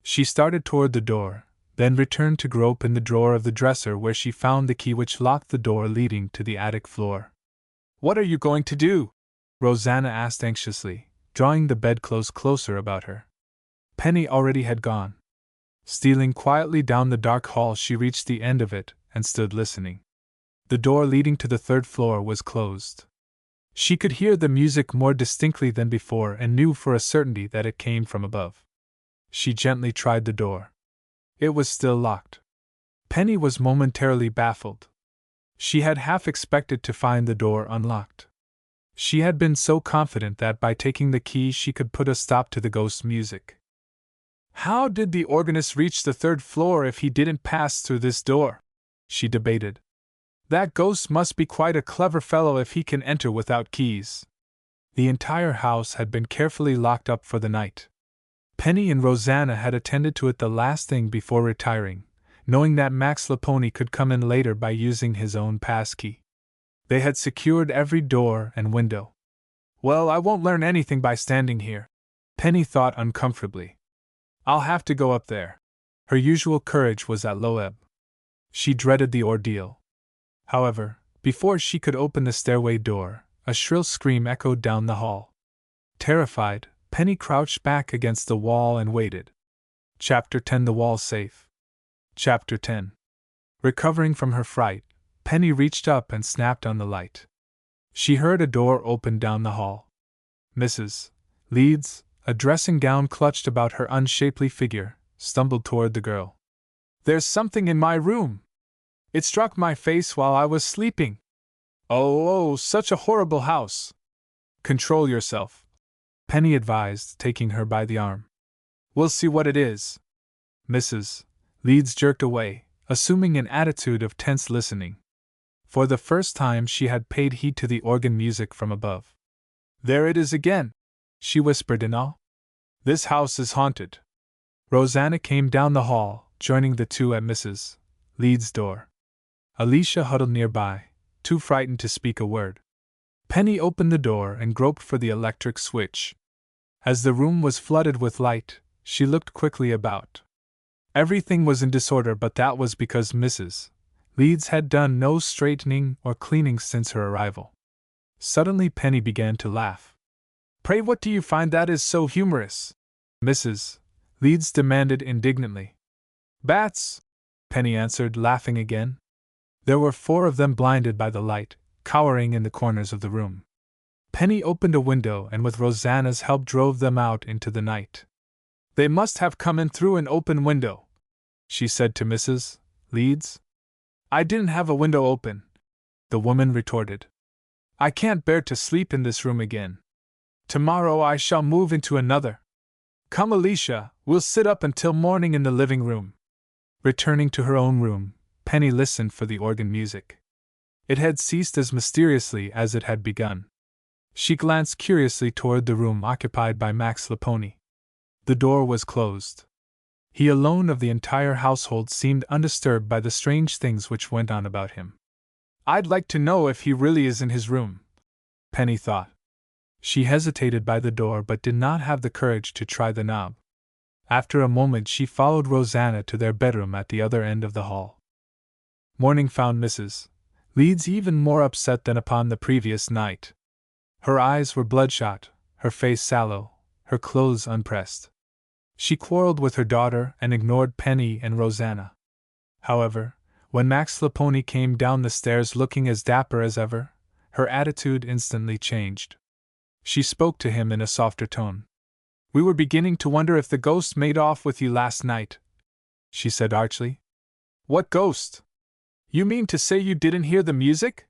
She started toward the door, then returned to grope in the drawer of the dresser where she found the key which locked the door leading to the attic floor. What are you going to do? Rosanna asked anxiously, drawing the bedclothes closer about her. Penny already had gone. Stealing quietly down the dark hall, she reached the end of it and stood listening. The door leading to the third floor was closed. She could hear the music more distinctly than before and knew for a certainty that it came from above. She gently tried the door. It was still locked. Penny was momentarily baffled. She had half expected to find the door unlocked. She had been so confident that by taking the key she could put a stop to the ghost's music. How did the organist reach the third floor if he didn't pass through this door? She debated. That ghost must be quite a clever fellow if he can enter without keys. The entire house had been carefully locked up for the night. Penny and Rosanna had attended to it the last thing before retiring, knowing that Max Laponi could come in later by using his own passkey. They had secured every door and window. Well, I won't learn anything by standing here, Penny thought uncomfortably. I'll have to go up there. Her usual courage was at low ebb. She dreaded the ordeal. However, before she could open the stairway door, a shrill scream echoed down the hall. Terrified, Penny crouched back against the wall and waited. Chapter 10: The Wall Safe. Chapter 10. Recovering from her fright, Penny reached up and snapped on the light. She heard a door open down the hall. Mrs. Leeds, a dressing gown clutched about her unshapely figure, stumbled toward the girl. "There's something in my room! It struck my face while I was sleeping. Oh, such a horrible house!" "Control yourself," Penny advised, taking her by the arm. "We'll see what it is." Mrs. Leeds jerked away, assuming an attitude of tense listening. For the first time she had paid heed to the organ music from above. "There it is again," she whispered in awe. "This house is haunted." Rosanna came down the hall, joining the two at Mrs. Leeds' door. Alicia huddled nearby, too frightened to speak a word. Penny opened the door and groped for the electric switch. As the room was flooded with light, she looked quickly about. Everything was in disorder, but that was because Mrs. Leeds had done no straightening or cleaning since her arrival. Suddenly Penny began to laugh. "Pray, what do you find that is so humorous?" Mrs. Leeds demanded indignantly. "Bats," Penny answered, laughing again. There were 4 of them blinded by the light, cowering in the corners of the room. Penny opened a window and with Rosanna's help drove them out into the night. "They must have come in through an open window," she said to Mrs. Leeds. "I didn't have a window open," the woman retorted. "I can't bear to sleep in this room again. Tomorrow I shall move into another. Come, Alicia, we'll sit up until morning in the living room." Returning to her own room, Penny listened for the organ music. It had ceased as mysteriously as it had begun. She glanced curiously toward the room occupied by Max Laponi. The door was closed. He alone of the entire household seemed undisturbed by the strange things which went on about him. "I'd like to know if he really is in his room," Penny thought. She hesitated by the door but did not have the courage to try the knob. After a moment she followed Rosanna to their bedroom at the other end of the hall. Morning found Mrs. Leeds even more upset than upon the previous night. Her eyes were bloodshot, her face sallow, her clothes unpressed. She quarreled with her daughter and ignored Penny and Rosanna. However, when Max Laponi came down the stairs looking as dapper as ever, her attitude instantly changed. She spoke to him in a softer tone. "We were beginning to wonder if the ghost made off with you last night," she said archly. "What ghost? You mean to say you didn't hear the music?"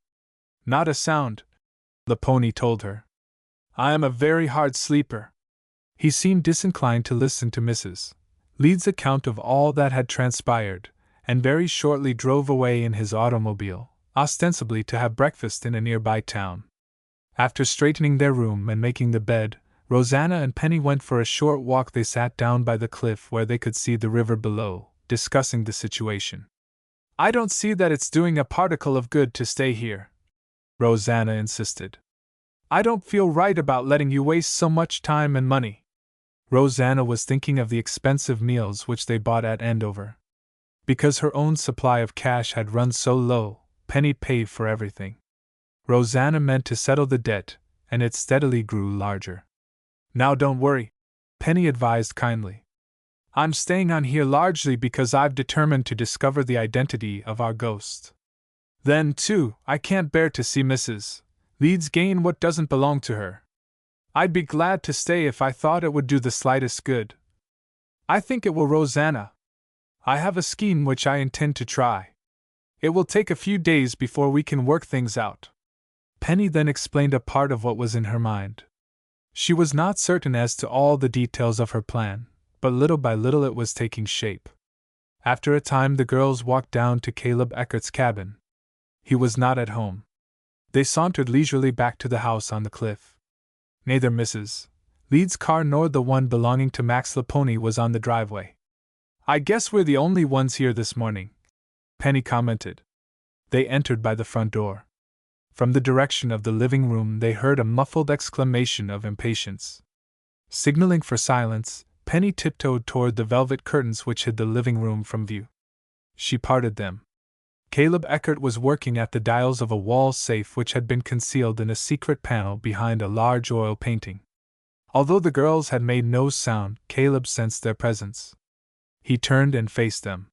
"Not a sound," Laponi told her. "I am a very hard sleeper." He seemed disinclined to listen to Mrs. Leeds' account of all that had transpired, and very shortly drove away in his automobile, ostensibly to have breakfast in a nearby town. After straightening their room and making the bed, Rosanna and Penny went for a short walk. They sat down by the cliff where they could see the river below, discussing the situation. "I don't see that it's doing a particle of good to stay here," Rosanna insisted. "I don't feel right about letting you waste so much time and money." Rosanna was thinking of the expensive meals which they bought at Andover. Because her own supply of cash had run so low, Penny paid for everything. Rosanna meant to settle the debt, and it steadily grew larger. "Now don't worry," Penny advised kindly. "I'm staying on here largely because I've determined to discover the identity of our ghost. Then, too, I can't bear to see Mrs. Leeds gain what doesn't belong to her. I'd be glad to stay if I thought it would do the slightest good. I think it will, Rosanna. I have a scheme which I intend to try. It will take a few days before we can work things out." Penny then explained a part of what was in her mind. She was not certain as to all the details of her plan, but little by little it was taking shape. After a time the girls walked down to Caleb Eckert's cabin. He was not at home. They sauntered leisurely back to the house on the cliff. Neither Mrs. Leeds' car nor the one belonging to Max Laponi was on the driveway. I guess we're the only ones here this morning, Penny commented. They entered by the front door. From the direction of the living room, they heard a muffled exclamation of impatience. Signaling for silence, Penny tiptoed toward the velvet curtains which hid the living room from view. She parted them. Caleb Eckert was working at the dials of a wall safe which had been concealed in a secret panel behind a large oil painting. Although the girls had made no sound, Caleb sensed their presence. He turned and faced them.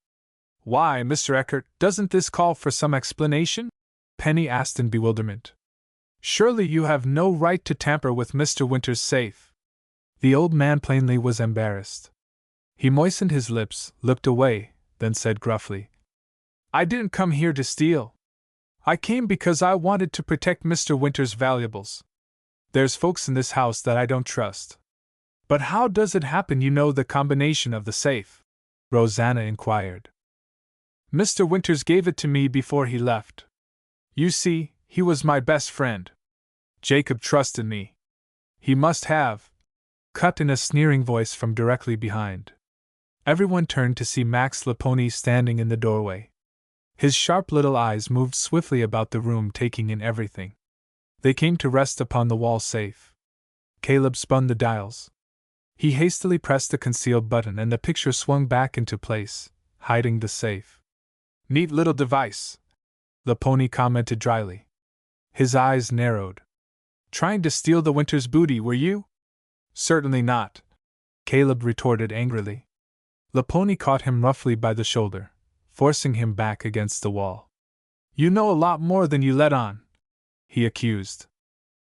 "Why, Mr. Eckert, doesn't this call for some explanation?" Penny asked in bewilderment. "Surely you have no right to tamper with Mr. Winter's safe." The old man plainly was embarrassed. He moistened his lips, looked away, then said gruffly, "I didn't come here to steal. I came because I wanted to protect Mr. Winter's valuables. There's folks in this house that I don't trust." "But how does it happen you know the combination of the safe?" Rosanna inquired. "Mr. Winters gave it to me before he left. You see, he was my best friend. Jacob trusted me. He must have," cut in a sneering voice from directly behind. Everyone turned to see Max Laponi standing in the doorway. His sharp little eyes moved swiftly about the room, taking in everything. They came to rest upon the wall safe. Caleb spun the dials. He hastily pressed the concealed button and the picture swung back into place, hiding the safe. "Neat little device," Laponi commented dryly. His eyes narrowed. "Trying to steal the Winter's booty, were you?" "Certainly not," Caleb retorted angrily. Laponi caught him roughly by the shoulder, forcing him back against the wall. "You know a lot more than you let on," he accused.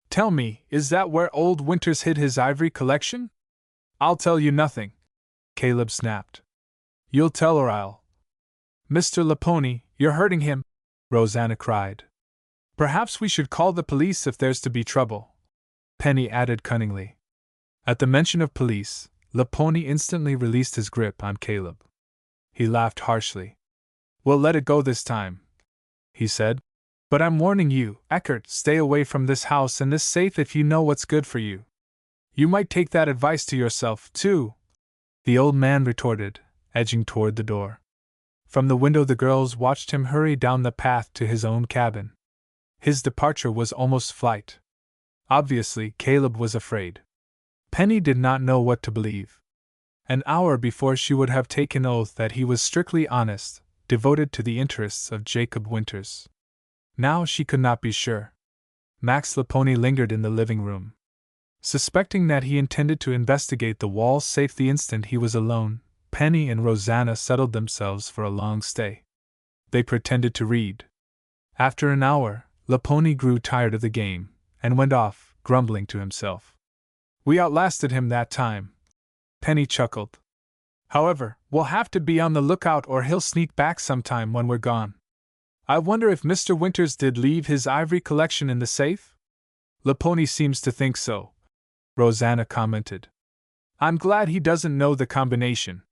"Tell me, is that where old Winters hid his ivory collection?" "I'll tell you nothing," Caleb snapped. "You'll tell or I'll." "Mr. Laponi, you're hurting him," Rosanna cried. "Perhaps we should call the police if there's to be trouble," Penny added cunningly. At the mention of police, Laponi instantly released his grip on Caleb. He laughed harshly. "We'll let it go this time," he said. "But I'm warning you, Eckert, stay away from this house and this safe if you know what's good for you. You might take that advice to yourself, too," the old man retorted, edging toward the door. From the window the girls watched him hurry down the path to his own cabin. His departure was almost flight. Obviously, Caleb was afraid. Penny did not know what to believe. An hour before she would have taken oath that he was strictly honest, devoted to the interests of Jacob Winters. Now she could not be sure. Max Laponi lingered in the living room. Suspecting that he intended to investigate the wall safe the instant he was alone, Penny and Rosanna settled themselves for a long stay. They pretended to read. After an hour, Laponi grew tired of the game, and went off, grumbling to himself. "We outlasted him that time," Penny chuckled. "However, we'll have to be on the lookout or he'll sneak back sometime when we're gone. I wonder if Mr. Winters did leave his ivory collection in the safe?" "Laponi seems to think so," Rosanna commented. "I'm glad he doesn't know the combination.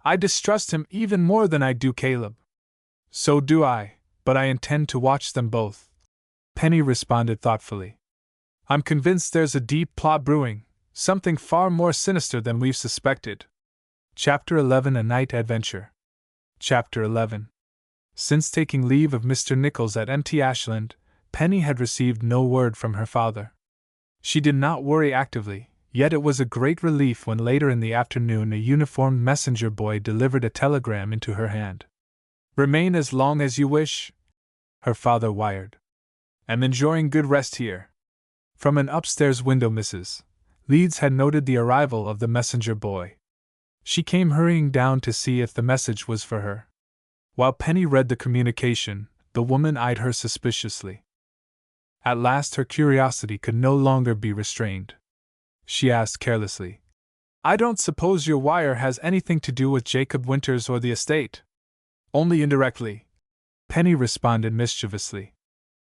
I distrust him even more than I do Caleb." "So do I, but I intend to watch them both," Penny responded thoughtfully. "I'm convinced there's a deep plot brewing, something far more sinister than we've suspected." Chapter 11 A Night Adventure. Chapter 11. Since taking leave of Mr. Nichols at MT Ashland, Penny had received no word from her father. She did not worry actively, yet it was a great relief when later in the afternoon a uniformed messenger boy delivered a telegram into her hand. "Remain as long as you wish," her father wired. "Am enjoying good rest here." From an upstairs window Mrs. Leeds had noted the arrival of the messenger boy. She came hurrying down to see if the message was for her. While Penny read the communication, the woman eyed her suspiciously. At last her curiosity could no longer be restrained. She asked carelessly, "I don't suppose your wire has anything to do with Jacob Winters or the estate?" "Only indirectly," Penny responded mischievously.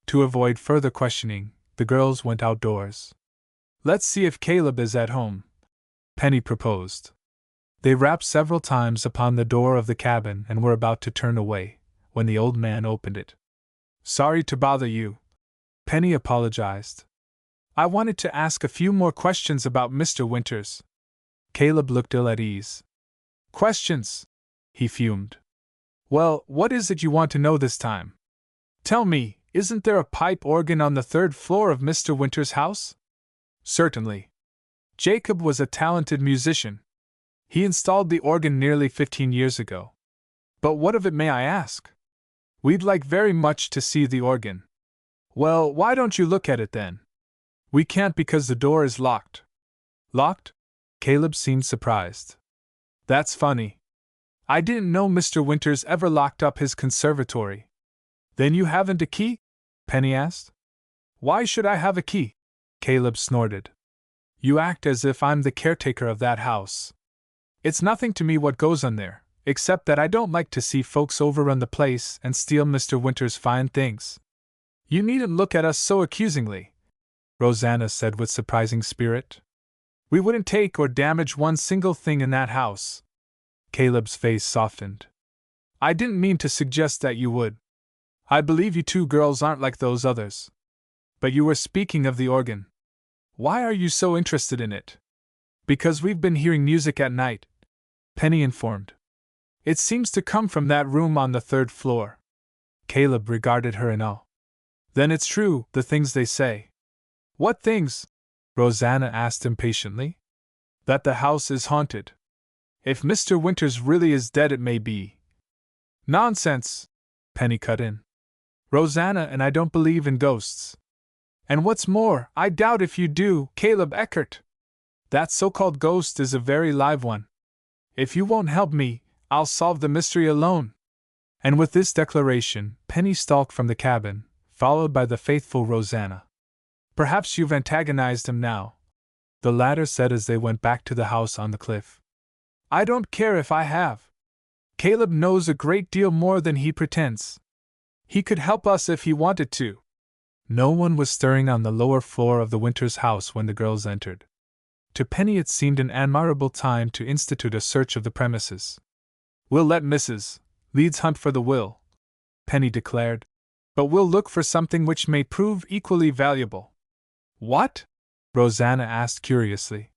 To avoid further questioning, the girls went outdoors. "Let's see if Caleb is at home," Penny proposed. They rapped several times upon the door of the cabin and were about to turn away, when the old man opened it. "Sorry to bother you," Penny apologized. "I wanted to ask a few more questions about Mr. Winters." Caleb looked ill at ease. "Questions?" he fumed. Well, what is it you want to know this time? Tell me, isn't there a pipe organ on the third floor of Mr. Winter's house? Certainly. Jacob was a talented musician. He installed the organ nearly 15 years ago. But what of it, may I ask? We'd like very much to see the organ. Well, why don't you look at it then? We can't because the door is locked. Locked? Caleb seemed surprised. That's funny. I didn't know Mr. Winters ever locked up his conservatory. Then you haven't a key? Penny asked. Why should I have a key? Caleb snorted. You act as if I'm the caretaker of that house. It's nothing to me what goes on there, except that I don't like to see folks overrun the place and steal Mr. Winter's fine things. You needn't look at us so accusingly, Rosanna said with surprising spirit. We wouldn't take or damage one single thing in that house. Caleb's face softened. I didn't mean to suggest that you would. I believe you two girls aren't like those others. But you were speaking of the organ. Why are you so interested in it? Because we've been hearing music at night, Penny informed. It seems to come from that room on the third floor. Caleb regarded her in awe. Then it's true, the things they say. What things? Rosanna asked impatiently. That the house is haunted. If Mr. Winters really is dead, it may be. Nonsense, Penny cut in. Rosanna and I don't believe in ghosts. And what's more, I doubt if you do, Caleb Eckert. That so-called ghost is a very live one. If you won't help me, I'll solve the mystery alone. And with this declaration, Penny stalked from the cabin, followed by the faithful Rosanna. Perhaps you've antagonized him now, the latter said as they went back to the house on the cliff. I don't care if I have. Caleb knows a great deal more than he pretends. He could help us if he wanted to. No one was stirring on the lower floor of the Winters' house when the girls entered. To Penny it seemed an admirable time to institute a search of the premises. We'll let Mrs. Leeds hunt for the will, Penny declared, but we'll look for something which may prove equally valuable. What? Rosanna asked curiously.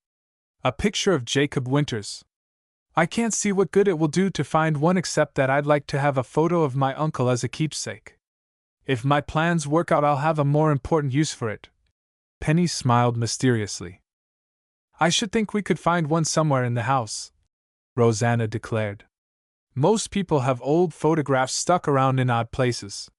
A picture of Jacob Winters. I can't see what good it will do to find one except that I'd like to have a photo of my uncle as a keepsake. If my plans work out, I'll have a more important use for it. Penny smiled mysteriously. I should think we could find one somewhere in the house, Rosanna declared. Most people have old photographs stuck around in odd places.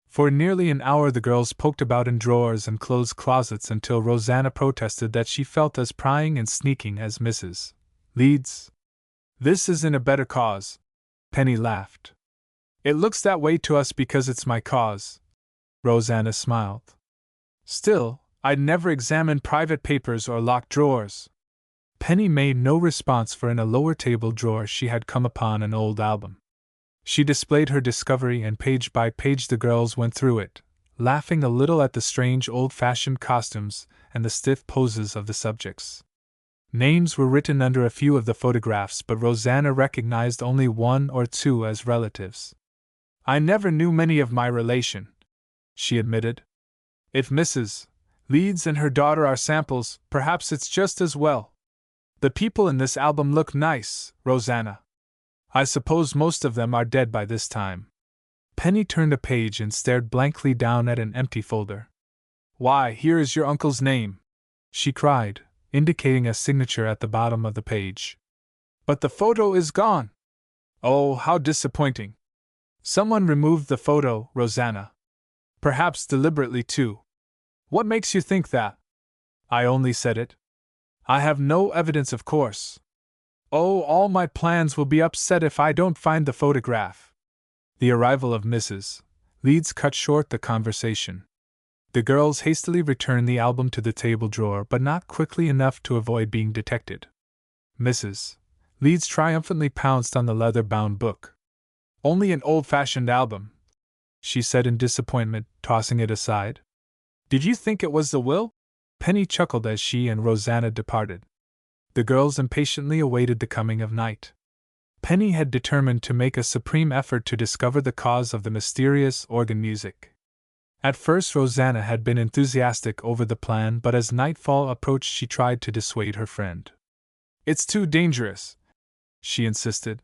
For nearly an hour the girls poked about in drawers and clothes closets until Rosanna protested that she felt as prying and sneaking as Mrs. Leeds. This isn't a better cause, Penny laughed. It looks that way to us because it's my cause, Rosanna smiled. Still, I'd never examine private papers or locked drawers. Penny made no response, for in a lower table drawer she had come upon an old album. She displayed her discovery, and page by page the girls went through it, laughing a little at the strange old-fashioned costumes and the stiff poses of the subjects. Names were written under a few of the photographs, but Rosanna recognized only one or two as relatives. I never knew many of my relation, she admitted. If Mrs. Leeds and her daughter are samples, perhaps it's just as well. The people in this album look nice, Rosanna. I suppose most of them are dead by this time. Penny turned a page and stared blankly down at an empty folder. Why, here is your uncle's name, she cried, indicating a signature at the bottom of the page. But the photo is gone. Oh, how disappointing. Someone removed the photo, Rosanna. Perhaps deliberately too. What makes you think that? I only said it. I have no evidence, of course. Oh, all my plans will be upset if I don't find the photograph. The arrival of Mrs. Leeds cut short the conversation. The girls hastily returned the album to the table drawer, but not quickly enough to avoid being detected. Mrs. Leeds triumphantly pounced on the leather-bound book. Only an old-fashioned album, she said in disappointment, tossing it aside. Did you think it was the will? Penny chuckled as she and Rosanna departed. The girls impatiently awaited the coming of night. Penny had determined to make a supreme effort to discover the cause of the mysterious organ music. At first Rosanna had been enthusiastic over the plan, but as nightfall approached she tried to dissuade her friend. It's too dangerous, she insisted.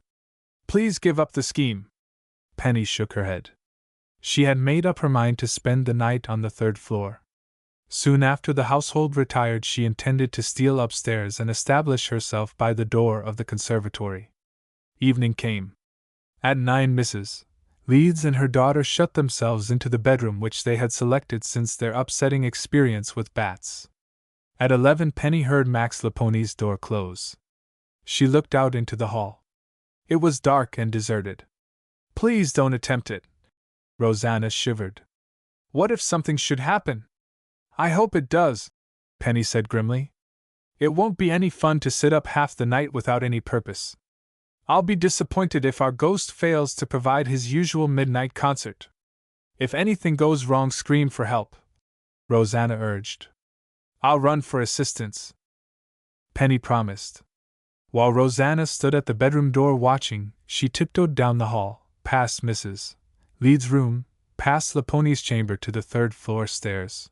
Please give up the scheme. Penny shook her head. She had made up her mind to spend the night on the third floor. Soon after the household retired, she intended to steal upstairs and establish herself by the door of the conservatory. Evening came. At 9, Mrs. Leeds and her daughter shut themselves into the bedroom which they had selected since their upsetting experience with bats. At 11, Penny heard Max Laponi's door close. She looked out into the hall. It was dark and deserted. Please don't attempt it. Rosanna shivered. What if something should happen? I hope it does, Penny said grimly. It won't be any fun to sit up half the night without any purpose. I'll be disappointed if our ghost fails to provide his usual midnight concert. If anything goes wrong, scream for help, Rosanna urged. I'll run for assistance, Penny promised. While Rosanna stood at the bedroom door watching, she tiptoed down the hall, past Mrs. Leeds' room, past Laponi's chamber to the third-floor stairs.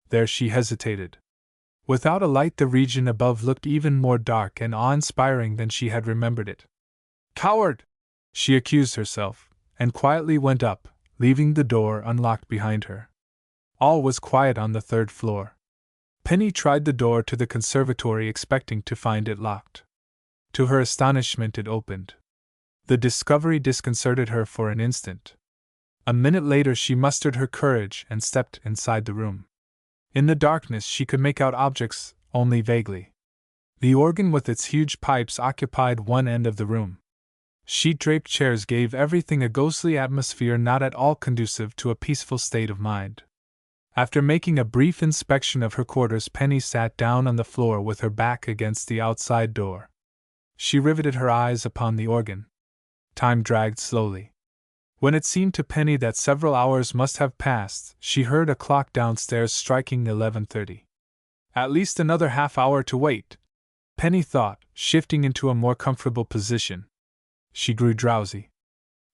There she hesitated. Without a light, the region above looked even more dark and awe-inspiring than she had remembered it. Coward! She accused herself, and quietly went up, leaving the door unlocked behind her. All was quiet on the third floor. Penny tried the door to the conservatory, expecting to find it locked. To her astonishment, it opened. The discovery disconcerted her for an instant. A minute later, she mustered her courage and stepped inside the room. In the darkness, she could make out objects only vaguely. The organ with its huge pipes occupied one end of the room. Sheet-draped chairs gave everything a ghostly atmosphere not at all conducive to a peaceful state of mind. After making a brief inspection of her quarters, Penny sat down on the floor with her back against the outside door. She riveted her eyes upon the organ. Time dragged slowly. When it seemed to Penny that several hours must have passed, she heard a clock downstairs striking 11:30. At least another half-hour to wait, Penny thought, shifting into a more comfortable position. She grew drowsy.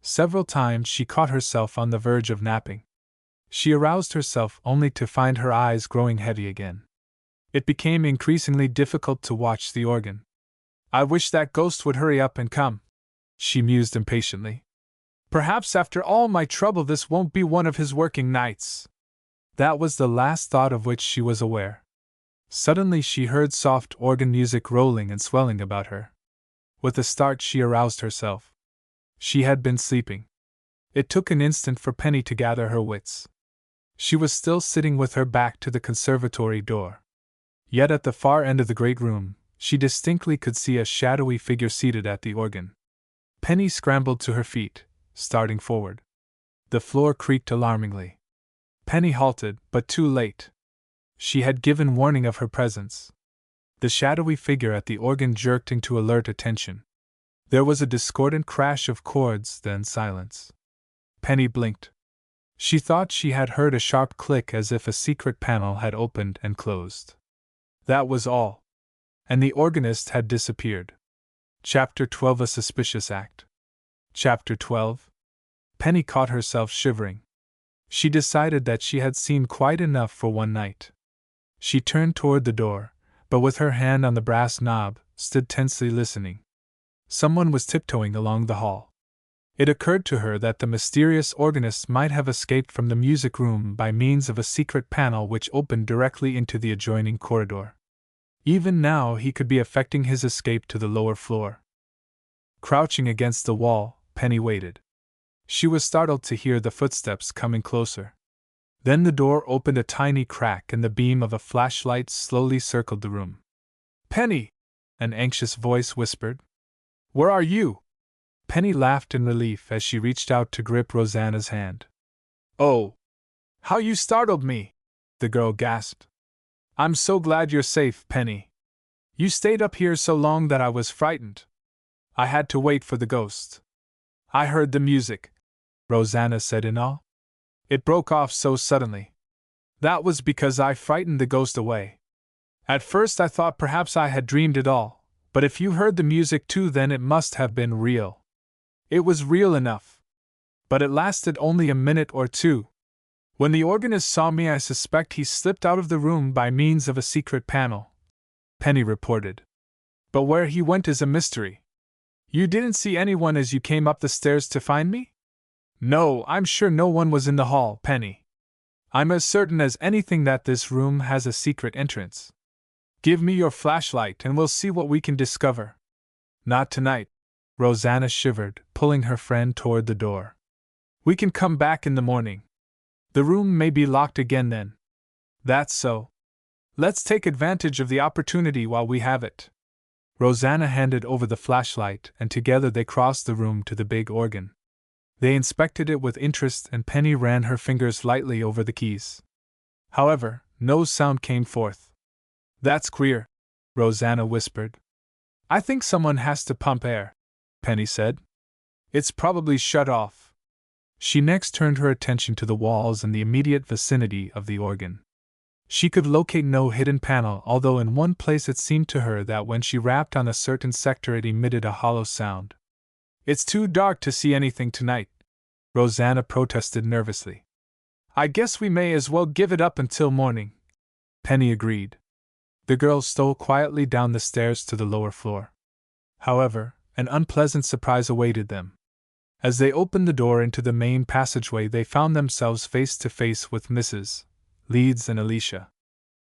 Several times she caught herself on the verge of napping. She aroused herself only to find her eyes growing heavy again. It became increasingly difficult to watch the organ. I wish that ghost would hurry up and come, she mused impatiently. Perhaps after all my trouble this won't be one of his working nights. That was the last thought of which she was aware. Suddenly she heard soft organ music rolling and swelling about her. With a start she aroused herself. She had been sleeping. It took an instant for Penny to gather her wits. She was still sitting with her back to the conservatory door. Yet at the far end of the great room, she distinctly could see a shadowy figure seated at the organ. Penny scrambled to her feet, starting forward. The floor creaked alarmingly. Penny halted, but too late. She had given warning of her presence. The shadowy figure at the organ jerked into alert attention. There was a discordant crash of chords, then silence. Penny blinked. She thought she had heard a sharp click as if a secret panel had opened and closed. That was all. And the organist had disappeared. Chapter 12: A Suspicious Act. Chapter 12. Penny caught herself shivering. She decided that she had seen quite enough for one night. She turned toward the door, but with her hand on the brass knob, stood tensely listening. Someone was tiptoeing along the hall. It occurred to her that the mysterious organist might have escaped from the music room by means of a secret panel which opened directly into the adjoining corridor. Even now he could be effecting his escape to the lower floor. Crouching against the wall, Penny waited. She was startled to hear the footsteps coming closer. Then the door opened a tiny crack and the beam of a flashlight slowly circled the room. "Penny!" an anxious voice whispered. "Where are you?" Penny laughed in relief as she reached out to grip Rosanna's hand. "Oh! How you startled me!" the girl gasped. "I'm so glad you're safe, Penny. You stayed up here so long that I was frightened. I had to wait for the ghost." "I heard the music," Rosanna said in awe. "It broke off so suddenly. That was because I frightened the ghost away. At first I thought perhaps I had dreamed it all, but if you heard the music too, then it must have been real. It was real enough. But it lasted only a minute or two. When the organist saw me, I suspect he slipped out of the room by means of a secret panel," Penny reported. "But where he went is a mystery. You didn't see anyone as you came up the stairs to find me? No, I'm sure no one was in the hall, Penny. I'm as certain as anything that this room has a secret entrance. Give me your flashlight and we'll see what we can discover. Not tonight. Rosanna shivered, pulling her friend toward the door. We can come back in the morning. The room may be locked again then. That's so. Let's take advantage of the opportunity while we have it. Rosanna handed over the flashlight, and together they crossed the room to the big organ. They inspected it with interest, and Penny ran her fingers lightly over the keys. However, no sound came forth. That's queer, Rosanna whispered. I think someone has to pump air, Penny said. It's probably shut off. She next turned her attention to the walls in the immediate vicinity of the organ. She could locate no hidden panel, although in one place it seemed to her that when she rapped on a certain sector it emitted a hollow sound. It's too dark to see anything tonight, Rosanna protested nervously. I guess we may as well give it up until morning, Penny agreed. The girls stole quietly down the stairs to the lower floor. However, an unpleasant surprise awaited them. As they opened the door into the main passageway, they found themselves face to face with Mrs. Leeds and Alicia.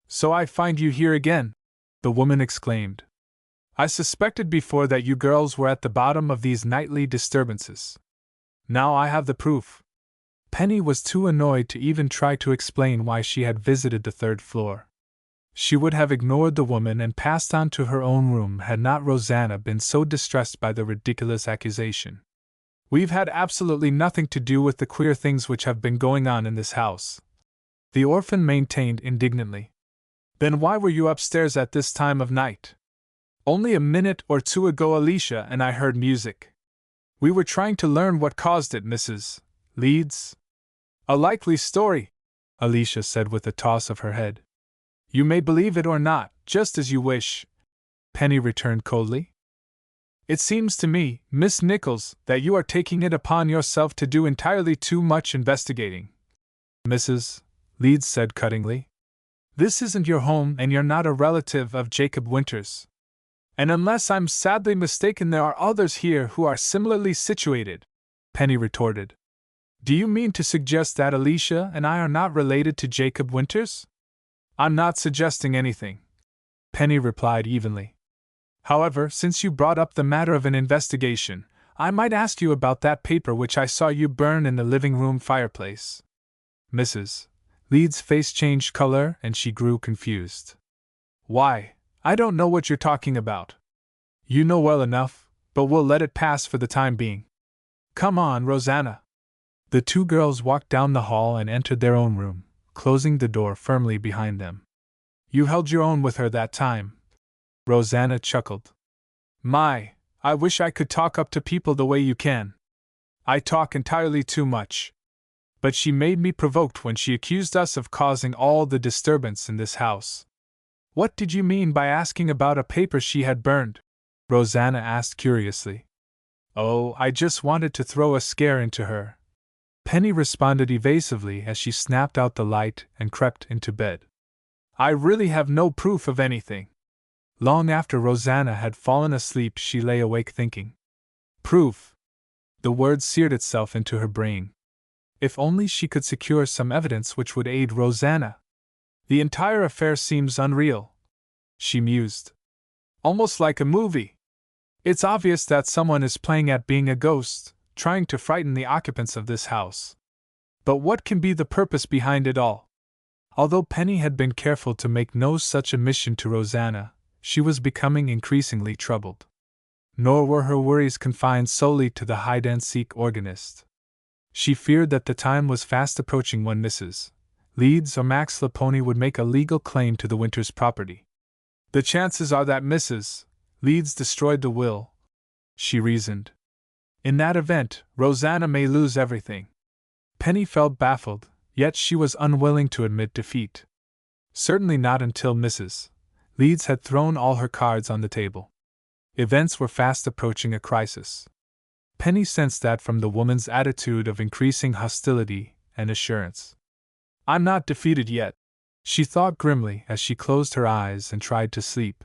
So I find you here again, the woman exclaimed. I suspected before that you girls were at the bottom of these nightly disturbances. Now I have the proof. Penny was too annoyed to even try to explain why she had visited the third floor. She would have ignored the woman and passed on to her own room had not Rosanna been so distressed by the ridiculous accusation. We've had absolutely nothing to do with the queer things which have been going on in this house, the orphan maintained indignantly. Then why were you upstairs at this time of night? Only a minute or two ago Alicia and I heard music. We were trying to learn what caused it, Mrs. Leeds. A likely story, Alicia said with a toss of her head. You may believe it or not, just as you wish, Penny returned coldly. It seems to me, Miss Nichols, that you are taking it upon yourself to do entirely too much investigating, Mrs. Leeds said cuttingly. This isn't your home and you're not a relative of Jacob Winters. And unless I'm sadly mistaken, there are others here who are similarly situated, Penny retorted. Do you mean to suggest that Alicia and I are not related to Jacob Winters? I'm not suggesting anything, Penny replied evenly. However, since you brought up the matter of an investigation, I might ask you about that paper which I saw you burn in the living room fireplace. Mrs. Leeds' face changed color and she grew confused. Why, I don't know what you're talking about. You know well enough, but we'll let it pass for the time being. Come on, Rosanna. The two girls walked down the hall and entered their own room, closing the door firmly behind them. You held your own with her that time, Rosanna chuckled. My, I wish I could talk up to people the way you can. I talk entirely too much. But she made me provoked when she accused us of causing all the disturbance in this house. What did you mean by asking about a paper she had burned? Rosanna asked curiously. Oh, I just wanted to throw a scare into her, Penny responded evasively as she snapped out the light and crept into bed. I really have no proof of anything. Long after Rosanna had fallen asleep, she lay awake thinking. Proof. The word seared itself into her brain. If only she could secure some evidence which would aid Rosanna. The entire affair seems unreal, she mused. Almost like a movie. It's obvious that someone is playing at being a ghost, trying to frighten the occupants of this house. But what can be the purpose behind it all? Although Penny had been careful to make no such admission to Rosanna, she was becoming increasingly troubled. Nor were her worries confined solely to the hide-and-seek organist. She feared that the time was fast approaching when Mrs. Leeds or Max Laponi would make a legal claim to the Winters property. The chances are that Mrs. Leeds destroyed the will, she reasoned. In that event, Rosanna may lose everything. Penny felt baffled, yet she was unwilling to admit defeat. Certainly not until Mrs. Leeds had thrown all her cards on the table. Events were fast approaching a crisis. Penny sensed that from the woman's attitude of increasing hostility and assurance. I'm not defeated yet, she thought grimly as she closed her eyes and tried to sleep.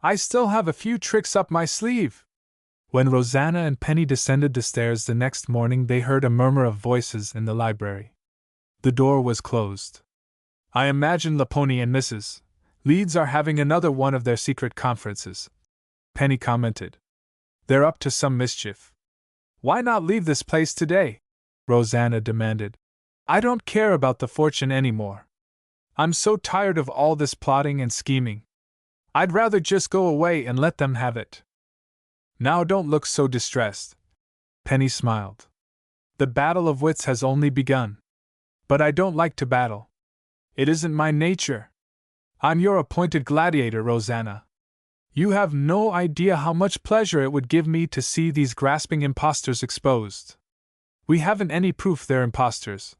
I still have a few tricks up my sleeve. When Rosanna and Penny descended the stairs the next morning, they heard a murmur of voices in the library. The door was closed. "I imagine Laponi and Mrs. Leeds are having another one of their secret conferences," Penny commented. "They're up to some mischief." "Why not leave this place today?" Rosanna demanded. "I don't care about the fortune anymore. I'm so tired of all this plotting and scheming. I'd rather just go away and let them have it." "Now don't look so distressed," Penny smiled. "The battle of wits has only begun. But I don't like to battle. It isn't my nature. I'm your appointed gladiator, Rosanna. You have no idea how much pleasure it would give me to see these grasping impostors exposed." "We haven't any proof they're impostors,"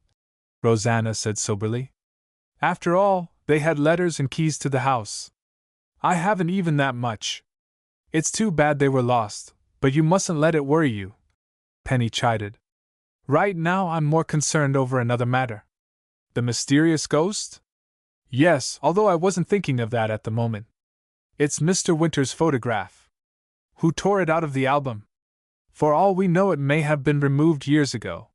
Rosanna said soberly. "After all, they had letters and keys to the house. I haven't even that much. It's too bad they were lost, but you mustn't let it worry you," Penny chided. "Right now I'm more concerned over another matter." "The mysterious ghost?" "Yes, although I wasn't thinking of that at the moment. It's Mr. Winter's photograph." "Who tore it out of the album? For all we know, it may have been removed years ago."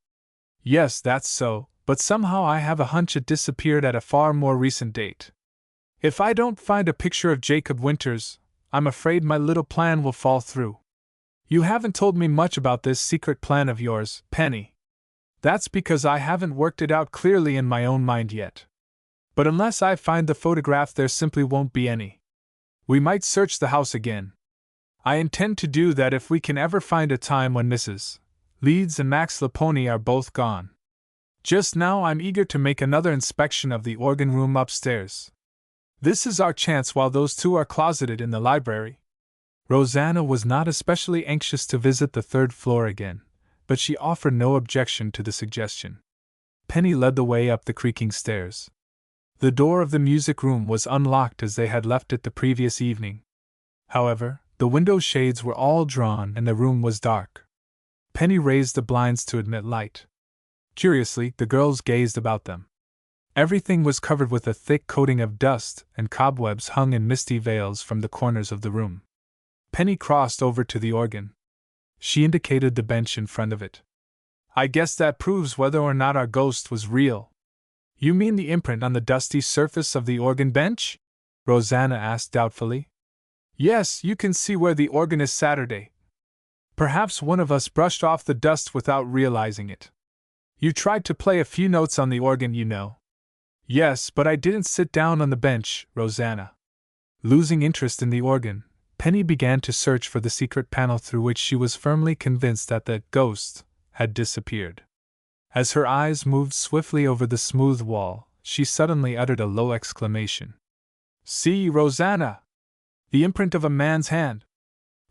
"Yes, that's so, but somehow I have a hunch it disappeared at a far more recent date. If I don't find a picture of Jacob Winters, I'm afraid my little plan will fall through." "You haven't told me much about this secret plan of yours, Penny." "That's because I haven't worked it out clearly in my own mind yet. But unless I find the photograph, there simply won't be any. We might search the house again. I intend to do that if we can ever find a time when Mrs. Leeds and Max Laponi are both gone. Just now I'm eager to make another inspection of the organ room upstairs. This is our chance while those two are closeted in the library." Rosanna was not especially anxious to visit the third floor again, but she offered no objection to the suggestion. Penny led the way up the creaking stairs. The door of the music room was unlocked as they had left it the previous evening. However, the window shades were all drawn and the room was dark. Penny raised the blinds to admit light. Curiously, the girls gazed about them. Everything was covered with a thick coating of dust, and cobwebs hung in misty veils from the corners of the room. Penny crossed over to the organ. She indicated the bench in front of it. "I guess that proves whether or not our ghost was real." "You mean the imprint on the dusty surface of the organ bench?" Rosanna asked doubtfully. "Yes, you can see where the organ is Saturday. Perhaps one of us brushed off the dust without realizing it. You tried to play a few notes on the organ, you know." "Yes, but I didn't sit down on the bench, Rosanna." Losing interest in the organ, Penny began to search for the secret panel through which she was firmly convinced that the ghost had disappeared. As her eyes moved swiftly over the smooth wall, she suddenly uttered a low exclamation. "See, Rosanna! The imprint of a man's hand!"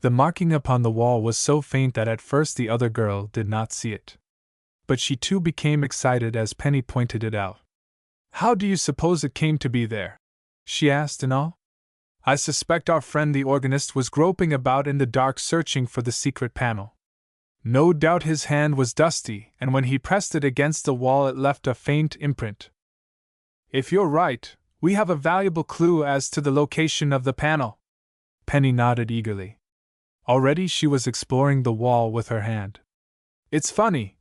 The marking upon the wall was so faint that at first the other girl did not see it. But she too became excited as Penny pointed it out. "How do you suppose it came to be there?" she asked in awe. "I suspect our friend the organist was groping about in the dark searching for the secret panel. No doubt his hand was dusty, and when he pressed it against the wall it left a faint imprint. If you're right, we have a valuable clue as to the location of the panel." Penny nodded eagerly. Already she was exploring the wall with her hand. "It's funny,"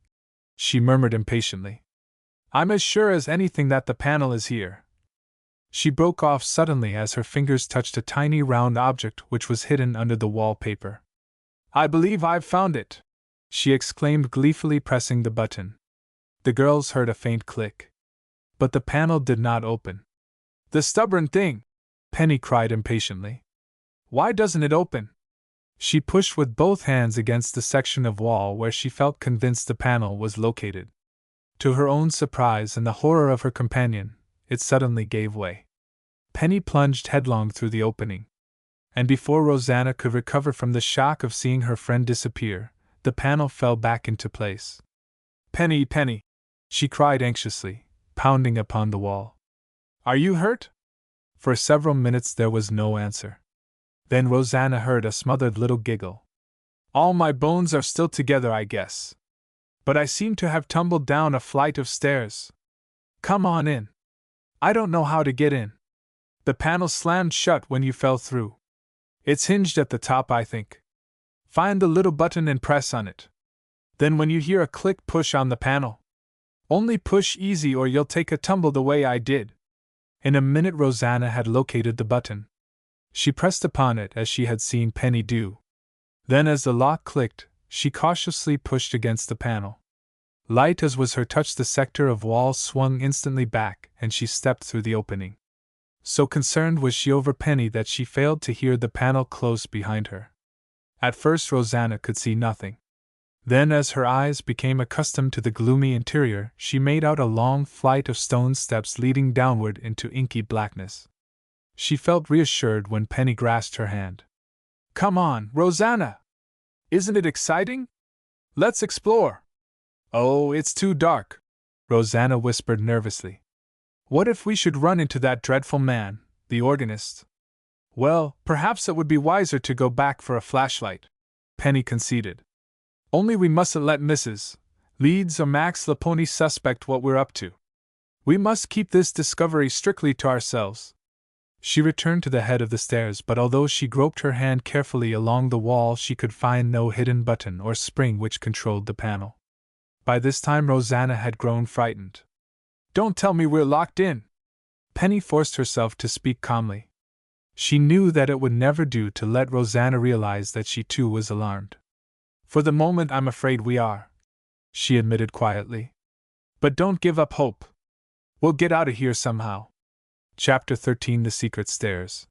she murmured impatiently. "I'm as sure as anything that the panel is here." She broke off suddenly as her fingers touched a tiny round object which was hidden under the wallpaper. "I believe I've found it!" she exclaimed gleefully, pressing the button. The girls heard a faint click. But the panel did not open. "The stubborn thing!" Penny cried impatiently. "Why doesn't it open?" She pushed with both hands against the section of wall where she felt convinced the panel was located. To her own surprise and the horror of her companion, it suddenly gave way. Penny plunged headlong through the opening. And before Rosanna could recover from the shock of seeing her friend disappear, the panel fell back into place. "Penny, Penny!" she cried anxiously, pounding upon the wall. "Are you hurt?" For several minutes there was no answer. Then Rosanna heard a smothered little giggle. "All my bones are still together, I guess. But I seem to have tumbled down a flight of stairs. Come on in. I don't know how to get in. The panel slammed shut when you fell through. It's hinged at the top, I think." Find the little button and press on it. Then when you hear a click, push on the panel. Only push easy or you'll take a tumble the way I did." In a minute Rosanna had located the button. She pressed upon it as she had seen Penny do. Then as the lock clicked, she cautiously pushed against the panel. Light as was her touch, the sector of wall swung instantly back and she stepped through the opening. So concerned was she over Penny that she failed to hear the panel close behind her. At first Rosanna could see nothing. Then as her eyes became accustomed to the gloomy interior, she made out a long flight of stone steps leading downward into inky blackness. She felt reassured when Penny grasped her hand. "Come on, Rosanna! Isn't it exciting? Let's explore." "Oh, it's too dark," Rosanna whispered nervously. "What if we should run into that dreadful man, the organist?" "Well, perhaps it would be wiser to go back for a flashlight," Penny conceded. "Only we mustn't let Mrs. Leeds or Max Laponi suspect what we're up to. We must keep this discovery strictly to ourselves." She returned to the head of the stairs, but although she groped her hand carefully along the wall, she could find no hidden button or spring which controlled the panel. By this time Rosanna had grown frightened. "Don't tell me we're locked in!" Penny forced herself to speak calmly. She knew that it would never do to let Rosanna realize that she too was alarmed. "For the moment I'm afraid we are," she admitted quietly. "But don't give up hope. We'll get out of here somehow." Chapter 13: The Secret Stairs.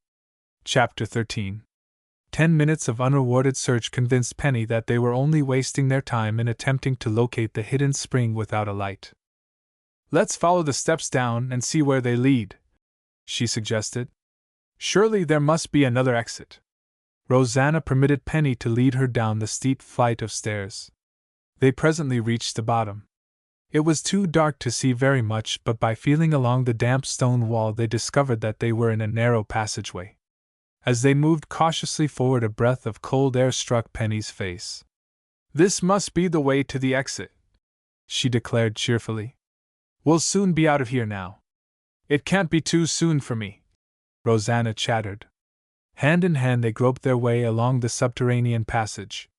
Chapter 13. 10 minutes of unrewarded search convinced Penny that they were only wasting their time in attempting to locate the hidden spring without a light. "Let's follow the steps down and see where they lead," she suggested. "Surely there must be another exit." Rosanna permitted Penny to lead her down the steep flight of stairs. They presently reached the bottom. It was too dark to see very much, but by feeling along the damp stone wall they discovered that they were in a narrow passageway. As they moved cautiously forward, a breath of cold air struck Penny's face. "This must be the way to the exit," she declared cheerfully. "We'll soon be out of here now." "It can't be too soon for me," Rosanna chattered. Hand in hand they groped their way along the subterranean passage.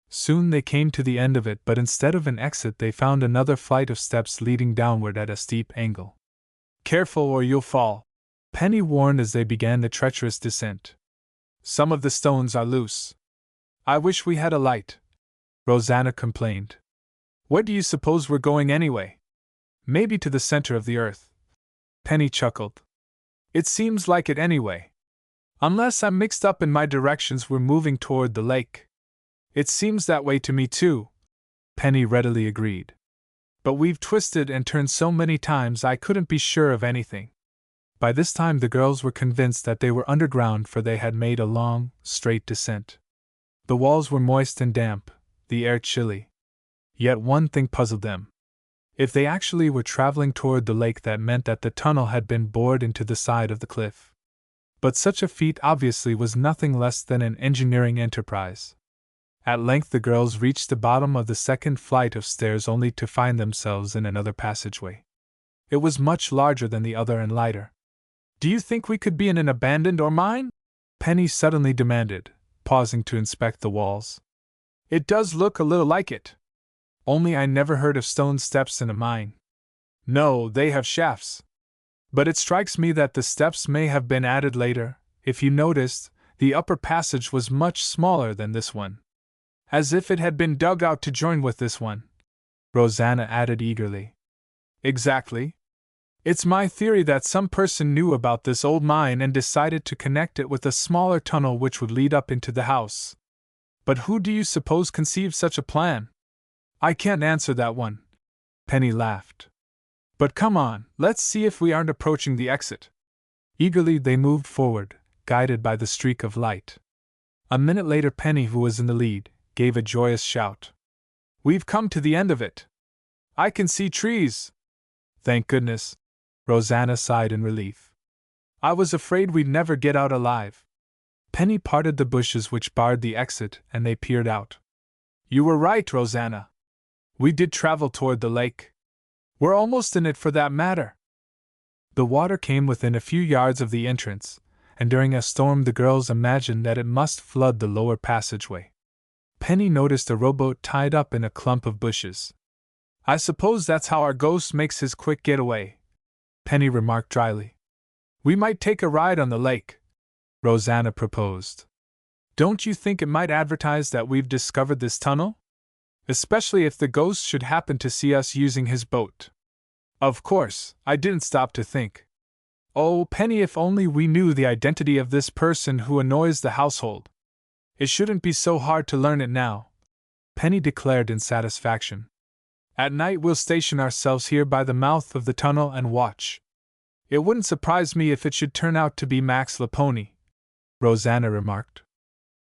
Soon they came to the end of it, but instead of an exit they found another flight of steps leading downward at a steep angle. "Careful or you'll fall," Penny warned as they began the treacherous descent. "Some of the stones are loose." "I wish we had a light," Rosanna complained. "Where do you suppose we're going anyway?" "Maybe to the center of the earth," Penny chuckled. "It seems like it anyway. Unless I'm mixed up in my directions, we're moving toward the lake." "It seems that way to me too," Penny readily agreed. "But we've twisted and turned so many times I couldn't be sure of anything." By this time the girls were convinced that they were underground, for they had made a long, straight descent. The walls were moist and damp, the air chilly. Yet one thing puzzled them. If they actually were traveling toward the lake, that meant that the tunnel had been bored into the side of the cliff. But such a feat obviously was nothing less than an engineering enterprise. At length the girls reached the bottom of the second flight of stairs, only to find themselves in another passageway. It was much larger than the other and lighter. "Do you think we could be in an abandoned or mine?" Penny suddenly demanded, pausing to inspect the walls. "It does look a little like it. Only I never heard of stone steps in a mine." "No, they have shafts. But it strikes me that the steps may have been added later. If you noticed, the upper passage was much smaller than this one. As if it had been dug out to join with this one," Rosanna added eagerly. "Exactly. It's my theory that some person knew about this old mine and decided to connect it with a smaller tunnel which would lead up into the house. But who do you suppose conceived such a plan?" "I can't answer that one," Penny laughed. "But come on, let's see if we aren't approaching the exit." Eagerly they moved forward, guided by the streak of light. A minute later Penny, who was in the lead, gave a joyous shout. "We've come to the end of it! I can see trees!" "Thank goodness," Rosanna sighed in relief. "I was afraid we'd never get out alive." Penny parted the bushes which barred the exit and they peered out. "You were right, Rosanna. We did travel toward the lake. We're almost in it, for that matter." The water came within a few yards of the entrance, and during a storm the girls imagined that it must flood the lower passageway. Penny noticed a rowboat tied up in a clump of bushes. I suppose that's how our ghost makes his quick getaway, Penny remarked dryly. We might take a ride on the lake, Rosanna proposed. Don't you think it might advertise that we've discovered this tunnel? Especially if the ghost should happen to see us using his boat. Of course, I didn't stop to think. Oh, Penny, if only we knew the identity of this person who annoys the household. It shouldn't be so hard to learn it now, Penny declared in satisfaction. At night we'll station ourselves here by the mouth of the tunnel and watch. It wouldn't surprise me if it should turn out to be Max Lapone, Rosanna remarked.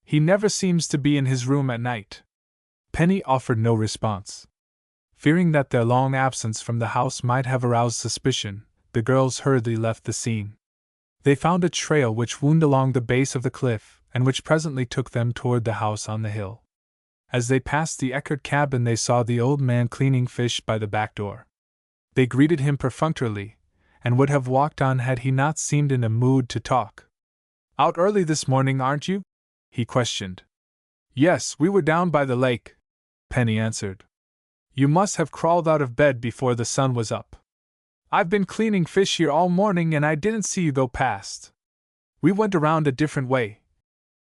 He never seems to be in his room at night. Penny offered no response. Fearing that their long absence from the house might have aroused suspicion, the girls hurriedly left the scene. They found a trail which wound along the base of the cliff, and which presently took them toward the house on the hill. As they passed the Eckert cabin, they saw the old man cleaning fish by the back door. They greeted him perfunctorily, and would have walked on had he not seemed in a mood to talk. Out early this morning, aren't you? He questioned. Yes, we were down by the lake, Penny answered. You must have crawled out of bed before the sun was up. I've been cleaning fish here all morning and I didn't see you go past. We went around a different way,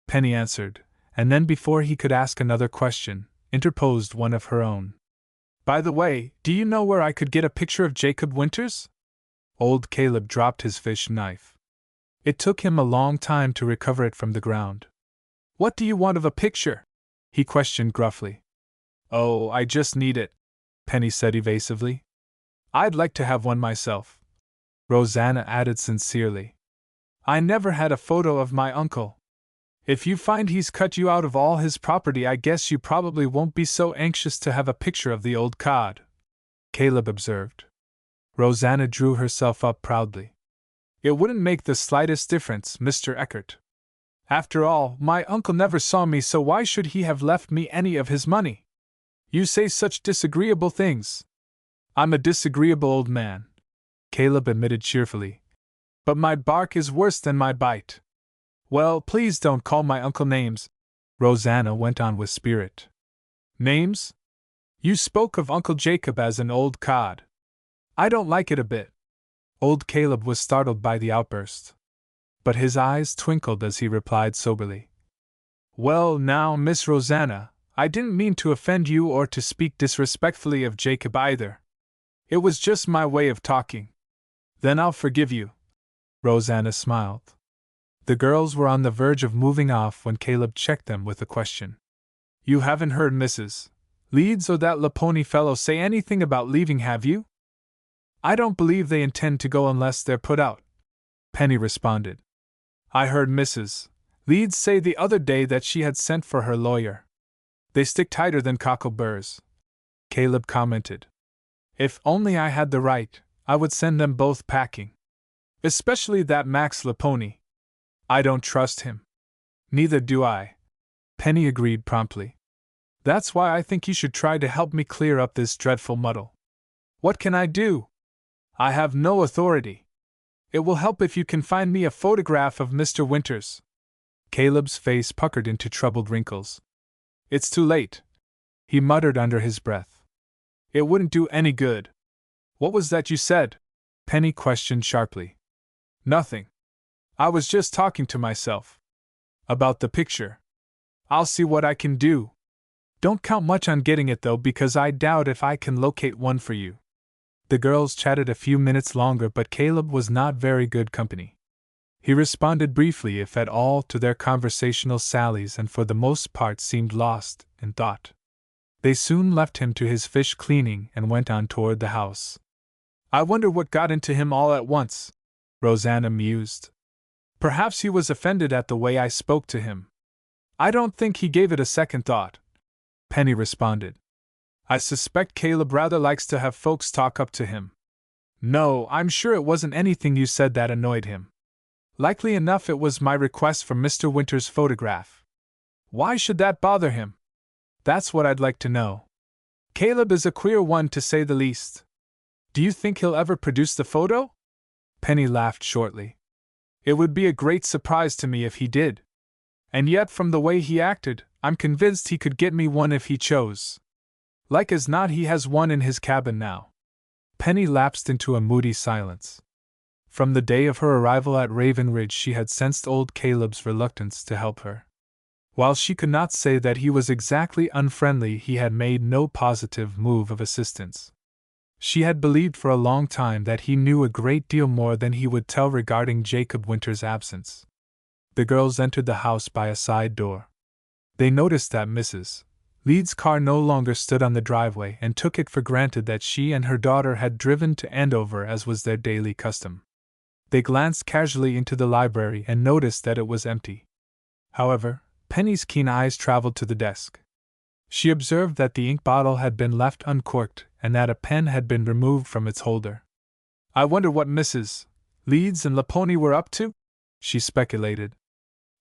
Penny answered, and then before he could ask another question, interposed one of her own. By the way, do you know where I could get a picture of Jacob Winters? Old Caleb dropped his fish knife. It took him a long time to recover it from the ground. What do you want of a picture? He questioned gruffly. Oh, I just need it, Penny said evasively. I'd like to have one myself, Rosanna added sincerely. I never had a photo of my uncle. If you find he's cut you out of all his property, I guess you probably won't be so anxious to have a picture of the old cod, Caleb observed. Rosanna drew herself up proudly. It wouldn't make the slightest difference, Mr. Eckert. After all, my uncle never saw me, so why should he have left me any of his money? You say such disagreeable things. I'm a disagreeable old man, Caleb admitted cheerfully. But my bark is worse than my bite. Well, please don't call my uncle names, Rosanna went on with spirit. Names? You spoke of Uncle Jacob as an old cod. I don't like it a bit. Old Caleb was startled by the outburst. But his eyes twinkled as he replied soberly. Well, now, Miss Rosanna, I didn't mean to offend you or to speak disrespectfully of Jacob either. It was just my way of talking. Then I'll forgive you. Rosanna smiled. The girls were on the verge of moving off when Caleb checked them with a question. You haven't heard Mrs. Leeds or that Lapone fellow say anything about leaving, have you? I don't believe they intend to go unless they're put out, Penny responded. I heard Mrs. Leeds say the other day that she had sent for her lawyer. They stick tighter than cockleburs, Caleb commented. If only I had the right, I would send them both packing. Especially that Max Lapone. I don't trust him. Neither do I, Penny agreed promptly. That's why I think you should try to help me clear up this dreadful muddle. What can I do? I have no authority. It will help if you can find me a photograph of Mr. Winters. Caleb's face puckered into troubled wrinkles. It's too late, he muttered under his breath. It wouldn't do any good. What was that you said? Penny questioned sharply. Nothing. I was just talking to myself. About the picture. I'll see what I can do. Don't count much on getting it though, because I doubt if I can locate one for you. The girls chatted a few minutes longer, but Caleb was not very good company. He responded briefly, if at all, to their conversational sallies and for the most part seemed lost in thought. They soon left him to his fish cleaning and went on toward the house. I wonder what got into him all at once, Rosanna mused. Perhaps he was offended at the way I spoke to him. I don't think he gave it a second thought, Penny responded. I suspect Caleb rather likes to have folks talk up to him. No, I'm sure it wasn't anything you said that annoyed him. Likely enough it was my request for Mr. Winters' photograph. Why should that bother him? That's what I'd like to know. Caleb is a queer one to say the least. Do you think he'll ever produce the photo? Penny laughed shortly. It would be a great surprise to me if he did. And yet, from the way he acted, I'm convinced he could get me one if he chose. Like as not, he has one in his cabin now. Penny lapsed into a moody silence. From the day of her arrival at Raven Ridge, she had sensed old Caleb's reluctance to help her. While she could not say that he was exactly unfriendly, he had made no positive move of assistance. She had believed for a long time that he knew a great deal more than he would tell regarding Jacob Winter's absence. The girls entered the house by a side door. They noticed that Mrs. Leeds' car no longer stood on the driveway and took it for granted that she and her daughter had driven to Andover as was their daily custom. They glanced casually into the library and noticed that it was empty. However, Penny's keen eyes traveled to the desk. She observed that the ink bottle had been left uncorked and that a pen had been removed from its holder. I wonder what Mrs. Leeds and Laponi were up to? She speculated.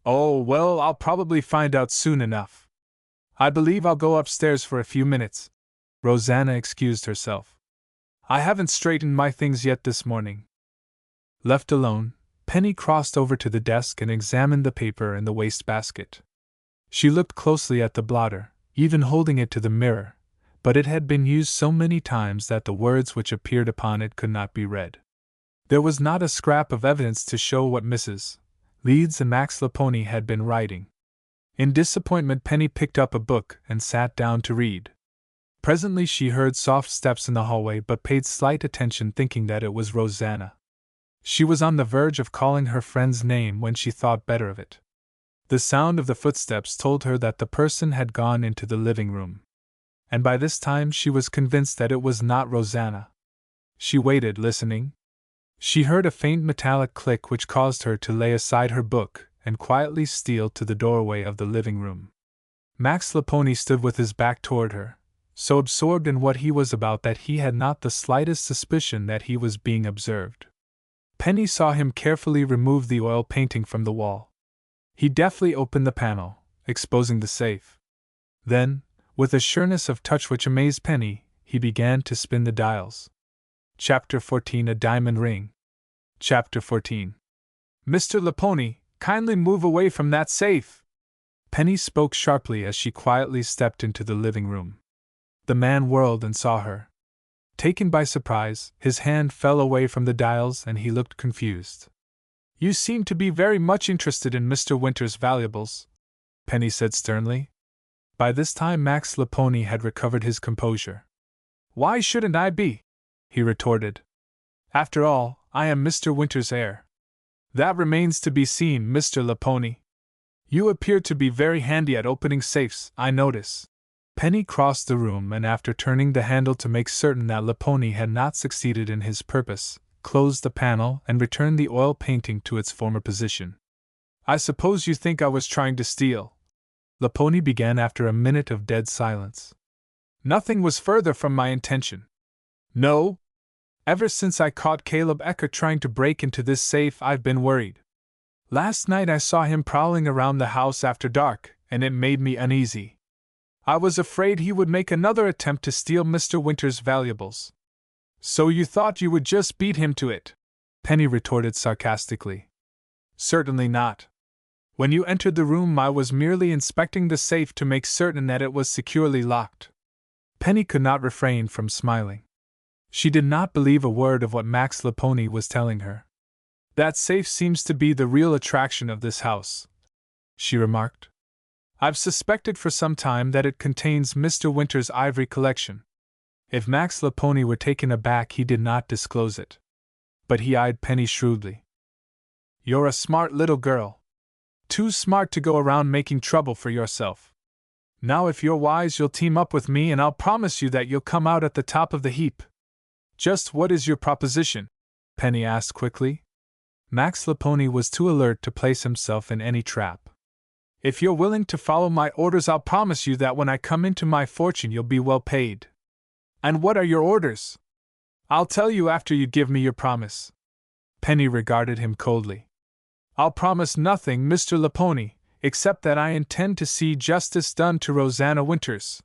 Oh, well, I'll probably find out soon enough. I believe I'll go upstairs for a few minutes. Rosanna excused herself. I haven't straightened my things yet this morning. Left alone, Penny crossed over to the desk and examined the paper in the wastebasket. She looked closely at the blotter, even holding it to the mirror, but it had been used so many times that the words which appeared upon it could not be read. There was not a scrap of evidence to show what Mrs. Leeds and Max Laponi had been writing. In disappointment, Penny picked up a book and sat down to read. Presently she heard soft steps in the hallway but paid slight attention, thinking that it was Rosanna. She was on the verge of calling her friend's name when she thought better of it. The sound of the footsteps told her that the person had gone into the living room. And by this time she was convinced that it was not Rosanna. She waited, listening. She heard a faint metallic click which caused her to lay aside her book and quietly steal to the doorway of the living room. Max Laponi stood with his back toward her, so absorbed in what he was about that he had not the slightest suspicion that he was being observed. Penny saw him carefully remove the oil painting from the wall. He deftly opened the panel, exposing the safe. Then, with a sureness of touch which amazed Penny, he began to spin the dials. Chapter 14: A Diamond Ring. Chapter 14. Mr. Laponi, kindly move away from that safe! Penny spoke sharply as she quietly stepped into the living room. The man whirled and saw her. Taken by surprise, his hand fell away from the dials and he looked confused. You seem to be very much interested in Mr. Winter's valuables, Penny said sternly. By this time Max Laponi had recovered his composure. Why shouldn't I be? He retorted. After all, I am Mr. Winter's heir. That remains to be seen, Mr. Laponi. You appear to be very handy at opening safes, I notice. Penny crossed the room and, after turning the handle to make certain that Laponi had not succeeded in his purpose, closed the panel and returned the oil painting to its former position. I suppose you think I was trying to steal? Laponi began after a minute of dead silence. Nothing was further from my intention. No. Ever since I caught Caleb Eckert trying to break into this safe, I've been worried. Last night I saw him prowling around the house after dark, and it made me uneasy. I was afraid he would make another attempt to steal Mr. Winter's valuables. So you thought you would just beat him to it? Penny retorted sarcastically. Certainly not. When you entered the room, I was merely inspecting the safe to make certain that it was securely locked. Penny could not refrain from smiling. She did not believe a word of what Max Laponi was telling her. That safe seems to be the real attraction of this house, she remarked. I've suspected for some time that it contains Mr. Winter's ivory collection. If Max Laponi were taken aback, he did not disclose it. But he eyed Penny shrewdly. You're a smart little girl. Too smart to go around making trouble for yourself. Now if you're wise, you'll team up with me and I'll promise you that you'll come out at the top of the heap. Just what is your proposition? Penny asked quickly. Max Laponi was too alert to place himself in any trap. If you're willing to follow my orders, I'll promise you that when I come into my fortune you'll be well paid. And what are your orders? I'll tell you after you give me your promise. Penny regarded him coldly. I'll promise nothing, Mr. Laponi, except that I intend to see justice done to Rosanna Winters.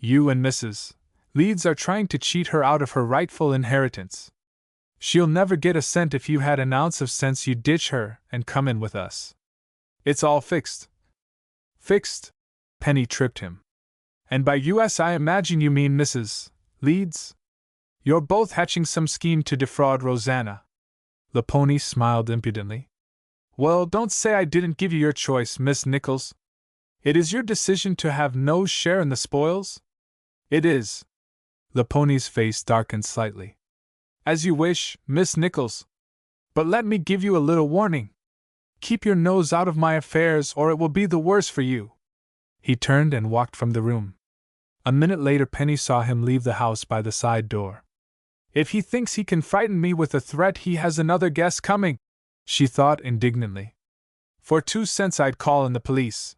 You and Mrs. Leeds are trying to cheat her out of her rightful inheritance. She'll never get a cent. If you had an ounce of sense, you'd ditch her and come in with us. It's all fixed. Fixed? Penny tripped him. And by US I imagine you mean Mrs. Leeds? You're both hatching some scheme to defraud Rosanna. Laponi smiled impudently. Well, don't say I didn't give you your choice, Miss Nichols. It is your decision to have no share in the spoils? It is. Laponi's face darkened slightly. As you wish, Miss Nichols. But let me give you a little warning. Keep your nose out of my affairs or it will be the worse for you. He turned and walked from the room. A minute later Penny saw him leave the house by the side door. If he thinks he can frighten me with a threat, he has another guess coming, she thought indignantly. For 2 cents I'd call in the police.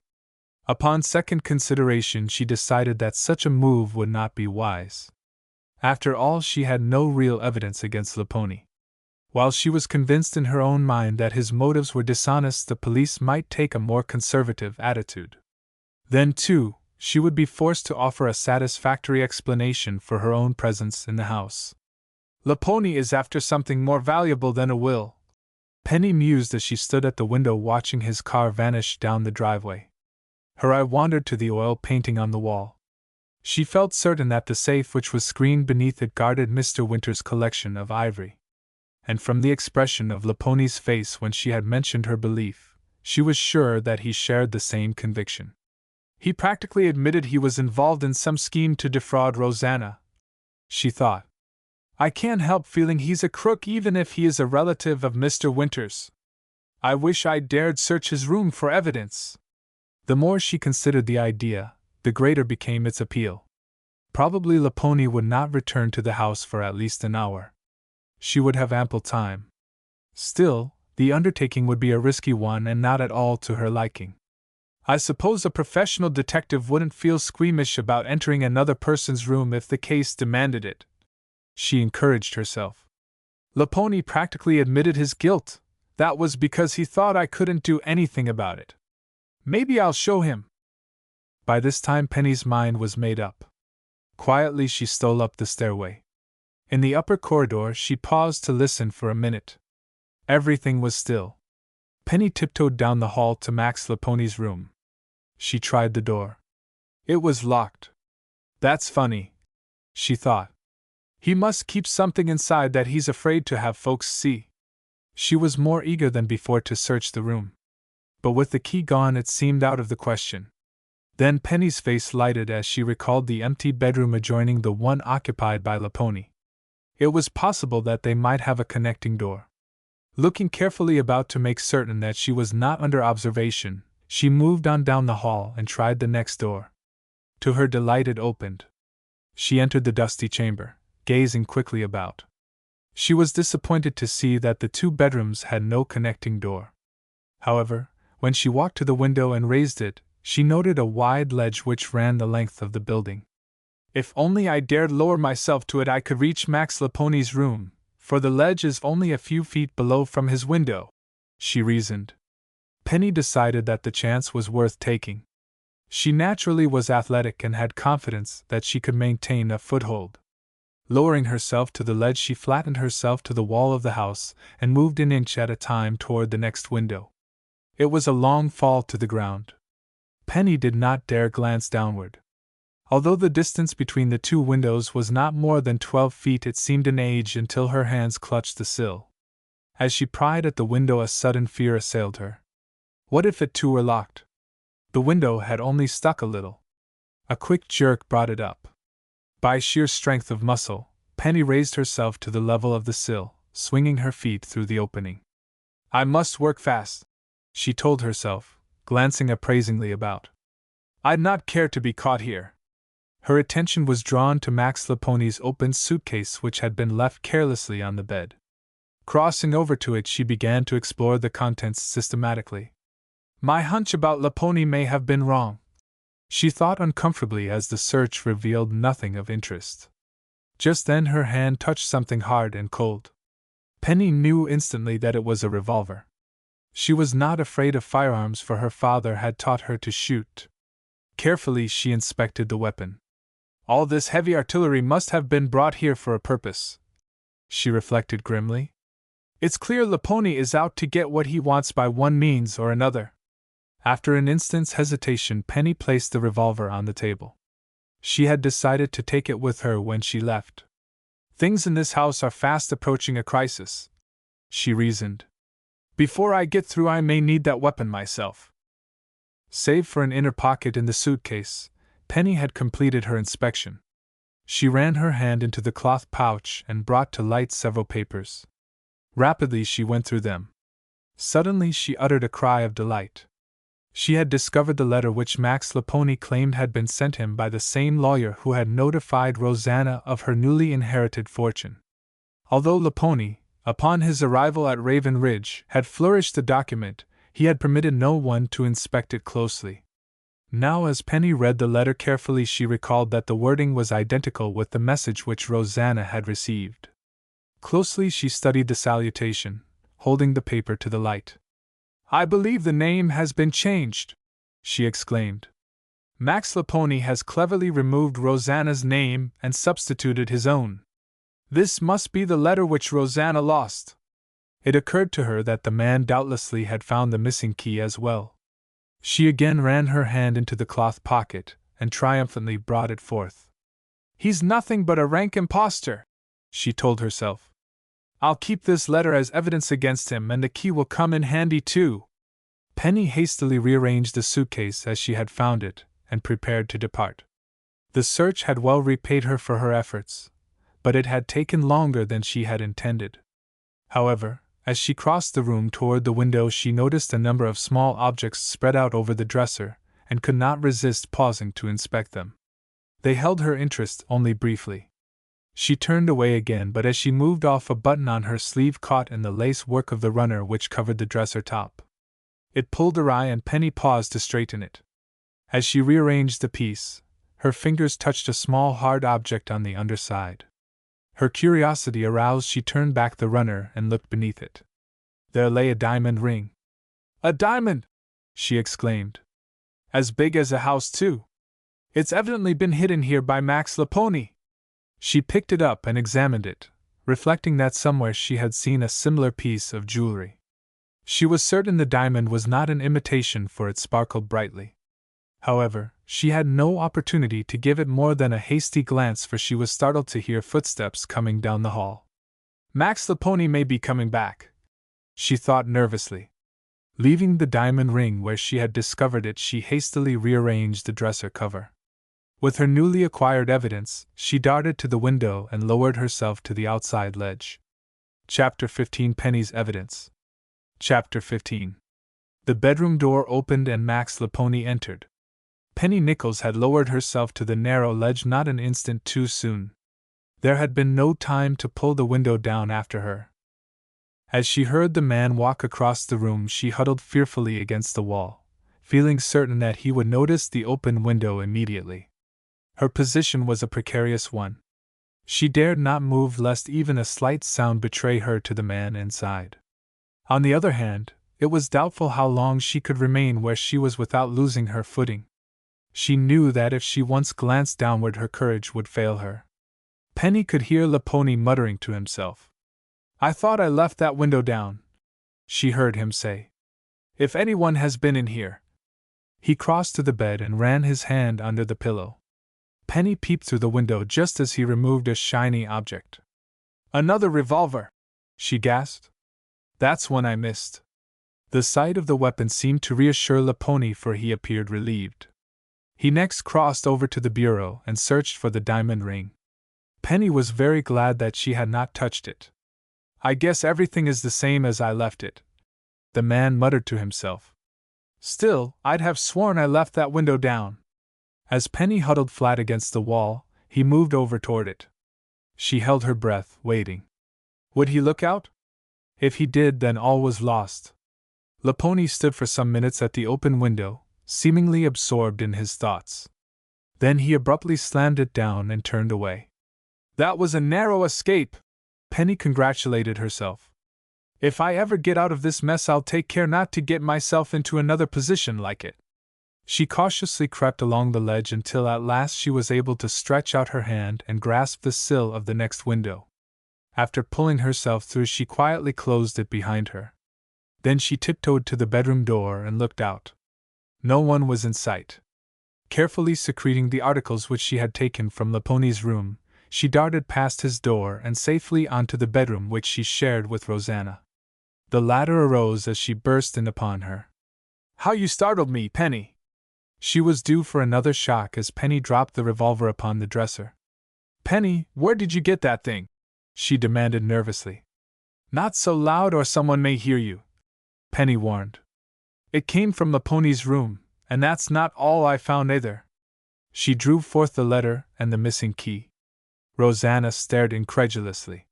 Upon second consideration she decided that such a move would not be wise. After all, she had no real evidence against Laponi. While she was convinced in her own mind that his motives were dishonest, the police might take a more conservative attitude. Then, too, she would be forced to offer a satisfactory explanation for her own presence in the house. Laponi is after something more valuable than a will, Penny mused as she stood at the window watching his car vanish down the driveway. Her eye wandered to the oil painting on the wall. She felt certain that the safe which was screened beneath it guarded Mr. Winter's collection of ivory. And from the expression of Laponi's face when she had mentioned her belief, she was sure that he shared the same conviction. He practically admitted he was involved in some scheme to defraud Rosanna, she thought. I can't help feeling he's a crook even if he is a relative of Mr. Winter's. I wish I dared search his room for evidence. The more she considered the idea, the greater became its appeal. Probably Laponi would not return to the house for at least an hour. She would have ample time. Still, the undertaking would be a risky one and not at all to her liking. I suppose a professional detective wouldn't feel squeamish about entering another person's room if the case demanded it, she encouraged herself. Laponi practically admitted his guilt. That was because he thought I couldn't do anything about it. Maybe I'll show him. By this time Penny's mind was made up. Quietly she stole up the stairway. In the upper corridor she paused to listen for a minute. Everything was still. Penny tiptoed down the hall to Max Laponi's room. She tried the door. It was locked. That's funny, she thought. He must keep something inside that he's afraid to have folks see. She was more eager than before to search the room. But with the key gone it seemed out of the question. Then Penny's face lighted as she recalled the empty bedroom adjoining the one occupied by Laponi. It was possible that they might have a connecting door. Looking carefully about to make certain that she was not under observation, she moved on down the hall and tried the next door. To her delight it opened. She entered the dusty chamber, gazing quickly about. She was disappointed to see that the 2 bedrooms had no connecting door. However, when she walked to the window and raised it, she noted a wide ledge which ran the length of the building. If only I dared lower myself to it I could reach Max Laponi's room, for the ledge is only a few feet below from his window, she reasoned. Penny decided that the chance was worth taking. She naturally was athletic and had confidence that she could maintain a foothold. Lowering herself to the ledge she flattened herself to the wall of the house and moved an inch at a time toward the next window. It was a long fall to the ground. Penny did not dare glance downward. Although the distance between the 2 windows was not more than 12 feet, it seemed an age until her hands clutched the sill. As she pried at the window a sudden fear assailed her. What if it too were locked? The window had only stuck a little. A quick jerk brought it up. By sheer strength of muscle, Penny raised herself to the level of the sill, swinging her feet through the opening. I must work fast, she told herself, glancing appraisingly about. I'd not care to be caught here. Her attention was drawn to Max Laponi's open suitcase which had been left carelessly on the bed. Crossing over to it she began to explore the contents systematically. My hunch about Laponi may have been wrong, she thought uncomfortably as the search revealed nothing of interest. Just then her hand touched something hard and cold. Penny knew instantly that it was a revolver. She was not afraid of firearms for her father had taught her to shoot. Carefully she inspected the weapon. All this heavy artillery must have been brought here for a purpose, she reflected grimly. It's clear Laponi is out to get what he wants by one means or another. After an instant's hesitation, Penny placed the revolver on the table. She had decided to take it with her when she left. Things in this house are fast approaching a crisis, she reasoned. Before I get through, I may need that weapon myself. Save for an inner pocket in the suitcase, Penny had completed her inspection. She ran her hand into the cloth pouch and brought to light several papers. Rapidly she went through them. Suddenly she uttered a cry of delight. She had discovered the letter which Max Laponi claimed had been sent him by the same lawyer who had notified Rosanna of her newly inherited fortune. Although Laponi, upon his arrival at Raven Ridge, had flourished the document, he had permitted no one to inspect it closely. Now, as Penny read the letter carefully, she recalled that the wording was identical with the message which Rosanna had received. Closely she studied the salutation, holding the paper to the light. I believe the name has been changed, she exclaimed. Max Laponi has cleverly removed Rosanna's name and substituted his own. This must be the letter which Rosanna lost. It occurred to her that the man doubtlessly had found the missing key as well. She again ran her hand into the cloth pocket and triumphantly brought it forth. He's nothing but a rank impostor, she told herself. I'll keep this letter as evidence against him, and the key will come in handy too. Penny hastily rearranged the suitcase as she had found it and prepared to depart. The search had well repaid her for her efforts, but it had taken longer than she had intended. However, as she crossed the room toward the window, she noticed a number of small objects spread out over the dresser and could not resist pausing to inspect them. They held her interest only briefly. She turned away again, but as she moved off, a button on her sleeve caught in the lace work of the runner which covered the dresser top. It pulled awry, and Penny paused to straighten it. As she rearranged the piece, her fingers touched a small hard object on the underside. Her curiosity aroused, she turned back the runner and looked beneath it. There lay a diamond ring. A diamond! She exclaimed. As big as a house, too. It's evidently been hidden here by Max Laponi. She picked it up and examined it, reflecting that somewhere she had seen a similar piece of jewelry. She was certain the diamond was not an imitation, for it sparkled brightly. However, she had no opportunity to give it more than a hasty glance, for she was startled to hear footsteps coming down the hall. Max Laponi may be coming back, she thought nervously. Leaving the diamond ring where she had discovered it, she hastily rearranged the dresser cover. With her newly acquired evidence, she darted to the window and lowered herself to the outside ledge. Chapter 15 Penny's Evidence. Chapter 15. The bedroom door opened and Max Laponi entered. Penny Nichols had lowered herself to the narrow ledge not an instant too soon. There had been no time to pull the window down after her. As she heard the man walk across the room, she huddled fearfully against the wall, feeling certain that he would notice the open window immediately. Her position was a precarious one. She dared not move lest even a slight sound betray her to the man inside. On the other hand, it was doubtful how long she could remain where she was without losing her footing. She knew that if she once glanced downward, her courage would fail her. Penny could hear Laponi muttering to himself. I thought I left that window down, she heard him say. If anyone has been in here. He crossed to the bed and ran his hand under the pillow. Penny peeped through the window just as he removed a shiny object. Another revolver, she gasped. That's one I missed. The sight of the weapon seemed to reassure Laponi, for he appeared relieved. He next crossed over to the bureau and searched for the diamond ring. Penny was very glad that she had not touched it. I guess everything is the same as I left it, the man muttered to himself. Still, I'd have sworn I left that window down. As Penny huddled flat against the wall, he moved over toward it. She held her breath, waiting. Would he look out? If he did, then all was lost. Laponi stood for some minutes at the open window, seemingly absorbed in his thoughts. Then he abruptly slammed it down and turned away. That was a narrow escape, Penny congratulated herself. If I ever get out of this mess, I'll take care not to get myself into another position like it. She cautiously crept along the ledge until at last she was able to stretch out her hand and grasp the sill of the next window. After pulling herself through, she quietly closed it behind her. Then she tiptoed to the bedroom door and looked out. No one was in sight. Carefully secreting the articles which she had taken from Laponi's room, she darted past his door and safely onto the bedroom which she shared with Rosanna. The latter arose as she burst in upon her. "How you startled me, Penny!" She was due for another shock as Penny dropped the revolver upon the dresser. "Penny, where did you get that thing?" she demanded nervously. "Not so loud or someone may hear you," Penny warned. "It came from Laponi's room, and that's not all I found either." She drew forth the letter and the missing key. Rosanna stared incredulously.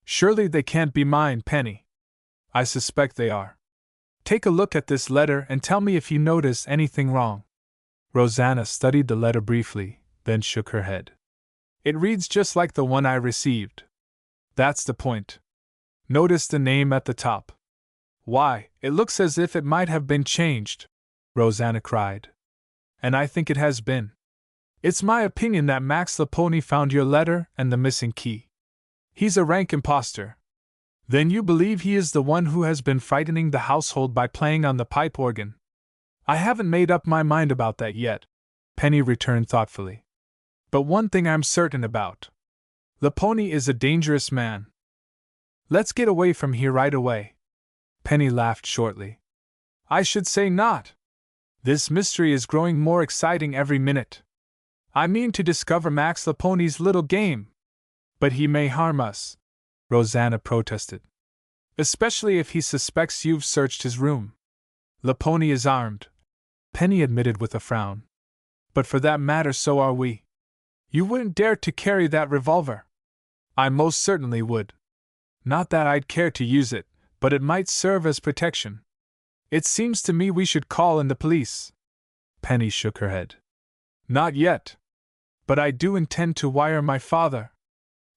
"Surely they can't be mine, Penny." "I suspect they are. Take a look at this letter and tell me if you notice anything wrong." Rosanna studied the letter briefly, then shook her head. "It reads just like the one I received." "That's the point. Notice the name at the top." "Why, it looks as if it might have been changed," Rosanna cried. "And I think it has been. It's my opinion that Max Laponi found your letter and the missing key. He's a rank imposter." "Then you believe he is the one who has been frightening the household by playing on the pipe organ?" "I haven't made up my mind about that yet," Penny returned thoughtfully. "But one thing I'm certain about. Laponi is a dangerous man. Let's get away from here right away." Penny laughed shortly. "I should say not. This mystery is growing more exciting every minute. I mean to discover Max Laponi's little game." "But he may harm us," Rosanna protested. "Especially if he suspects you've searched his room." "Laponi is armed," Penny admitted with a frown. "But for that matter, so are we." "You wouldn't dare to carry that revolver." "I most certainly would. Not that I'd care to use it, but it might serve as protection." "It seems to me we should call in the police." Penny shook her head. "Not yet. But I do intend to wire my father.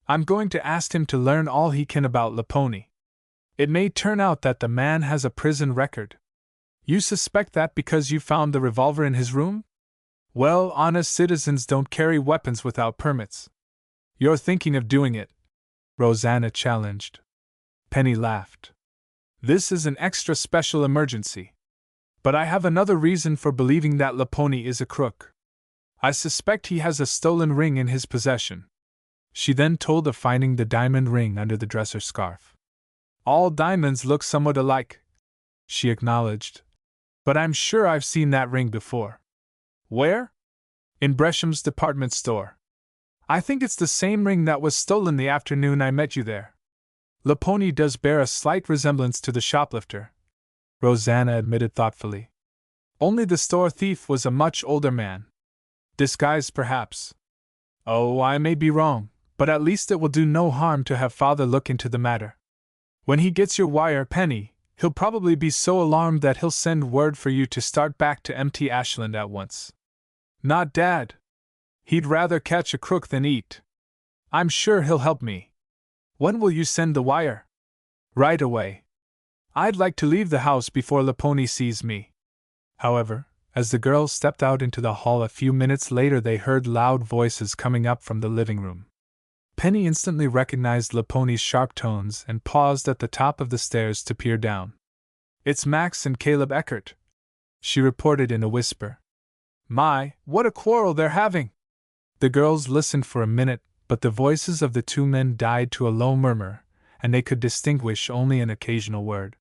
I'm going to ask him to learn all he can about Laponi. It may turn out that the man has a prison record." "You suspect that because you found the revolver in his room?" "Well, honest citizens don't carry weapons without permits." "You're thinking of doing it," Rosanna challenged. Penny laughed. "This is an extra special emergency. But I have another reason for believing that Laponi is a crook. I suspect he has a stolen ring in his possession." She then told of finding the diamond ring under the dresser scarf. "All diamonds look somewhat alike," she acknowledged. "But I'm sure I've seen that ring before." "Where?" "In Bresham's department store. I think it's the same ring that was stolen the afternoon I met you there." "Laponi does bear a slight resemblance to the shoplifter," Rosanna admitted thoughtfully. "Only the store thief was a much older man. Disguised, perhaps. Oh, I may be wrong, but at least it will do no harm to have Father look into the matter. When he gets your wire, Penny, he'll probably be so alarmed that he'll send word for you to start back to empty Ashland at once." "Not Dad. He'd rather catch a crook than eat. I'm sure he'll help me. When will you send the wire?" "Right away. I'd like to leave the house before Laponi sees me." However, as the girls stepped out into the hall a few minutes later, they heard loud voices coming up from the living room. Penny instantly recognized Laponi's sharp tones and paused at the top of the stairs to peer down. "It's Max and Caleb Eckert," she reported in a whisper. "My, what a quarrel they're having!" The girls listened for a minute, but the voices of the two men died to a low murmur, and they could distinguish only an occasional word.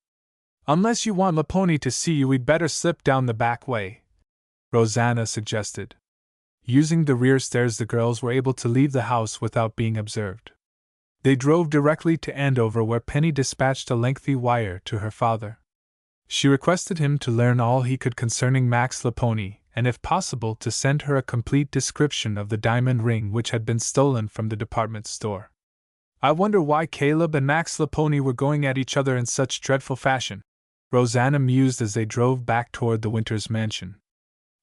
"Unless you want Laponi to see you, we'd better slip down the back way," Rosanna suggested. Using the rear stairs, the girls were able to leave the house without being observed. They drove directly to Andover, where Penny dispatched a lengthy wire to her father. She requested him to learn all he could concerning Max Laponi, and if possible to send her a complete description of the diamond ring which had been stolen from the department store. "I wonder why Caleb and Max Laponi were going at each other in such dreadful fashion," Rosanna mused as they drove back toward the Winters mansion.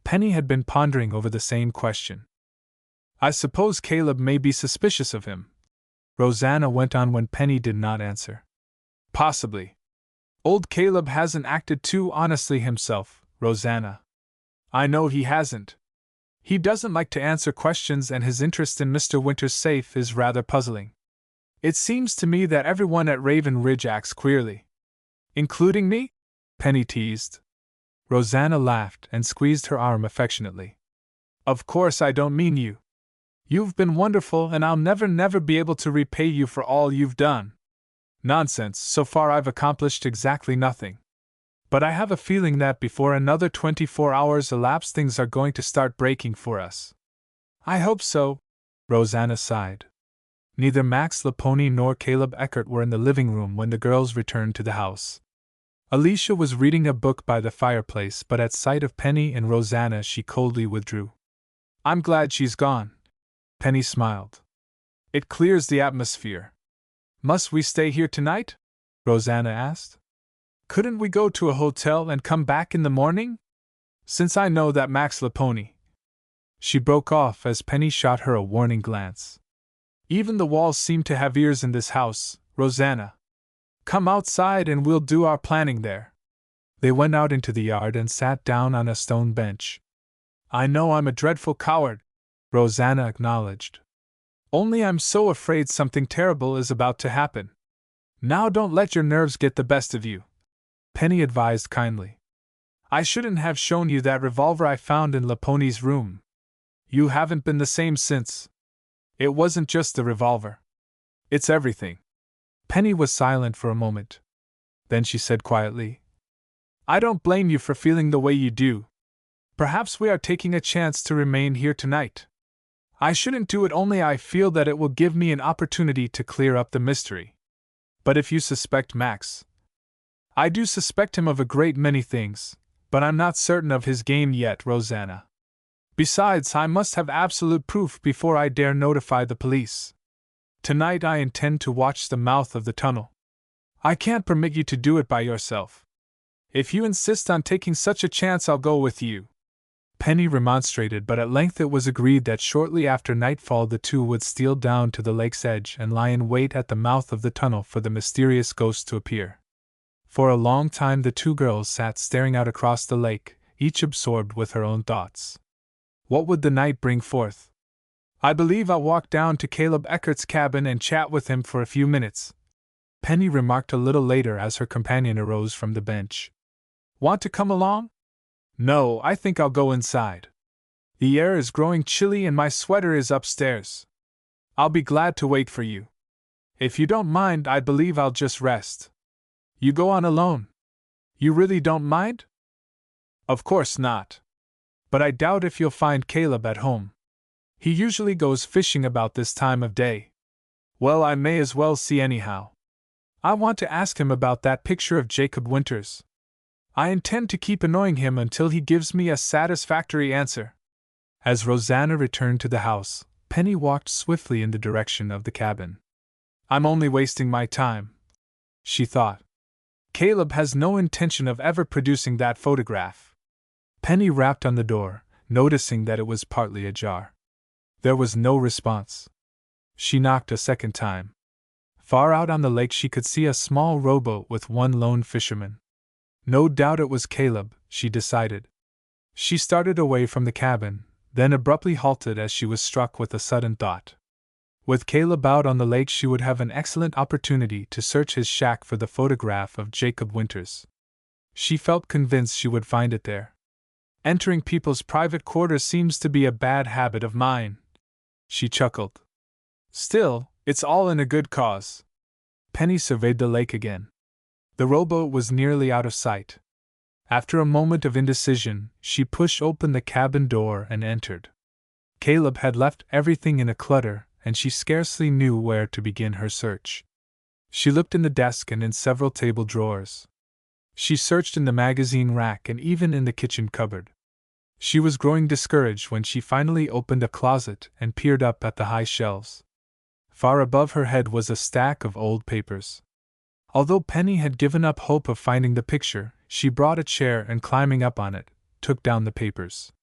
Penny had been pondering over the same question. "I suppose Caleb may be suspicious of him," Rosanna went on when Penny did not answer. "Possibly. Old Caleb hasn't acted too honestly himself, Rosanna." "I know he hasn't. He doesn't like to answer questions, and his interest in Mr. Winters' safe is rather puzzling. It seems to me that everyone at Raven Ridge acts queerly." "Including me?" Penny teased. Rosanna laughed and squeezed her arm affectionately. Of course I don't mean you. You've been wonderful and I'll never be able to repay you for all you've done. Nonsense, so far I've accomplished exactly nothing. But I have a feeling that before another 24 hours elapse things are going to start breaking for us. I hope so, Rosanna sighed. Neither Max Laponi nor Caleb Eckert were in the living room when the girls returned to the house. Alicia was reading a book by the fireplace, but at sight of Penny and Rosanna she coldly withdrew. I'm glad she's gone. Penny smiled. It clears the atmosphere. Must we stay here tonight? Rosanna asked. Couldn't we go to a hotel and come back in the morning? Since I know that Max Laponi. She broke off as Penny shot her a warning glance. Even the walls seem to have ears in this house, Rosanna. Come outside and we'll do our planning there. They went out into the yard and sat down on a stone bench. I know I'm a dreadful coward, Rosanna acknowledged. Only I'm so afraid something terrible is about to happen. Now don't let your nerves get the best of you, Penny advised kindly. I shouldn't have shown you that revolver I found in Laponi's room. You haven't been the same since. It wasn't just the revolver. It's everything. Penny was silent for a moment. Then she said quietly, I don't blame you for feeling the way you do. Perhaps we are taking a chance to remain here tonight. I shouldn't do it, only I feel that it will give me an opportunity to clear up the mystery. But if you suspect Max, I do suspect him of a great many things, but I'm not certain of his game yet, Rosanna. Besides, I must have absolute proof before I dare notify the police. Tonight I intend to watch the mouth of the tunnel. I can't permit you to do it by yourself. If you insist on taking such a chance, I'll go with you. Penny remonstrated, but at length it was agreed that shortly after nightfall the two would steal down to the lake's edge and lie in wait at the mouth of the tunnel for the mysterious ghost to appear. For a long time the two girls sat staring out across the lake, each absorbed with her own thoughts. What would the night bring forth? I believe I'll walk down to Caleb Eckert's cabin and chat with him for a few minutes, Penny remarked a little later as her companion arose from the bench. Want to come along? No, I think I'll go inside. The air is growing chilly and my sweater is upstairs. I'll be glad to wait for you. If you don't mind, I believe I'll just rest. You go on alone? You really don't mind? Of course not. But I doubt if you'll find Caleb at home. He usually goes fishing about this time of day. Well, I may as well see anyhow. I want to ask him about that picture of Jacob Winters. I intend to keep annoying him until he gives me a satisfactory answer. As Rosanna returned to the house, Penny walked swiftly in the direction of the cabin. I'm only wasting my time, she thought. Caleb has no intention of ever producing that photograph. Penny rapped on the door, noticing that it was partly ajar. There was no response. She knocked a second time. Far out on the lake she could see a small rowboat with one lone fisherman. No doubt it was Caleb, she decided. She started away from the cabin, then abruptly halted as she was struck with a sudden thought. With Caleb out on the lake she would have an excellent opportunity to search his shack for the photograph of Jacob Winters. She felt convinced she would find it there. Entering people's private quarters seems to be a bad habit of mine, she chuckled. Still, it's all in a good cause. Penny surveyed the lake again. The rowboat was nearly out of sight. After a moment of indecision, she pushed open the cabin door and entered. Caleb had left everything in a clutter, and she scarcely knew where to begin her search. She looked in the desk and in several table drawers. She searched in the magazine rack and even in the kitchen cupboard. She was growing discouraged when she finally opened a closet and peered up at the high shelves. Far above her head was a stack of old papers. Although Penny had given up hope of finding the picture, she brought a chair and, climbing up on it, took down the papers.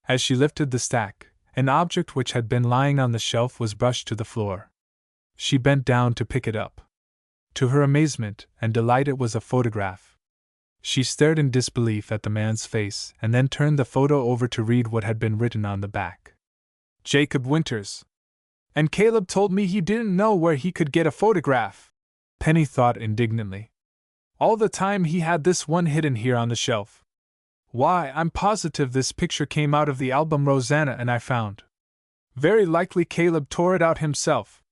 As she lifted the stack, an object which had been lying on the shelf was brushed to the floor. She bent down to pick it up. To her amazement and delight it was a photograph. She stared in disbelief at the man's face and then turned the photo over to read what had been written on the back. Jacob Winters. And Caleb told me he didn't know where he could get a photograph, Penny thought indignantly. All the time he had this one hidden here on the shelf. Why, I'm positive this picture came out of the album Rosanna and I found. Very likely Caleb tore it out himself.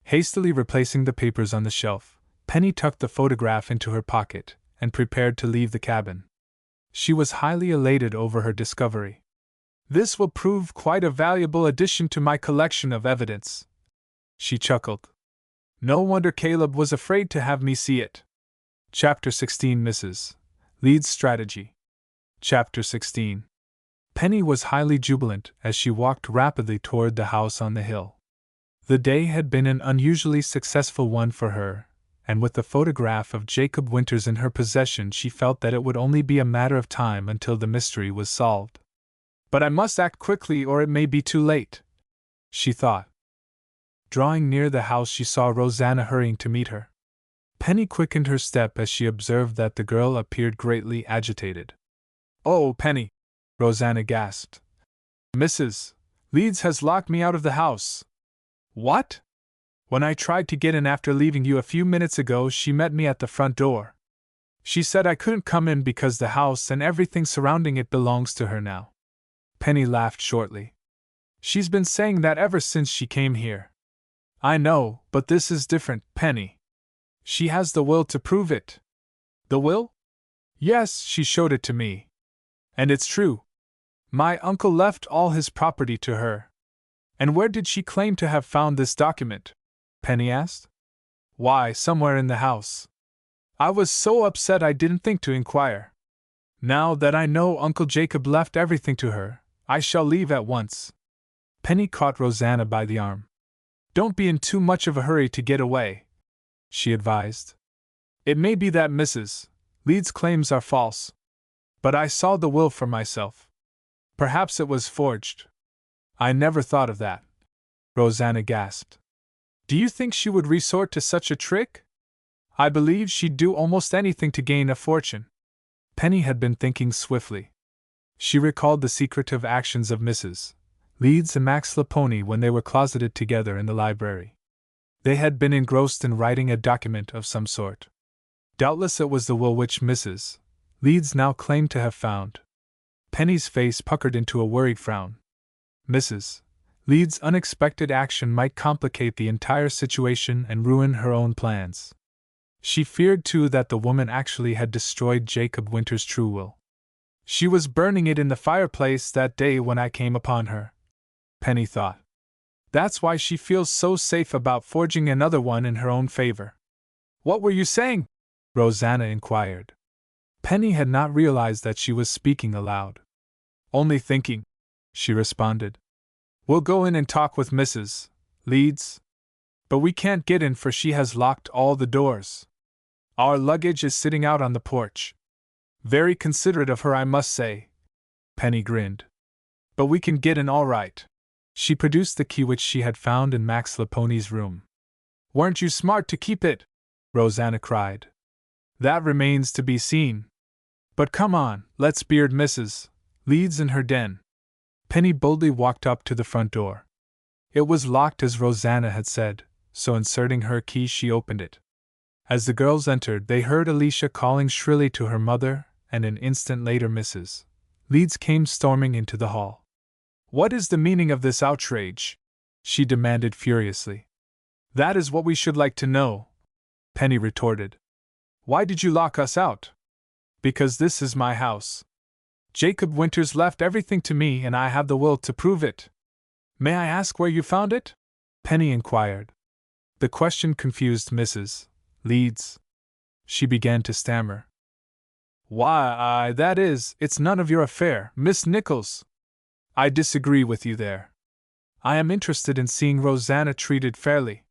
Hastily replacing the papers on the shelf, Penny tucked the photograph into her pocket and prepared to leave the cabin. She was highly elated over her discovery. This will prove quite a valuable addition to my collection of evidence, she chuckled. No wonder Caleb was afraid to have me see it. Chapter 16 Mrs. Leeds' Strategy. Chapter 16. Penny was highly jubilant as she walked rapidly toward the house on the hill. The day had been an unusually successful one for her, and with the photograph of Jacob Winters in her possession, she felt that it would only be a matter of time until the mystery was solved. But I must act quickly or it may be too late, she thought. Drawing near the house, she saw Rosanna hurrying to meet her. Penny quickened her step as she observed that the girl appeared greatly agitated. "Oh, Penny!" Rosanna gasped. "Mrs. Leeds has locked me out of the house." "What?" "When I tried to get in after leaving you a few minutes ago, she met me at the front door. She said I couldn't come in because the house and everything surrounding it belongs to her now." Penny laughed shortly. "She's been saying that ever since she came here." "I know, but this is different, Penny. She has the will to prove it." "The will?" "Yes, she showed it to me. And it's true. My uncle left all his property to her." "And where did she claim to have found this document?" Penny asked. "Why, somewhere in the house. I was so upset I didn't think to inquire. Now that I know Uncle Jacob left everything to her, I shall leave at once." Penny caught Rosanna by the arm. "Don't be in too much of a hurry to get away," she advised. "It may be that Mrs. Leeds' claims are false. But I saw the will for myself. Perhaps it was forged." "I never thought of that," Rosanna gasped. "Do you think she would resort to such a trick?" "I believe she'd do almost anything to gain a fortune." Penny had been thinking swiftly. She recalled the secretive actions of Mrs. Leeds and Max Laponi when they were closeted together in the library. They had been engrossed in writing a document of some sort. Doubtless it was the will which Mrs. Leeds now claimed to have found. Penny's face puckered into a worried frown. Mrs. Leeds' unexpected action might complicate the entire situation and ruin her own plans. She feared too that the woman actually had destroyed Jacob Winters' true will. "She was burning it in the fireplace that day when I came upon her," Penny thought. "That's why she feels so safe about forging another one in her own favor." "What were you saying?" Rosanna inquired. Penny had not realized that she was speaking aloud. "Only thinking," she responded. "We'll go in and talk with Mrs. Leeds. But we can't get in for she has locked all the doors. Our luggage is sitting out on the porch. Very considerate of her, I must say." Penny grinned. "But we can get in all right." She produced the key which she had found in Max Laponi's room. "Weren't you smart to keep it?" Rosanna cried. "That remains to be seen. But come on, let's beard Mrs. Leeds in her den." Penny boldly walked up to the front door. It was locked as Rosanna had said, so inserting her key she opened it. As the girls entered, they heard Alicia calling shrilly to her mother, and an instant later Mrs. Leeds came storming into the hall. "What is the meaning of this outrage?" she demanded furiously. "That is what we should like to know," Penny retorted. "Why did you lock us out?" "Because this is my house. Jacob Winters left everything to me and I have the will to prove it." "May I ask where you found it?" Penny inquired. The question confused Mrs. Leeds. She began to stammer. "Why, it's none of your affair, Miss Nichols. I disagree with you there. I am interested in seeing Rosanna treated fairly.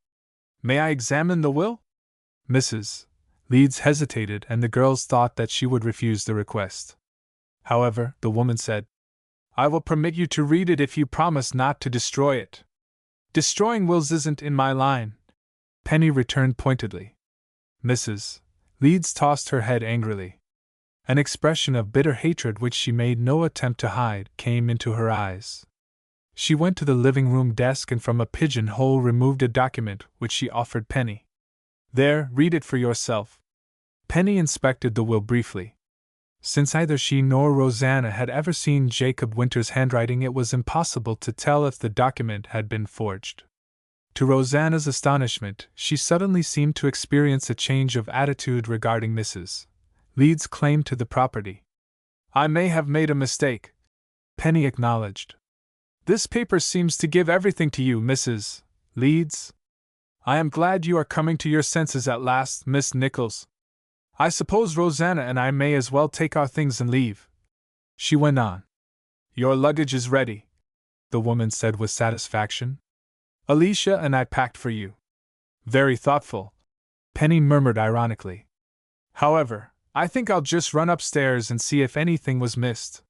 May I examine the will?" Mrs. Leeds hesitated, and the girls thought that she would refuse the request. However, the woman said, "I will permit you to read it if you promise not to destroy it." "Destroying wills isn't in my line," Penny returned pointedly. Mrs. Leeds tossed her head angrily. An expression of bitter hatred which she made no attempt to hide came into her eyes. She went to the living room desk and from a pigeonhole removed a document which she offered Penny. "There, read it for yourself." Penny inspected the will briefly. Since neither she nor Rosanna had ever seen Jacob Winter's handwriting, it was impossible to tell if the document had been forged. To Rosanna's astonishment, she suddenly seemed to experience a change of attitude regarding Mrs. Leeds' claim to the property. "I may have made a mistake," Penny acknowledged. "This paper seems to give everything to you, Mrs. Leeds. I am glad you are coming to your senses at last, Miss Nichols. I suppose Rosanna and I may as well take our things and leave," she went on. "Your luggage is ready," the woman said with satisfaction. "Alicia and I packed for you." "Very thoughtful," Penny murmured ironically. "However, I think I'll just run upstairs and see if anything was missed."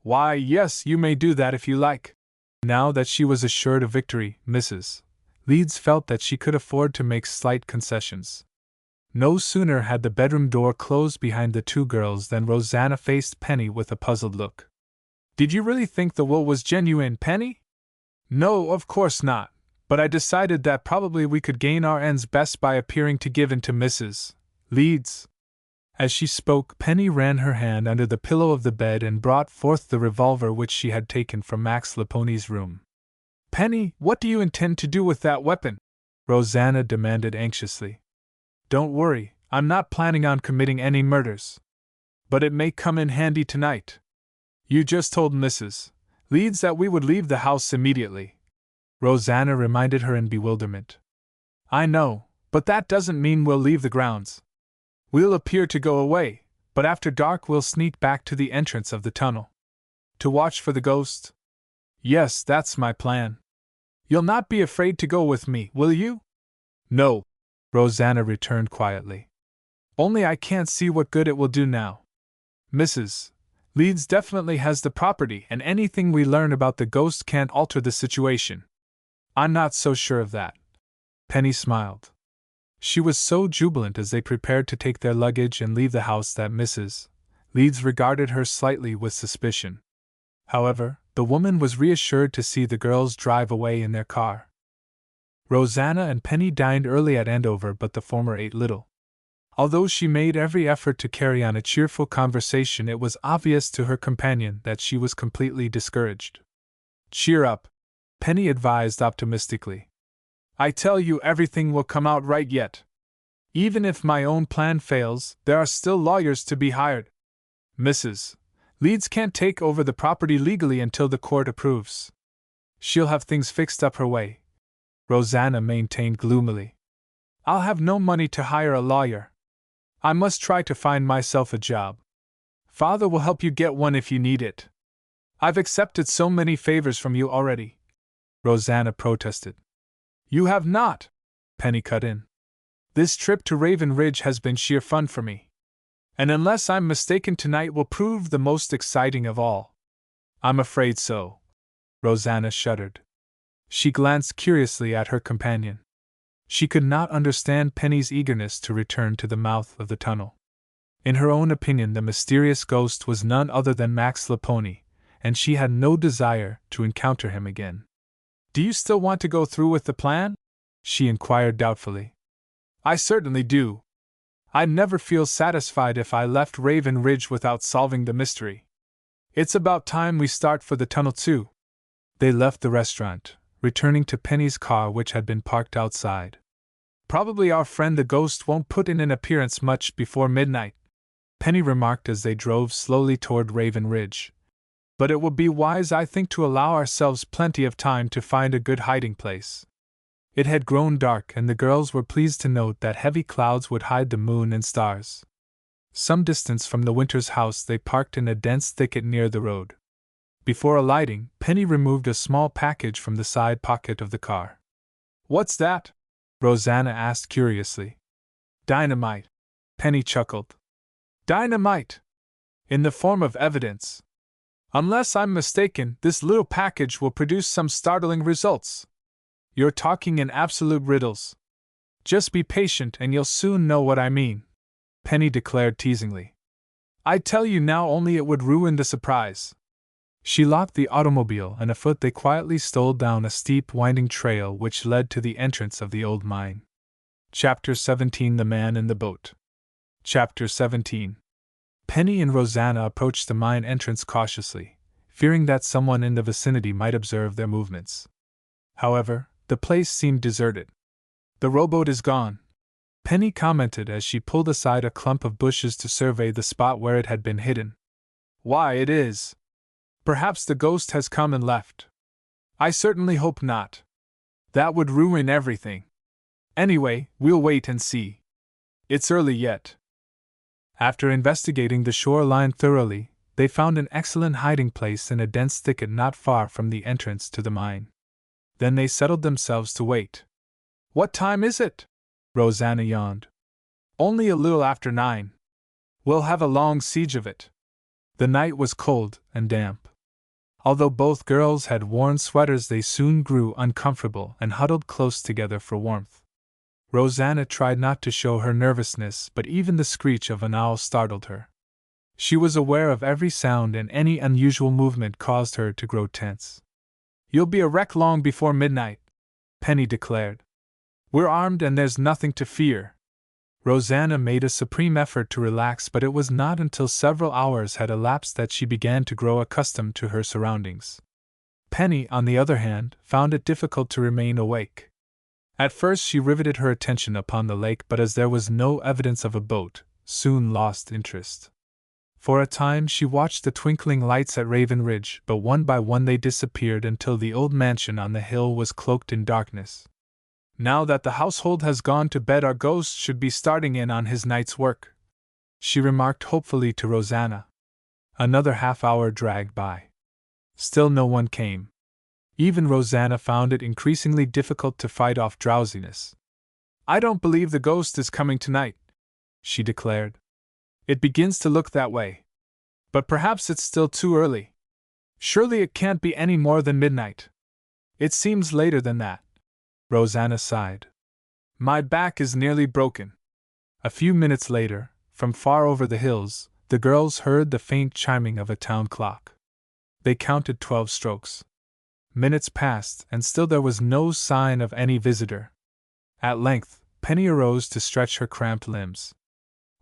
"Why, yes, you may do that if you like." Now that she was assured of victory, Mrs. Leeds felt that she could afford to make slight concessions. No sooner had the bedroom door closed behind the two girls than Rosanna faced Penny with a puzzled look. "Did you really think the wool was genuine, Penny?" "No, of course not, but I decided that probably we could gain our ends best by appearing to give in to Mrs. Leeds." As she spoke, Penny ran her hand under the pillow of the bed and brought forth the revolver which she had taken from Max Laponi's room. "Penny, what do you intend to do with that weapon?" Rosanna demanded anxiously. "Don't worry, I'm not planning on committing any murders. But it may come in handy tonight. You just told Mrs. Leeds that we would leave the house immediately," Rosanna reminded her in bewilderment. "I know, but that doesn't mean we'll leave the grounds. We'll appear to go away, but after dark we'll sneak back to the entrance of the tunnel. To watch for the ghost? Yes, that's my plan. You'll not be afraid to go with me, will you?" "No," Rosanna returned quietly. "Only I can't see what good it will do now. Mrs. Leeds definitely has the property, and anything we learn about the ghost can't alter the situation." "I'm not so sure of that." Penny smiled. She was so jubilant as they prepared to take their luggage and leave the house that Mrs. Leeds regarded her slightly with suspicion. However, the woman was reassured to see the girls drive away in their car. Rosanna and Penny dined early at Andover, but the former ate little. Although she made every effort to carry on a cheerful conversation, it was obvious to her companion that she was completely discouraged. "Cheer up," Penny advised optimistically. "I tell you, everything will come out right yet. Even if my own plan fails, there are still lawyers to be hired. Mrs. Leeds can't take over the property legally until the court approves. She'll have things fixed up her way," Rosanna maintained gloomily. "I'll have no money to hire a lawyer. I must try to find myself a job. Father will help you get one if you need it. I've accepted so many favors from you already," Rosanna protested. "You have not," Penny cut in. "This trip to Raven Ridge has been sheer fun for me. And unless I'm mistaken, tonight will prove the most exciting of all." "I'm afraid so." Rosanna shuddered. She glanced curiously at her companion. She could not understand Penny's eagerness to return to the mouth of the tunnel. In her own opinion, the mysterious ghost was none other than Max Laponi, and she had no desire to encounter him again. "Do you still want to go through with the plan?" she inquired doubtfully. "I certainly do. I'd never feel satisfied if I left Raven Ridge without solving the mystery. It's about time we start for the tunnel, too." They left the restaurant, returning to Penny's car, which had been parked outside. "Probably our friend the ghost won't put in an appearance much before midnight," Penny remarked as they drove slowly toward Raven Ridge. "But it will be wise, I think, to allow ourselves plenty of time to find a good hiding place." It had grown dark, and the girls were pleased to note that heavy clouds would hide the moon and stars. Some distance from the Winters' house, they parked in a dense thicket near the road. Before alighting, Penny removed a small package from the side pocket of the car. "What's that?" Rosanna asked curiously. "Dynamite," Penny chuckled. "Dynamite! In the form of evidence. Unless I'm mistaken, this little package will produce some startling results. You're talking in absolute riddles. Just be patient and you'll soon know what I mean," Penny declared teasingly. "I tell you now, only it would ruin the surprise." She locked the automobile, and afoot they quietly stole down a steep, winding trail which led to the entrance of the old mine. Chapter 17: The Man in the Boat. Chapter 17. Penny and Rosanna approached the mine entrance cautiously, fearing that someone in the vicinity might observe their movements. However, the place seemed deserted. "The rowboat is gone," Penny commented as she pulled aside a clump of bushes to survey the spot where it had been hidden. "Why, it is. Perhaps the ghost has come and left. I certainly hope not. That would ruin everything. Anyway, we'll wait and see. It's early yet." After investigating the shoreline thoroughly, they found an excellent hiding place in a dense thicket not far from the entrance to the mine. Then they settled themselves to wait. "What time is it?" Rosanna yawned. "Only a little after 9. We'll have a long siege of it." The night was cold and damp. Although both girls had worn sweaters, they soon grew uncomfortable and huddled close together for warmth. Rosanna tried not to show her nervousness, but even the screech of an owl startled her. She was aware of every sound, and any unusual movement caused her to grow tense. "You'll be a wreck long before midnight," Penny declared. "We're armed and there's nothing to fear." Rosanna made a supreme effort to relax, but it was not until several hours had elapsed that she began to grow accustomed to her surroundings. Penny, on the other hand, found it difficult to remain awake. At first she riveted her attention upon the lake, but as there was no evidence of a boat, soon lost interest. For a time she watched the twinkling lights at Raven Ridge, but one by one they disappeared until the old mansion on the hill was cloaked in darkness. "Now that the household has gone to bed, our ghost should be starting in on his night's work," she remarked hopefully to Rosanna. Another half-hour dragged by. Still no one came. Even Rosanna found it increasingly difficult to fight off drowsiness. "I don't believe the ghost is coming tonight," she declared. "It begins to look that way. But perhaps it's still too early. Surely it can't be any more than midnight. It seems later than that." Rosanna sighed. "My back is nearly broken." A few minutes later, from far over the hills, the girls heard the faint chiming of a town clock. They counted 12 strokes. Minutes passed, and still there was no sign of any visitor. At length, Penny arose to stretch her cramped limbs.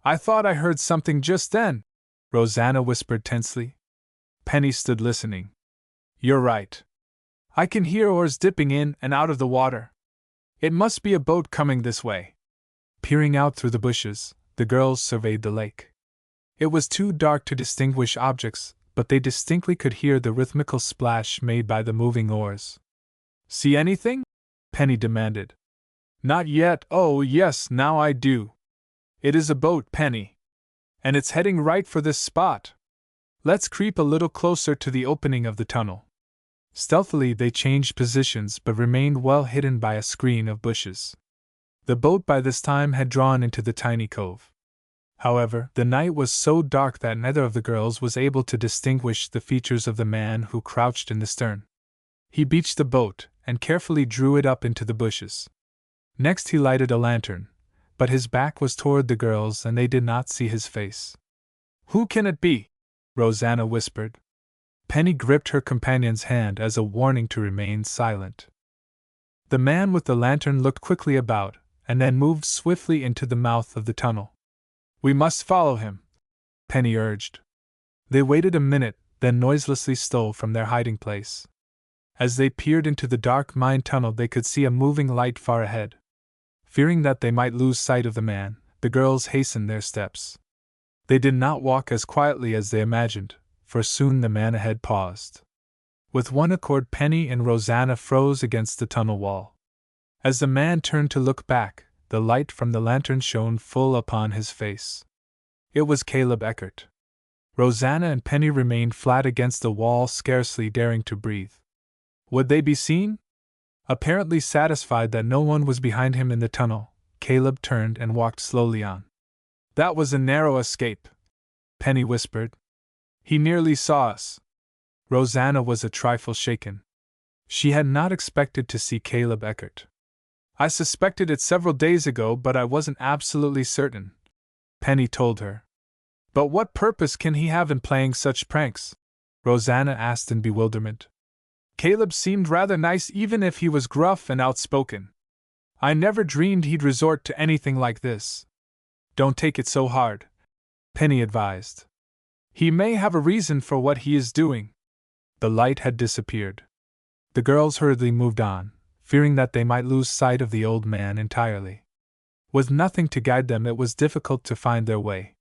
"I thought I heard something just then," Rosanna whispered tensely. Penny stood listening. "You're right. I can hear oars dipping in and out of the water. It must be a boat coming this way." Peering out through the bushes, the girls surveyed the lake. It was too dark to distinguish objects, but they distinctly could hear the rhythmical splash made by the moving oars. "See anything?" Penny demanded. "Not yet. Oh, yes, now I do. It is a boat, Penny. And it's heading right for this spot. Let's creep a little closer to the opening of the tunnel." Stealthily they changed positions, but remained well hidden by a screen of bushes. The boat by this time had drawn into the tiny cove. However, the night was so dark that neither of the girls was able to distinguish the features of the man who crouched in the stern. He beached the boat and carefully drew it up into the bushes. Next he lighted a lantern, but his back was toward the girls and they did not see his face. "Who can it be?" Rosanna whispered. Penny gripped her companion's hand as a warning to remain silent. The man with the lantern looked quickly about, and then moved swiftly into the mouth of the tunnel. "We must follow him," Penny urged. They waited a minute, then noiselessly stole from their hiding place. As they peered into the dark mine tunnel, they could see a moving light far ahead. Fearing that they might lose sight of the man, the girls hastened their steps. They did not walk as quietly as they imagined, for soon the man ahead paused. With one accord, Penny and Rosanna froze against the tunnel wall. As the man turned to look back, the light from the lantern shone full upon his face. It was Caleb Eckert. Rosanna and Penny remained flat against the wall, scarcely daring to breathe. Would they be seen? Apparently satisfied that no one was behind him in the tunnel, Caleb turned and walked slowly on. "That was a narrow escape," Penny whispered. "He nearly saw us." Rosanna was a trifle shaken. She had not expected to see Caleb Eckert. "I suspected it several days ago, but I wasn't absolutely certain," Penny told her. "But what purpose can he have in playing such pranks?" Rosanna asked in bewilderment. "Caleb seemed rather nice, even if he was gruff and outspoken. I never dreamed he'd resort to anything like this." "Don't take it so hard," Penny advised. He may have a reason for what he is doing. The light had disappeared. The girls hurriedly moved on, fearing that they might lose sight of the old man entirely. With nothing to guide them, it was difficult to find their way.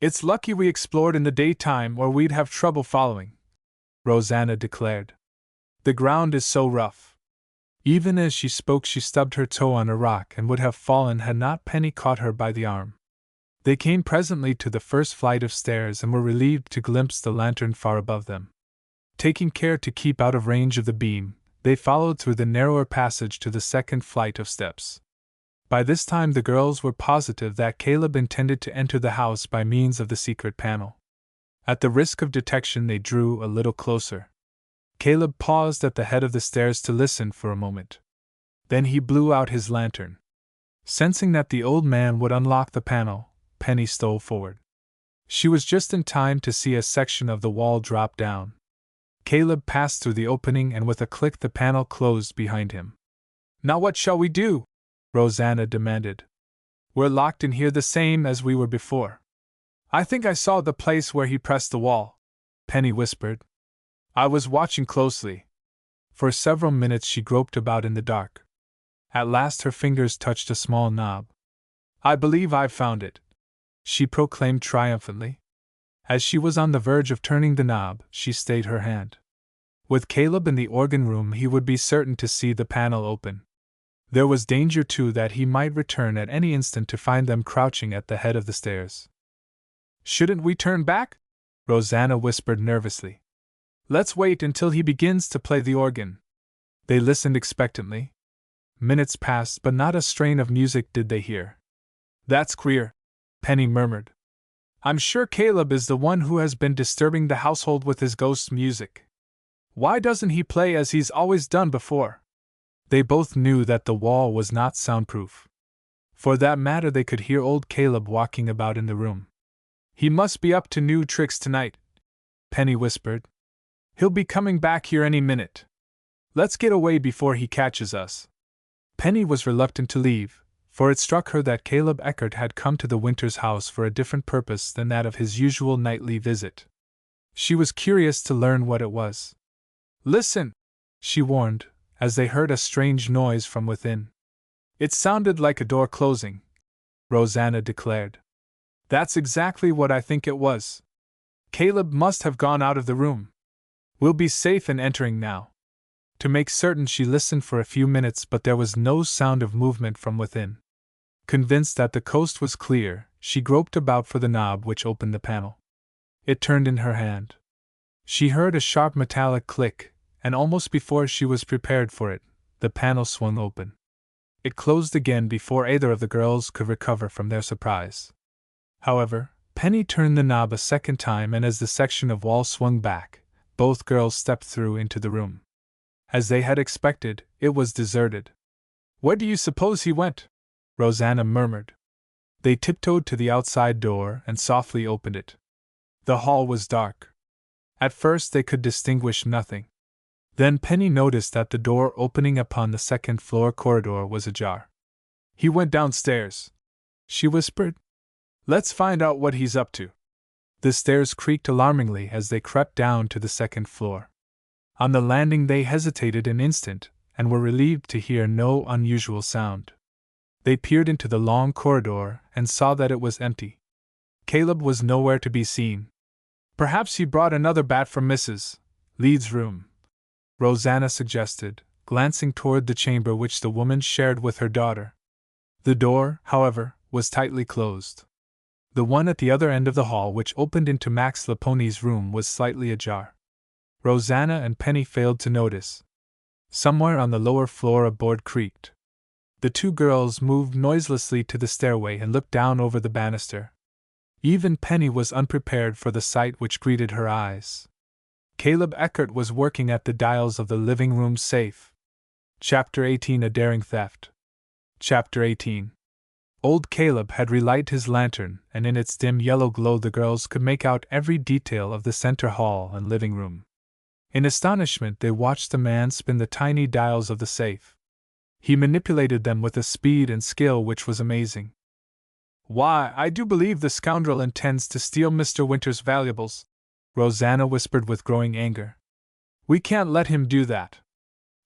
"It's lucky we explored in the daytime, or we'd have trouble following," Rosanna declared. "The ground is so rough." Even as she spoke, she stubbed her toe on a rock and would have fallen had not Penny caught her by the arm. They came presently to the first flight of stairs and were relieved to glimpse the lantern far above them. Taking care to keep out of range of the beam, they followed through the narrower passage to the second flight of steps. By this time the girls were positive that Caleb intended to enter the house by means of the secret panel. At the risk of detection, they drew a little closer. Caleb paused at the head of the stairs to listen for a moment. Then he blew out his lantern. Sensing that the old man would unlock the panel, Penny stole forward. She was just in time to see a section of the wall drop down. Caleb passed through the opening, and with a click the panel closed behind him. "Now what shall we do?" Rosanna demanded. "We're locked in here the same as we were before." "I think I saw the place where he pressed the wall," Penny whispered. "I was watching closely." For several minutes she groped about in the dark. At last her fingers touched a small knob. "I believe I've found it," she proclaimed triumphantly. As she was on the verge of turning the knob, she stayed her hand. With Caleb in the organ room, he would be certain to see the panel open. There was danger, too, that he might return at any instant to find them crouching at the head of the stairs. "Shouldn't we turn back?" Rosanna whispered nervously. "Let's wait until he begins to play the organ." They listened expectantly. Minutes passed, but not a strain of music did they hear. "That's queer," Penny murmured. "I'm sure Caleb is the one who has been disturbing the household with his ghost music. Why doesn't he play as he's always done before?" They both knew that the wall was not soundproof. For that matter, they could hear old Caleb walking about in the room. "He must be up to new tricks tonight," Penny whispered. "He'll be coming back here any minute. Let's get away before he catches us." Penny was reluctant to leave, for it struck her that Caleb Eckert had come to the Winters house for a different purpose than that of his usual nightly visit. She was curious to learn what it was. "Listen," she warned, as they heard a strange noise from within. "It sounded like a door closing," Rosanna declared. "That's exactly what I think it was. Caleb must have gone out of the room. We'll be safe in entering now." To make certain, she listened for a few minutes, but there was no sound of movement from within. Convinced that the coast was clear, she groped about for the knob which opened the panel. It turned in her hand. She heard a sharp metallic click, and almost before she was prepared for it, the panel swung open. It closed again before either of the girls could recover from their surprise. However, Penny turned the knob a second time, and as the section of wall swung back, both girls stepped through into the room. As they had expected, it was deserted. "Where do you suppose he went?" Rosanna murmured. They tiptoed to the outside door and softly opened it. The hall was dark. At first they could distinguish nothing. Then Penny noticed that the door opening upon the second-floor corridor was ajar. "He went downstairs," she whispered. "Let's find out what he's up to." The stairs creaked alarmingly as they crept down to the second floor. On the landing they hesitated an instant, and were relieved to hear no unusual sound. They peered into the long corridor and saw that it was empty. Caleb was nowhere to be seen. "Perhaps he brought another bat from Mrs. Leeds' room," Rosanna suggested, glancing toward the chamber which the woman shared with her daughter. The door, however, was tightly closed. The one at the other end of the hall, which opened into Max Laponi's room, was slightly ajar. Rosanna and Penny failed to notice. Somewhere on the lower floor a board creaked. The two girls moved noiselessly to the stairway and looked down over the banister. Even Penny was unprepared for the sight which greeted her eyes. Caleb Eckert was working at the dials of the living room safe. Chapter 18: A Daring Theft. Chapter 18. Old Caleb had relighted his lantern, and in its dim yellow glow the girls could make out every detail of the center hall and living room. In astonishment they watched the man spin the tiny dials of the safe. He manipulated them with a speed and skill which was amazing. Why, I do believe the scoundrel intends to steal Mr. Winter's valuables, Rosanna whispered with growing anger. We can't let him do that.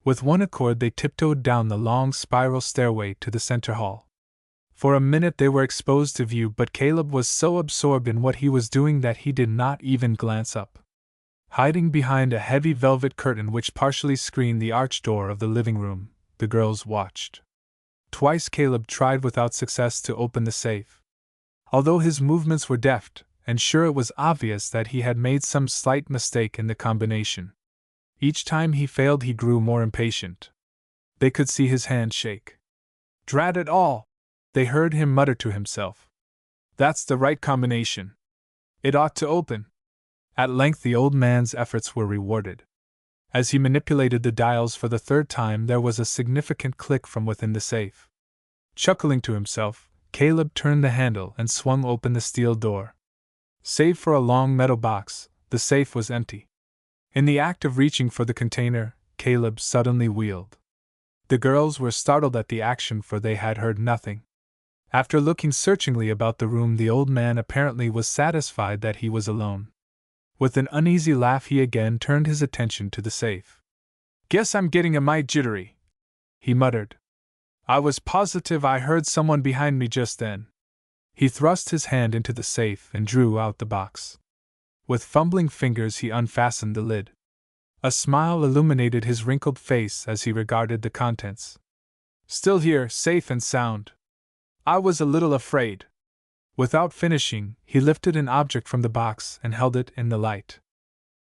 With one accord they tiptoed down the long spiral stairway to the center hall. For a minute they were exposed to view, but Caleb was so absorbed in what he was doing that he did not even glance up. Hiding behind a heavy velvet curtain which partially screened the arched door of the living room, the girls watched. Twice Caleb tried without success to open the safe. Although his movements were deft, and sure it was obvious that he had made some slight mistake in the combination. Each time he failed he grew more impatient. They could see his hand shake. Drat it all! They heard him mutter to himself. That's the right combination. It ought to open. At length the old man's efforts were rewarded. As he manipulated the dials for the third time there was a significant click from within the safe. Chuckling to himself, Caleb turned the handle and swung open the steel door. Save for a long metal box, the safe was empty. In the act of reaching for the container, Caleb suddenly wheeled. The girls were startled at the action, for they had heard nothing. After looking searchingly about the room, the old man apparently was satisfied that he was alone. With an uneasy laugh he again turned his attention to the safe. Guess I'm getting a mite jittery, he muttered. I was positive I heard someone behind me just then. He thrust his hand into the safe and drew out the box. With fumbling fingers he unfastened the lid. A smile illuminated his wrinkled face as he regarded the contents. Still here, safe and sound. I was a little afraid. Without finishing, he lifted an object from the box and held it in the light.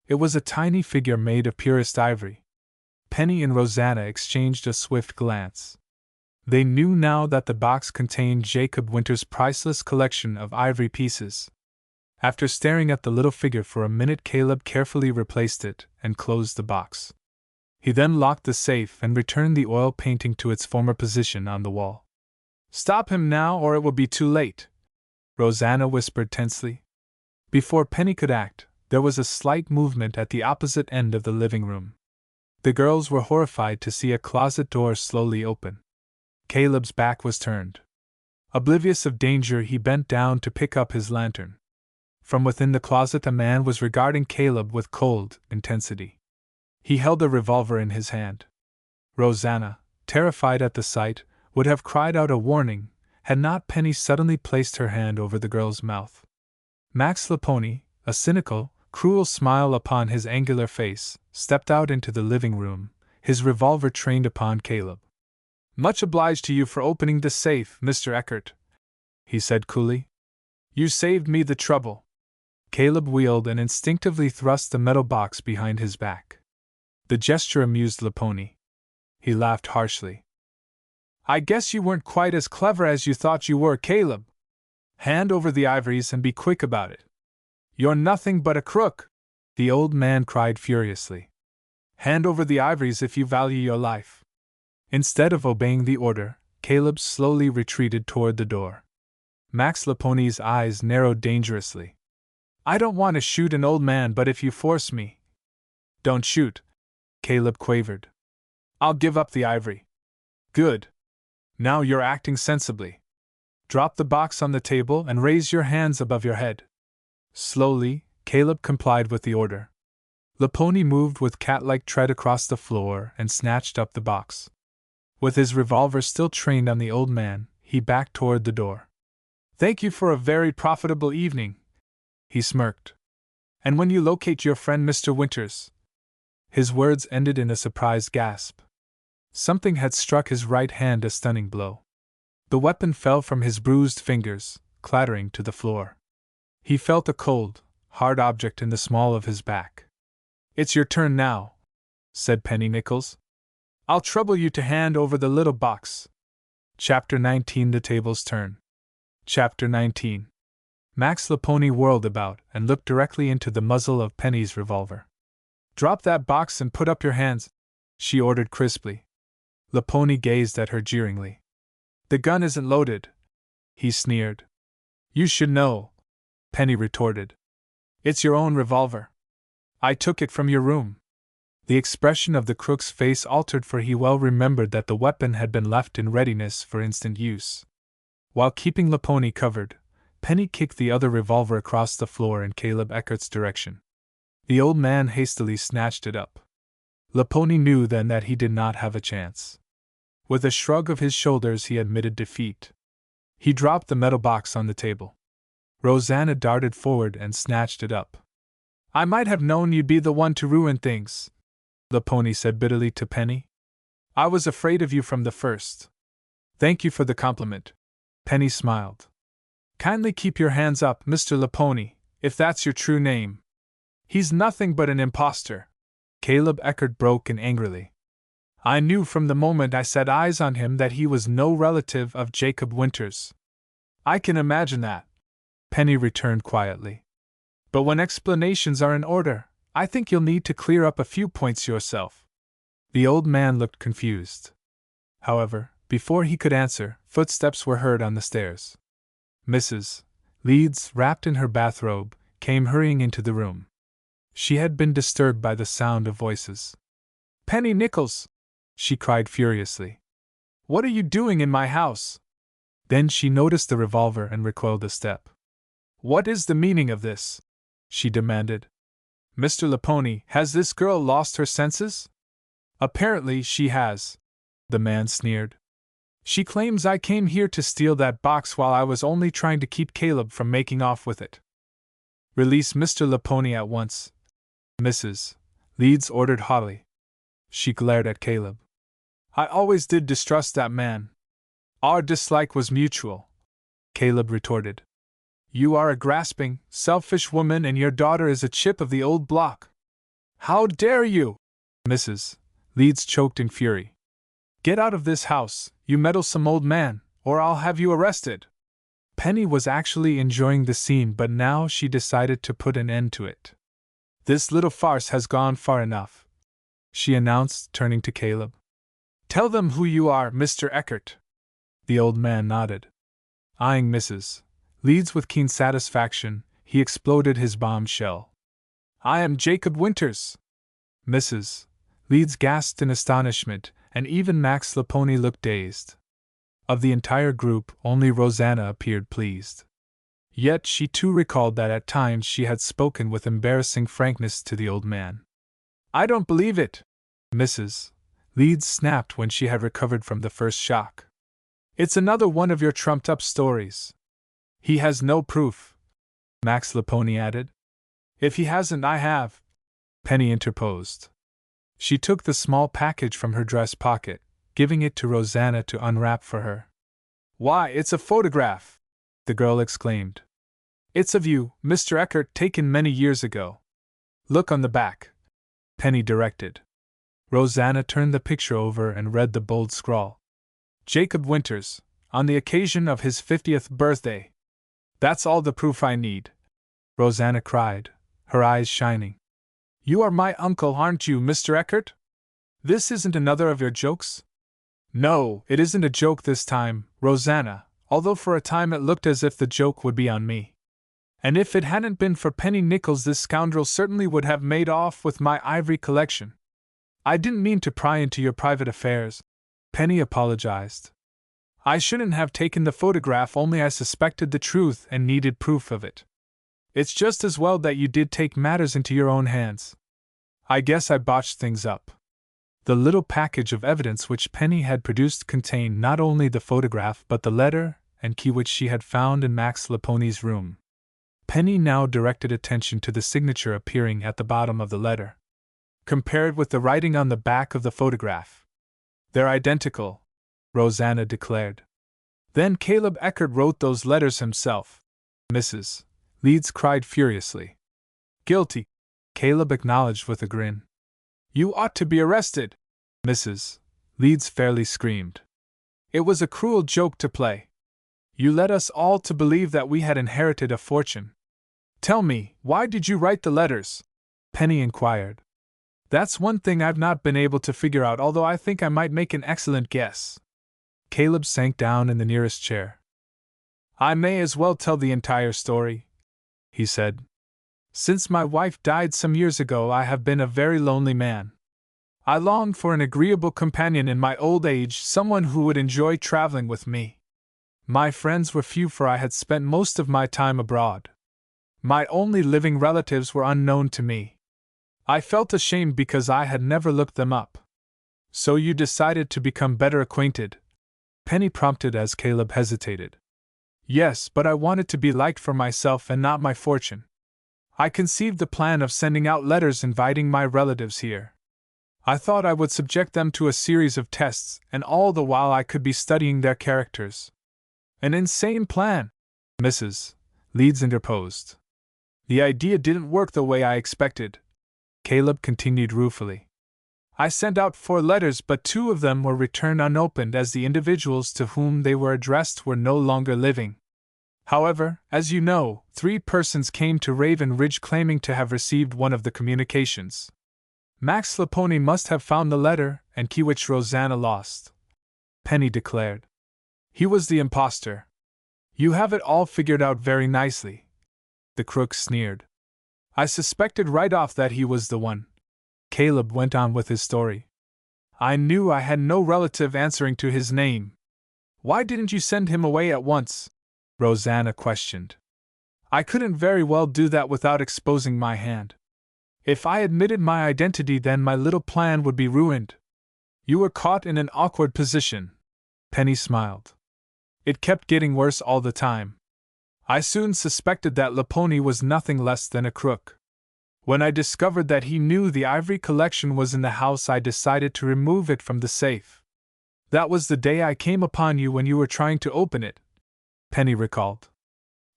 It was a tiny figure made of purest ivory. Penny and Rosanna exchanged a swift glance. They knew now that the box contained Jacob Winter's priceless collection of ivory pieces. After staring at the little figure for a minute, Caleb carefully replaced it and closed the box. He then locked the safe and returned the oil painting to its former position on the wall. Stop him now, or it will be too late, Rosanna whispered tensely. Before Penny could act, there was a slight movement at the opposite end of the living room. The girls were horrified to see a closet door slowly open. Caleb's back was turned. Oblivious of danger, he bent down to pick up his lantern. From within the closet a man was regarding Caleb with cold intensity. He held a revolver in his hand. Rosanna, terrified at the sight, would have cried out a warning, had not Penny suddenly placed her hand over the girl's mouth. Max Laponi, a cynical, cruel smile upon his angular face, stepped out into the living room, his revolver trained upon Caleb. Much obliged to you for opening the safe, Mr. Eckert, he said coolly. You saved me the trouble. Caleb wheeled and instinctively thrust the metal box behind his back. The gesture amused Laponi. He laughed harshly. I guess you weren't quite as clever as you thought you were, Caleb. Hand over the ivories and be quick about it. You're nothing but a crook, the old man cried furiously. Hand over the ivories if you value your life. Instead of obeying the order, Caleb slowly retreated toward the door. Max Laponi's eyes narrowed dangerously. I don't want to shoot an old man, but if you force me. Don't shoot, Caleb quavered. I'll give up the ivory. Good. Now you're acting sensibly. Drop the box on the table and raise your hands above your head. Slowly, Caleb complied with the order. Laponi moved with cat-like tread across the floor and snatched up the box. With his revolver still trained on the old man, he backed toward the door. Thank you for a very profitable evening, he smirked. And when you locate your friend Mr. Winters. His words ended in a surprised gasp. Something had struck his right hand a stunning blow. The weapon fell from his bruised fingers, clattering to the floor. He felt a cold, hard object in the small of his back. It's your turn now, said Penny Nichols. I'll trouble you to hand over the little box. Chapter 19 The Tables Turn. Chapter 19. Max Laponi whirled about and looked directly into the muzzle of Penny's revolver. Drop that box and put up your hands, she ordered crisply. Laponi gazed at her jeeringly. The gun isn't loaded, he sneered. You should know, Penny retorted. It's your own revolver. I took it from your room. The expression of the crook's face altered, for he well remembered that the weapon had been left in readiness for instant use. While keeping Laponi covered, Penny kicked the other revolver across the floor in Caleb Eckert's direction. The old man hastily snatched it up. Laponi knew then that he did not have a chance. With a shrug of his shoulders, he admitted defeat. He dropped the metal box on the table. Rosanna darted forward and snatched it up. "I might have known you'd be the one to ruin things," Laponi said bitterly to Penny. "I was afraid of you from the first." "Thank you for the compliment," Penny smiled. "Kindly keep your hands up, Mr. Laponi, if that's your true name. He's nothing but an impostor," Caleb Eckert broke in angrily. "I knew from the moment I set eyes on him that he was no relative of Jacob Winters." "I can imagine that," Penny returned quietly. "But when explanations are in order, I think you'll need to clear up a few points yourself." The old man looked confused. However, before he could answer, footsteps were heard on the stairs. Mrs. Leeds, wrapped in her bathrobe, came hurrying into the room. She had been disturbed by the sound of voices. "Penny Nichols!" she cried furiously. "What are you doing in my house?" Then she noticed the revolver and recoiled a step. "What is the meaning of this?" she demanded. "Mr. Laponi, has this girl lost her senses?" "Apparently she has," the man sneered. "She claims I came here to steal that box while I was only trying to keep Caleb from making off with it." "Release Mr. Laponi at once," Mrs. Leeds ordered haughtily. She glared at Caleb. "I always did distrust that man." "Our dislike was mutual," Caleb retorted. "You are a grasping, selfish woman and your daughter is a chip of the old block." "How dare you!" Mrs. Leeds choked in fury. "Get out of this house, you meddlesome old man, or I'll have you arrested." Penny was actually enjoying the scene, but now she decided to put an end to it. "This little farce has gone far enough," she announced, turning to Caleb. "Tell them who you are, Mr. Eckert." The old man nodded. Eyeing Mrs. Leeds with keen satisfaction, he exploded his bombshell. "I am Jacob Winters." Mrs. Leeds gasped in astonishment, and even Max Laponi looked dazed. Of the entire group, only Rosanna appeared pleased. Yet she too recalled that at times she had spoken with embarrassing frankness to the old man. "I don't believe it," Mrs. Leeds snapped when she had recovered from the first shock. "It's another one of your trumped-up stories." "He has no proof," Max Laponi added. "If he hasn't, I have," Penny interposed. She took the small package from her dress pocket, giving it to Rosanna to unwrap for her. "Why, it's a photograph!" the girl exclaimed. "It's of you, Mr. Eckert, taken many years ago. Look on the back," Penny directed. Rosanna turned the picture over and read the bold scrawl. "Jacob Winters, on the occasion of his 50th birthday." "That's all the proof I need," Rosanna cried, her eyes shining. "You are my uncle, aren't you, Mr. Eckert? This isn't another of your jokes?" "No, it isn't a joke this time, Rosanna, although for a time it looked as if the joke would be on me. And if it hadn't been for Penny Nichols, this scoundrel certainly would have made off with my ivory collection. I didn't mean to pry into your private affairs," Penny apologized. "I shouldn't have taken the photograph, only I suspected the truth and needed proof of it. It's just as well that you did take matters into your own hands. I guess I botched things up." The little package of evidence which Penny had produced contained not only the photograph but the letter and key which she had found in Max Laponi's room. Penny now directed attention to the signature appearing at the bottom of the letter. Compared with the writing on the back of the photograph, "They're identical," Rosanna declared. "Then Caleb Eckert wrote those letters himself," Mrs. Leeds cried furiously. "Guilty," Caleb acknowledged with a grin. "You ought to be arrested," Mrs. Leeds fairly screamed. "It was a cruel joke to play. You led us all to believe that we had inherited a fortune." "Tell me, why did you write the letters?" Penny inquired. "That's one thing I've not been able to figure out, although I think I might make an excellent guess." Caleb sank down in the nearest chair. "I may as well tell the entire story," he said. "Since my wife died some years ago, I have been a very lonely man. I longed for an agreeable companion in my old age, someone who would enjoy traveling with me. My friends were few, for I had spent most of my time abroad. My only living relatives were unknown to me. I felt ashamed because I had never looked them up. So you decided to become better acquainted? Penny prompted as Caleb hesitated. Yes, but I wanted to be liked for myself and not my fortune. I conceived the plan of sending out letters inviting my relatives here. I thought I would subject them to a series of tests, and all the while I could be studying their characters. An insane plan, Mrs. Leeds interposed. The idea didn't work the way I expected, Caleb continued ruefully. I sent out 4 letters, but 2 of them were returned unopened as the individuals to whom they were addressed were no longer living. However, as you know, 3 persons came to Raven Ridge claiming to have received one of the communications. Max Laponi must have found the letter and key which Rosanna lost, Penny declared. He was the imposter. You have it all figured out very nicely, the crook sneered. I suspected right off that he was the one. Caleb went on with his story. I knew I had no relative answering to his name. Why didn't you send him away at once? Rosanna questioned. I couldn't very well do that without exposing my hand. If I admitted my identity, then my little plan would be ruined. You were caught in an awkward position. Penny smiled. It kept getting worse all the time. I soon suspected that Laponi was nothing less than a crook. When I discovered that he knew the ivory collection was in the house, I decided to remove it from the safe. That was the day I came upon you when you were trying to open it, Penny recalled.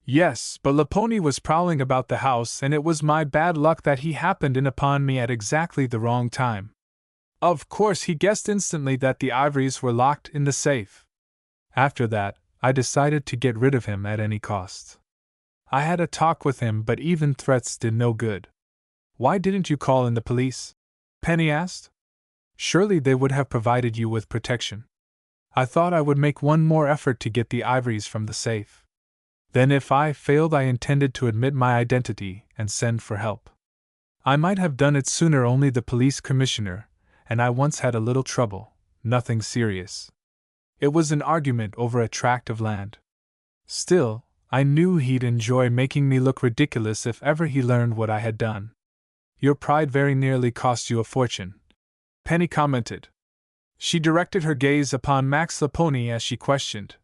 Yes, but Laponi was prowling about the house, and it was my bad luck that he happened in upon me at exactly the wrong time. Of course, he guessed instantly that the ivories were locked in the safe. After that, I decided to get rid of him at any cost. I had a talk with him, but even threats did no good. Why didn't you call in the police? Penny asked. Surely they would have provided you with protection. I thought I would make one more effort to get the ivories from the safe. Then if I failed, I intended to admit my identity and send for help. I might have done it sooner, only the police commissioner and I once had a little trouble, nothing serious. It was an argument over a tract of land. Still, I knew he'd enjoy making me look ridiculous if ever he learned what I had done. Your pride very nearly cost you a fortune, Penny commented. She directed her gaze upon Max Laponi as she questioned.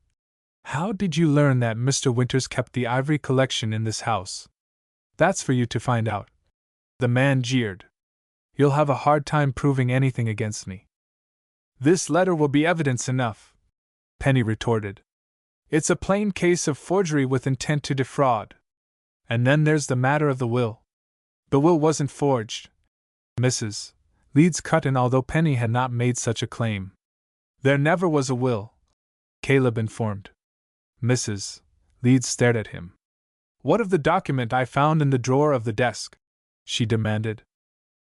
How did you learn that Mr. Winters kept the ivory collection in this house? That's for you to find out. The man jeered. You'll have a hard time proving anything against me. This letter will be evidence enough, Penny retorted. It's a plain case of forgery with intent to defraud. And then there's the matter of the will. The will wasn't forged, Mrs. Leeds cut in, although Penny had not made such a claim. There never was a will, Caleb informed. Mrs. Leeds stared at him. What of the document I found in the drawer of the desk? She demanded.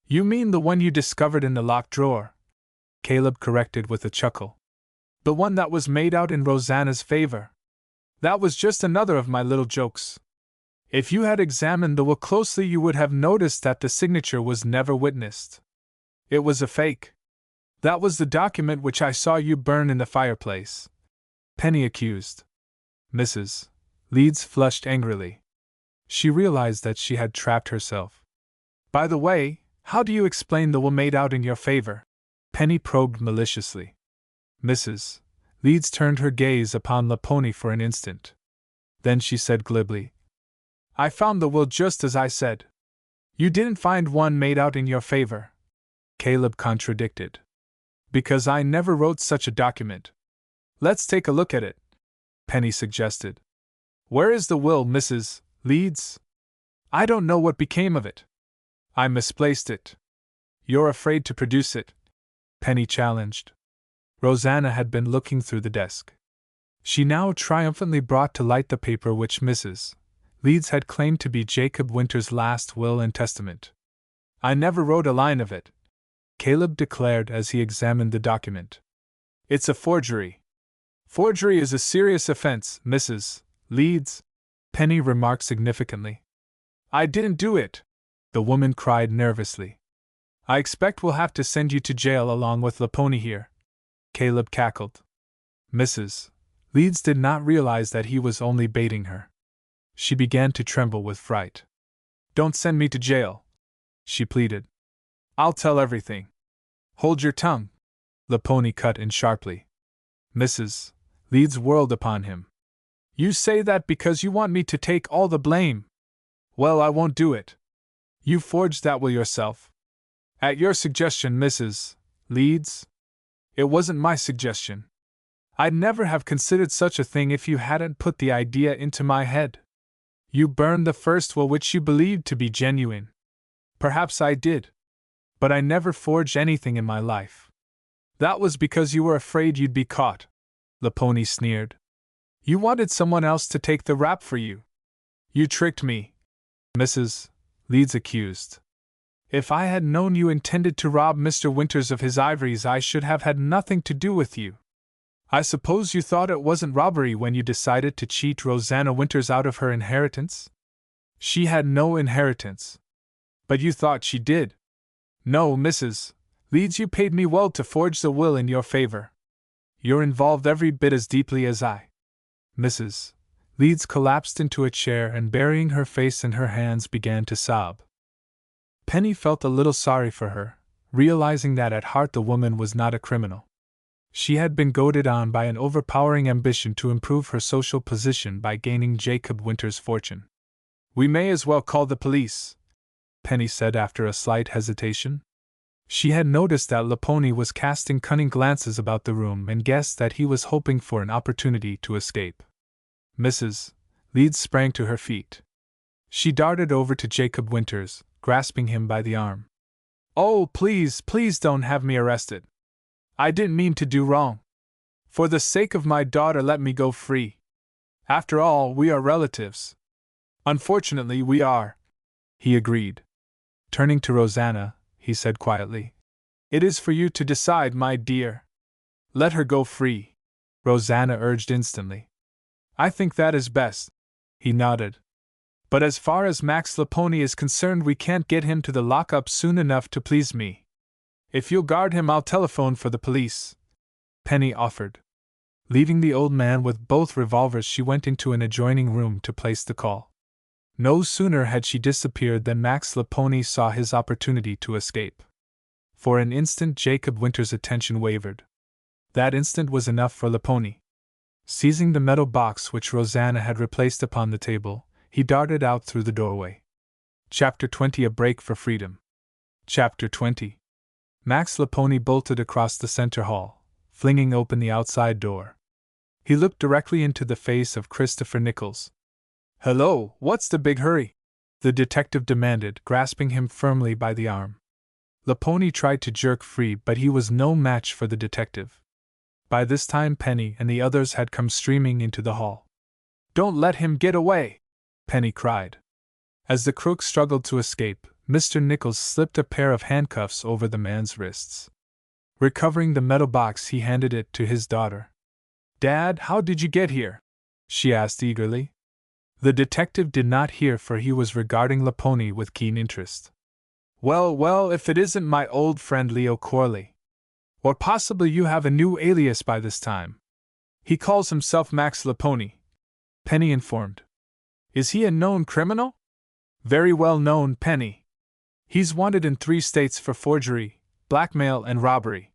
You mean the one you discovered in the locked drawer? Caleb corrected with a chuckle. The one that was made out in Rosanna's favor. That was just another of my little jokes. If you had examined the will closely, you would have noticed that the signature was never witnessed. It was a fake. That was the document which I saw you burn in the fireplace, Penny accused. Mrs. Leeds flushed angrily. She realized that she had trapped herself. By the way, how do you explain the will made out in your favor? Penny probed maliciously. Mrs. Leeds turned her gaze upon Laponi for an instant. Then she said glibly, I found the will just as I said. You didn't find one made out in your favor, Caleb contradicted. Because I never wrote such a document. Let's take a look at it, Penny suggested. Where is the will, Mrs. Leeds? I don't know what became of it. I misplaced it. You're afraid to produce it, Penny challenged. Rosanna had been looking through the desk. She now triumphantly brought to light the paper which Mrs. Leeds had claimed to be Jacob Winters' last will and testament. I never wrote a line of it, Caleb declared as he examined the document. It's a forgery. Forgery is a serious offense, Mrs. Leeds, Penny remarked significantly. I didn't do it, the woman cried nervously. I expect we'll have to send you to jail along with Laponi here, Caleb cackled. Mrs. Leeds did not realize that he was only baiting her. She began to tremble with fright. "Don't send me to jail," she pleaded. "I'll tell everything." "Hold your tongue," Laponi cut in sharply. "Mrs." Leeds whirled upon him. "You say that because you want me to take all the blame. Well, I won't do it. You forged that will yourself. At your suggestion, Mrs. Leeds. It wasn't my suggestion. I'd never have considered such a thing if you hadn't put the idea into my head. You burned the first will which you believed to be genuine. Perhaps I did. But I never forged anything in my life. That was because you were afraid you'd be caught," Laponi sneered. "You wanted someone else to take the rap for you. You tricked me," Mrs. Leeds accused. "If I had known you intended to rob Mr. Winters of his ivories, I should have had nothing to do with you. I suppose you thought it wasn't robbery when you decided to cheat Rosanna Winters out of her inheritance? She had no inheritance. But you thought she did. No, Mrs. Leeds, you paid me well to forge the will in your favor. You're involved every bit as deeply as I." Mrs. Leeds collapsed into a chair and, burying her face in her hands, began to sob. Penny felt a little sorry for her, realizing that at heart the woman was not a criminal. She had been goaded on by an overpowering ambition to improve her social position by gaining Jacob Winters' fortune. "We may as well call the police," Penny said after a slight hesitation. She had noticed that Laponi was casting cunning glances about the room and guessed that he was hoping for an opportunity to escape. Mrs. Leeds sprang to her feet. She darted over to Jacob Winters, grasping him by the arm. "Oh, please, please don't have me arrested. I didn't mean to do wrong. For the sake of my daughter, let me go free. After all, we are relatives." "Unfortunately, we are," he agreed. Turning to Rosanna, he said quietly, "It is for you to decide, my dear. Let her go free," Rosanna urged instantly. "I think that is best," he nodded. "But as far as Max Laponi is concerned, we can't get him to the lockup soon enough to please me. If you'll guard him, I'll telephone for the police," Penny offered. Leaving the old man with both revolvers, she went into an adjoining room to place the call. No sooner had she disappeared than Max Laponi saw his opportunity to escape. For an instant, Jacob Winters' attention wavered. That instant was enough for Laponi. Seizing the metal box which Rosanna had replaced upon the table, he darted out through the doorway. Chapter 20: A Break for Freedom. Chapter 20. Max Laponi bolted across the center hall, flinging open the outside door. He looked directly into the face of Christopher Nichols. "Hello, what's the big hurry?" the detective demanded, grasping him firmly by the arm. Laponi tried to jerk free, but he was no match for the detective. By this time, Penny and the others had come streaming into the hall. "Don't let him get away!" Penny cried. As the crook struggled to escape, Mr. Nichols slipped a pair of handcuffs over the man's wrists. Recovering the metal box, he handed it to his daughter. "Dad, how did you get here?" she asked eagerly. The detective did not hear, for he was regarding Laponi with keen interest. Well, if it isn't my old friend Leo Corley. Or possibly you have a new alias by this time. He calls himself Max Laponi," Penny informed. "Is he a known criminal?" "Very well known, Penny. He's wanted in 3 states for forgery, blackmail, and robbery.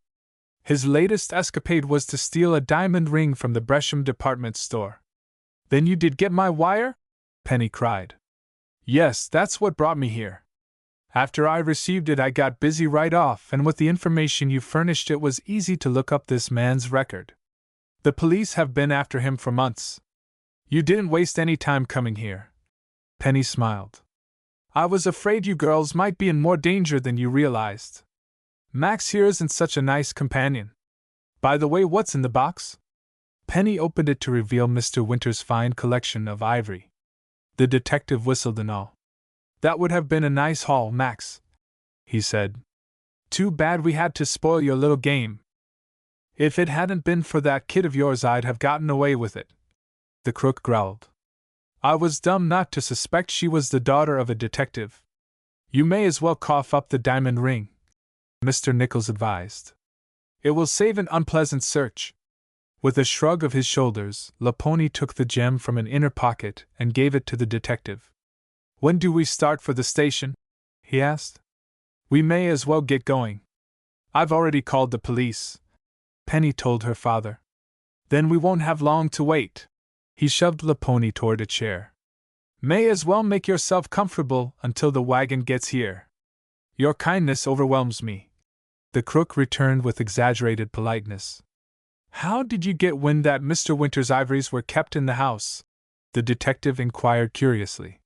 His latest escapade was to steal a diamond ring from the Bresham department store." "Then you did get my wire?" Penny cried. "Yes, that's what brought me here. After I received it, I got busy right off, and with the information you furnished, it was easy to look up this man's record. The police have been after him for months. You didn't waste any time coming here." Penny smiled. "I was afraid you girls might be in more danger than you realized. Max here isn't such a nice companion. By the way, what's in the box?" Penny opened it to reveal Mr. Winters' fine collection of ivory. The detective whistled in awe. "That would have been a nice haul, Max," he said. "Too bad we had to spoil your little game. If it hadn't been for that kid of yours, I'd have gotten away with it," the crook growled. "I was dumb not to suspect she was the daughter of a detective. You may as well cough up the diamond ring," Mr. Nichols advised. "It will save an unpleasant search." With a shrug of his shoulders, Laponi took the gem from an inner pocket and gave it to the detective. "When do we start for the station?" he asked. "We may as well get going. I've already called the police," Penny told her father. "Then we won't have long to wait." He shoved Laponi toward a chair. "May as well make yourself comfortable until the wagon gets here. Your kindness overwhelms me," the crook returned with exaggerated politeness. "How did you get wind that Mr. Winter's ivories were kept in the house?" the detective inquired curiously.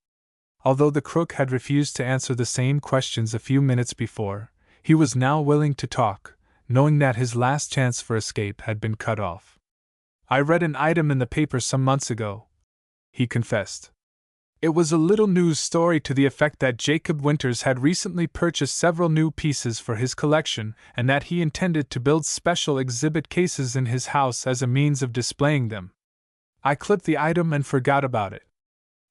Although the crook had refused to answer the same questions a few minutes before, he was now willing to talk, knowing that his last chance for escape had been cut off. "I read an item in the paper some months ago," he confessed. "It was a little news story to the effect that Jacob Winters had recently purchased several new pieces for his collection and that he intended to build special exhibit cases in his house as a means of displaying them. I clipped the item and forgot about it.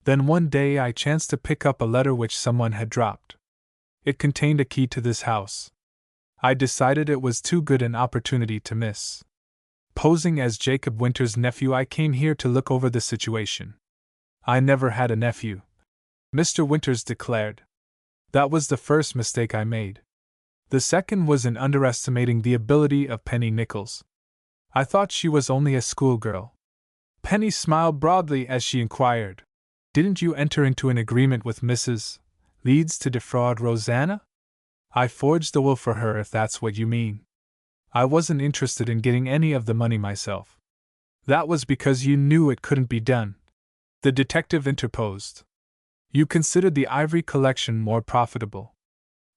Then one day I chanced to pick up a letter which someone had dropped. It contained a key to this house. I decided it was too good an opportunity to miss. Posing as Jacob Winters' nephew, I came here to look over the situation." "I never had a nephew," Mr. Winters declared. "That was the first mistake I made. The second was in underestimating the ability of Penny Nichols. I thought she was only a schoolgirl." Penny smiled broadly as she inquired, "Didn't you enter into an agreement with Mrs. Leeds to defraud Rosanna?" "I forged the will for her, if that's what you mean. I wasn't interested in getting any of the money myself." "That was because you knew it couldn't be done," the detective interposed. "You considered the ivory collection more profitable.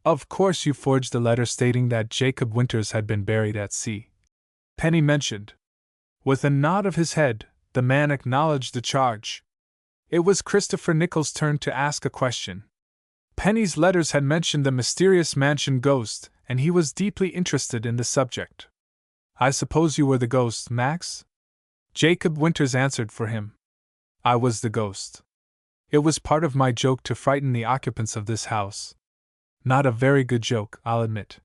Of course you forged a letter stating that Jacob Winters had been buried at sea," Penny mentioned. With a nod of his head, the man acknowledged the charge. It was Christopher Nichols' turn to ask a question. Penny's letters had mentioned the mysterious mansion ghost, and he was deeply interested in the subject. "I suppose you were the ghost, Max?" Jacob Winters answered for him. "I was the ghost. It was part of my joke to frighten the occupants of this house. Not a very good joke, I'll admit.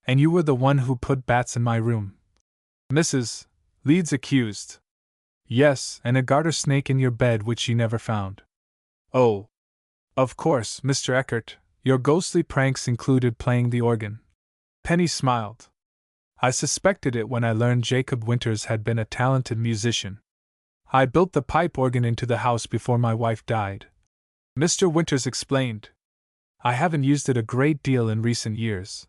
And you were the one who put bats in my room," Mrs. Leeds accused. "Yes, and a garter snake in your bed which you never found." "Oh. Of course, Mr. Eckert, your ghostly pranks included playing the organ." Penny smiled. "I suspected it when I learned Jacob Winters had been a talented musician. I built the pipe organ into the house before my wife died," Mr. Winters explained. "I haven't used it a great deal in recent years."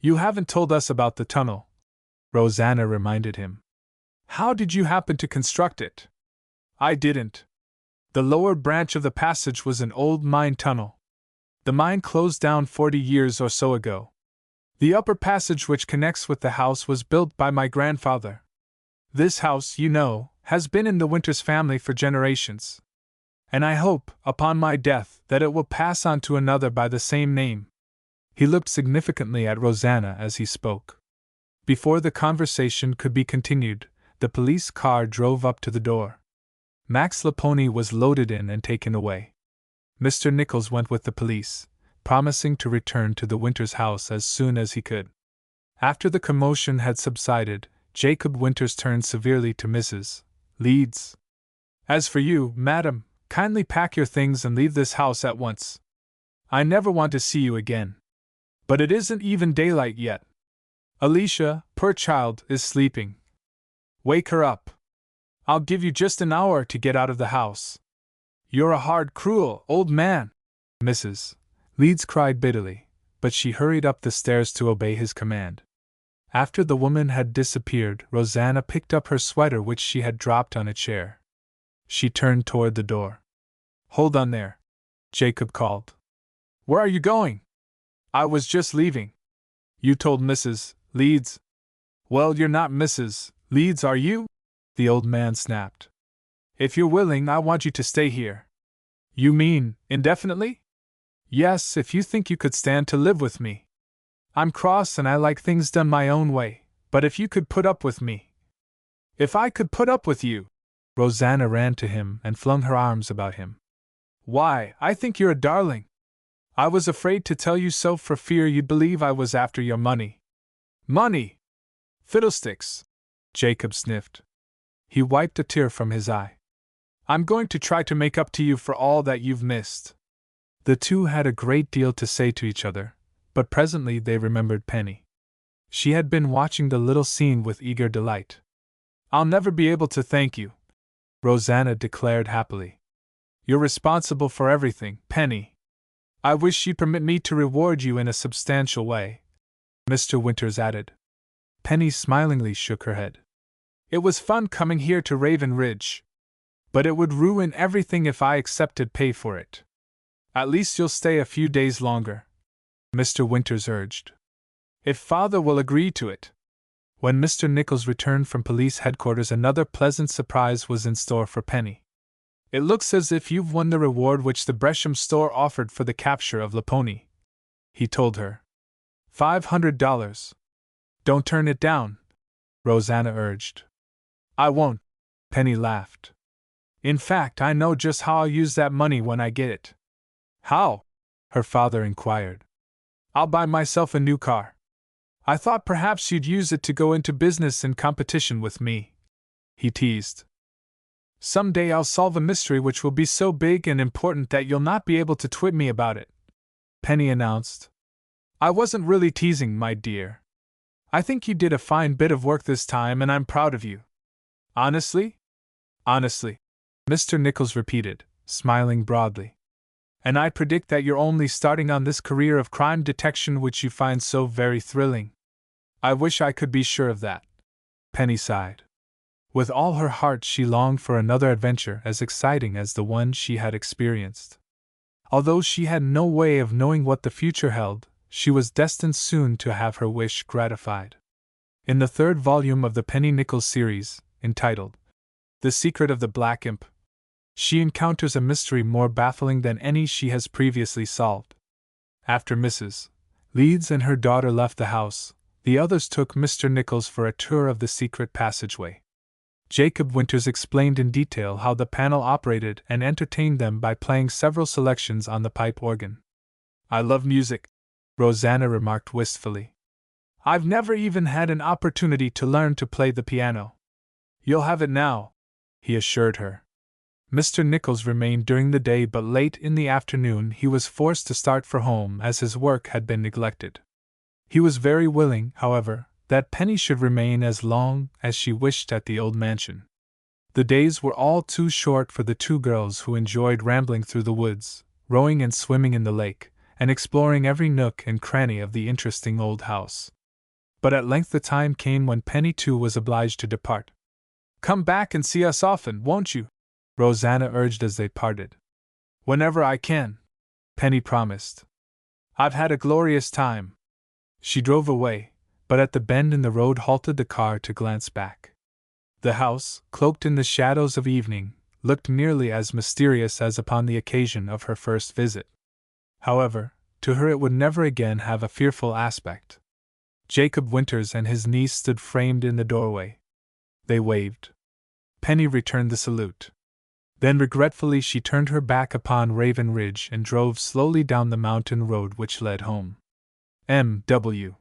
"You haven't told us about the tunnel," Rosanna reminded him. "How did you happen to construct it?" "I didn't. The lower branch of the passage was an old mine tunnel. The mine closed down 40 years or so ago. The upper passage which connects with the house was built by my grandfather. This house, you know, has been in the Winters family for generations. And I hope, upon my death, that it will pass on to another by the same name." He looked significantly at Rosanna as he spoke. Before the conversation could be continued, the police car drove up to the door. Max Laponi was loaded in and taken away. Mr. Nichols went with the police, promising to return to the Winters house as soon as he could. After the commotion had subsided, Jacob Winters turned severely to Mrs. Leeds. "As for you, madam, kindly pack your things and leave this house at once. I never want to see you again. But it isn't even daylight yet. Alicia, poor child, is sleeping. Wake her up. I'll give you just an hour to get out of the house." "You're a hard, cruel old man," Mrs. Leeds cried bitterly, but she hurried up the stairs to obey his command. After the woman had disappeared, Rosanna picked up her sweater which she had dropped on a chair. She turned toward the door. "Hold on there," Jacob called. "Where are you going?" "I was just leaving." "You told Mrs. Leeds." "Well, you're not Mrs. Leeds, are you?" the old man snapped. "If you're willing, I want you to stay here." "You mean, indefinitely?" "Yes, if you think you could stand to live with me. I'm cross and I like things done my own way, but if you could put up with me." "If I could put up with you!" Rosanna ran to him and flung her arms about him. "Why, I think you're a darling. I was afraid to tell you so for fear you'd believe I was after your money." "Money! Fiddlesticks! Jacob sniffed. He wiped a tear from his eye. I'm going to try to make up to you for all that you've missed. The two had a great deal to say to each other, but presently they remembered Penny. She had been watching the little scene with eager delight. I'll never be able to thank you, Rosanna declared happily. You're responsible for everything, Penny. I wish you'd permit me to reward you in a substantial way, Mr. Winters added. Penny smilingly shook her head. It was fun coming here to Raven Ridge, but it would ruin everything if I accepted pay for it. At least you'll stay a few days longer, Mr. Winters urged. If Father will agree to it. When Mr. Nichols returned from police headquarters, another pleasant surprise was in store for Penny. It looks as if you've won the reward which the Bresham store offered for the capture of Laponi, he told her. $500. Don't turn it down, Rosanna urged. I won't, Penny laughed. In fact, I know just how I'll use that money when I get it. How? Her father inquired. I'll buy myself a new car. I thought perhaps you'd use it to go into business in competition with me, he teased. Someday I'll solve a mystery which will be so big and important that you'll not be able to twit me about it, Penny announced. I wasn't really teasing, my dear. I think you did a fine bit of work this time and I'm proud of you. Honestly? Honestly, Mr. Nichols repeated, smiling broadly. And I predict that you're only starting on this career of crime detection which you find so very thrilling. I wish I could be sure of that, Penny sighed. With all her heart she longed for another adventure as exciting as the one she had experienced. Although she had no way of knowing what the future held, she was destined soon to have her wish gratified. In the third volume of the Penny Nichols series, entitled The Secret of the Black Imp, she encounters a mystery more baffling than any she has previously solved. After Mrs. Leeds and her daughter left the house, the others took Mr. Nichols for a tour of the secret passageway. Jacob Winters explained in detail how the panel operated and entertained them by playing several selections on the pipe organ. I love music, Rosanna remarked wistfully. I've never even had an opportunity to learn to play the piano. You'll have it now, he assured her. Mr. Nichols remained during the day, but late in the afternoon he was forced to start for home as his work had been neglected. He was very willing, however, that Penny should remain as long as she wished at the old mansion. The days were all too short for the two girls, who enjoyed rambling through the woods, rowing and swimming in the lake, and exploring every nook and cranny of the interesting old house. But at length the time came when Penny too was obliged to depart. Come back and see us often, won't you? Rosanna urged as they parted. Whenever I can, Penny promised. I've had a glorious time. She drove away, but at the bend in the road halted the car to glance back. The house, cloaked in the shadows of evening, looked nearly as mysterious as upon the occasion of her first visit. However, to her it would never again have a fearful aspect. Jacob Winters and his niece stood framed in the doorway. They waved. Penny returned the salute. Then regretfully she turned her back upon Raven Ridge and drove slowly down the mountain road which led home. M.W.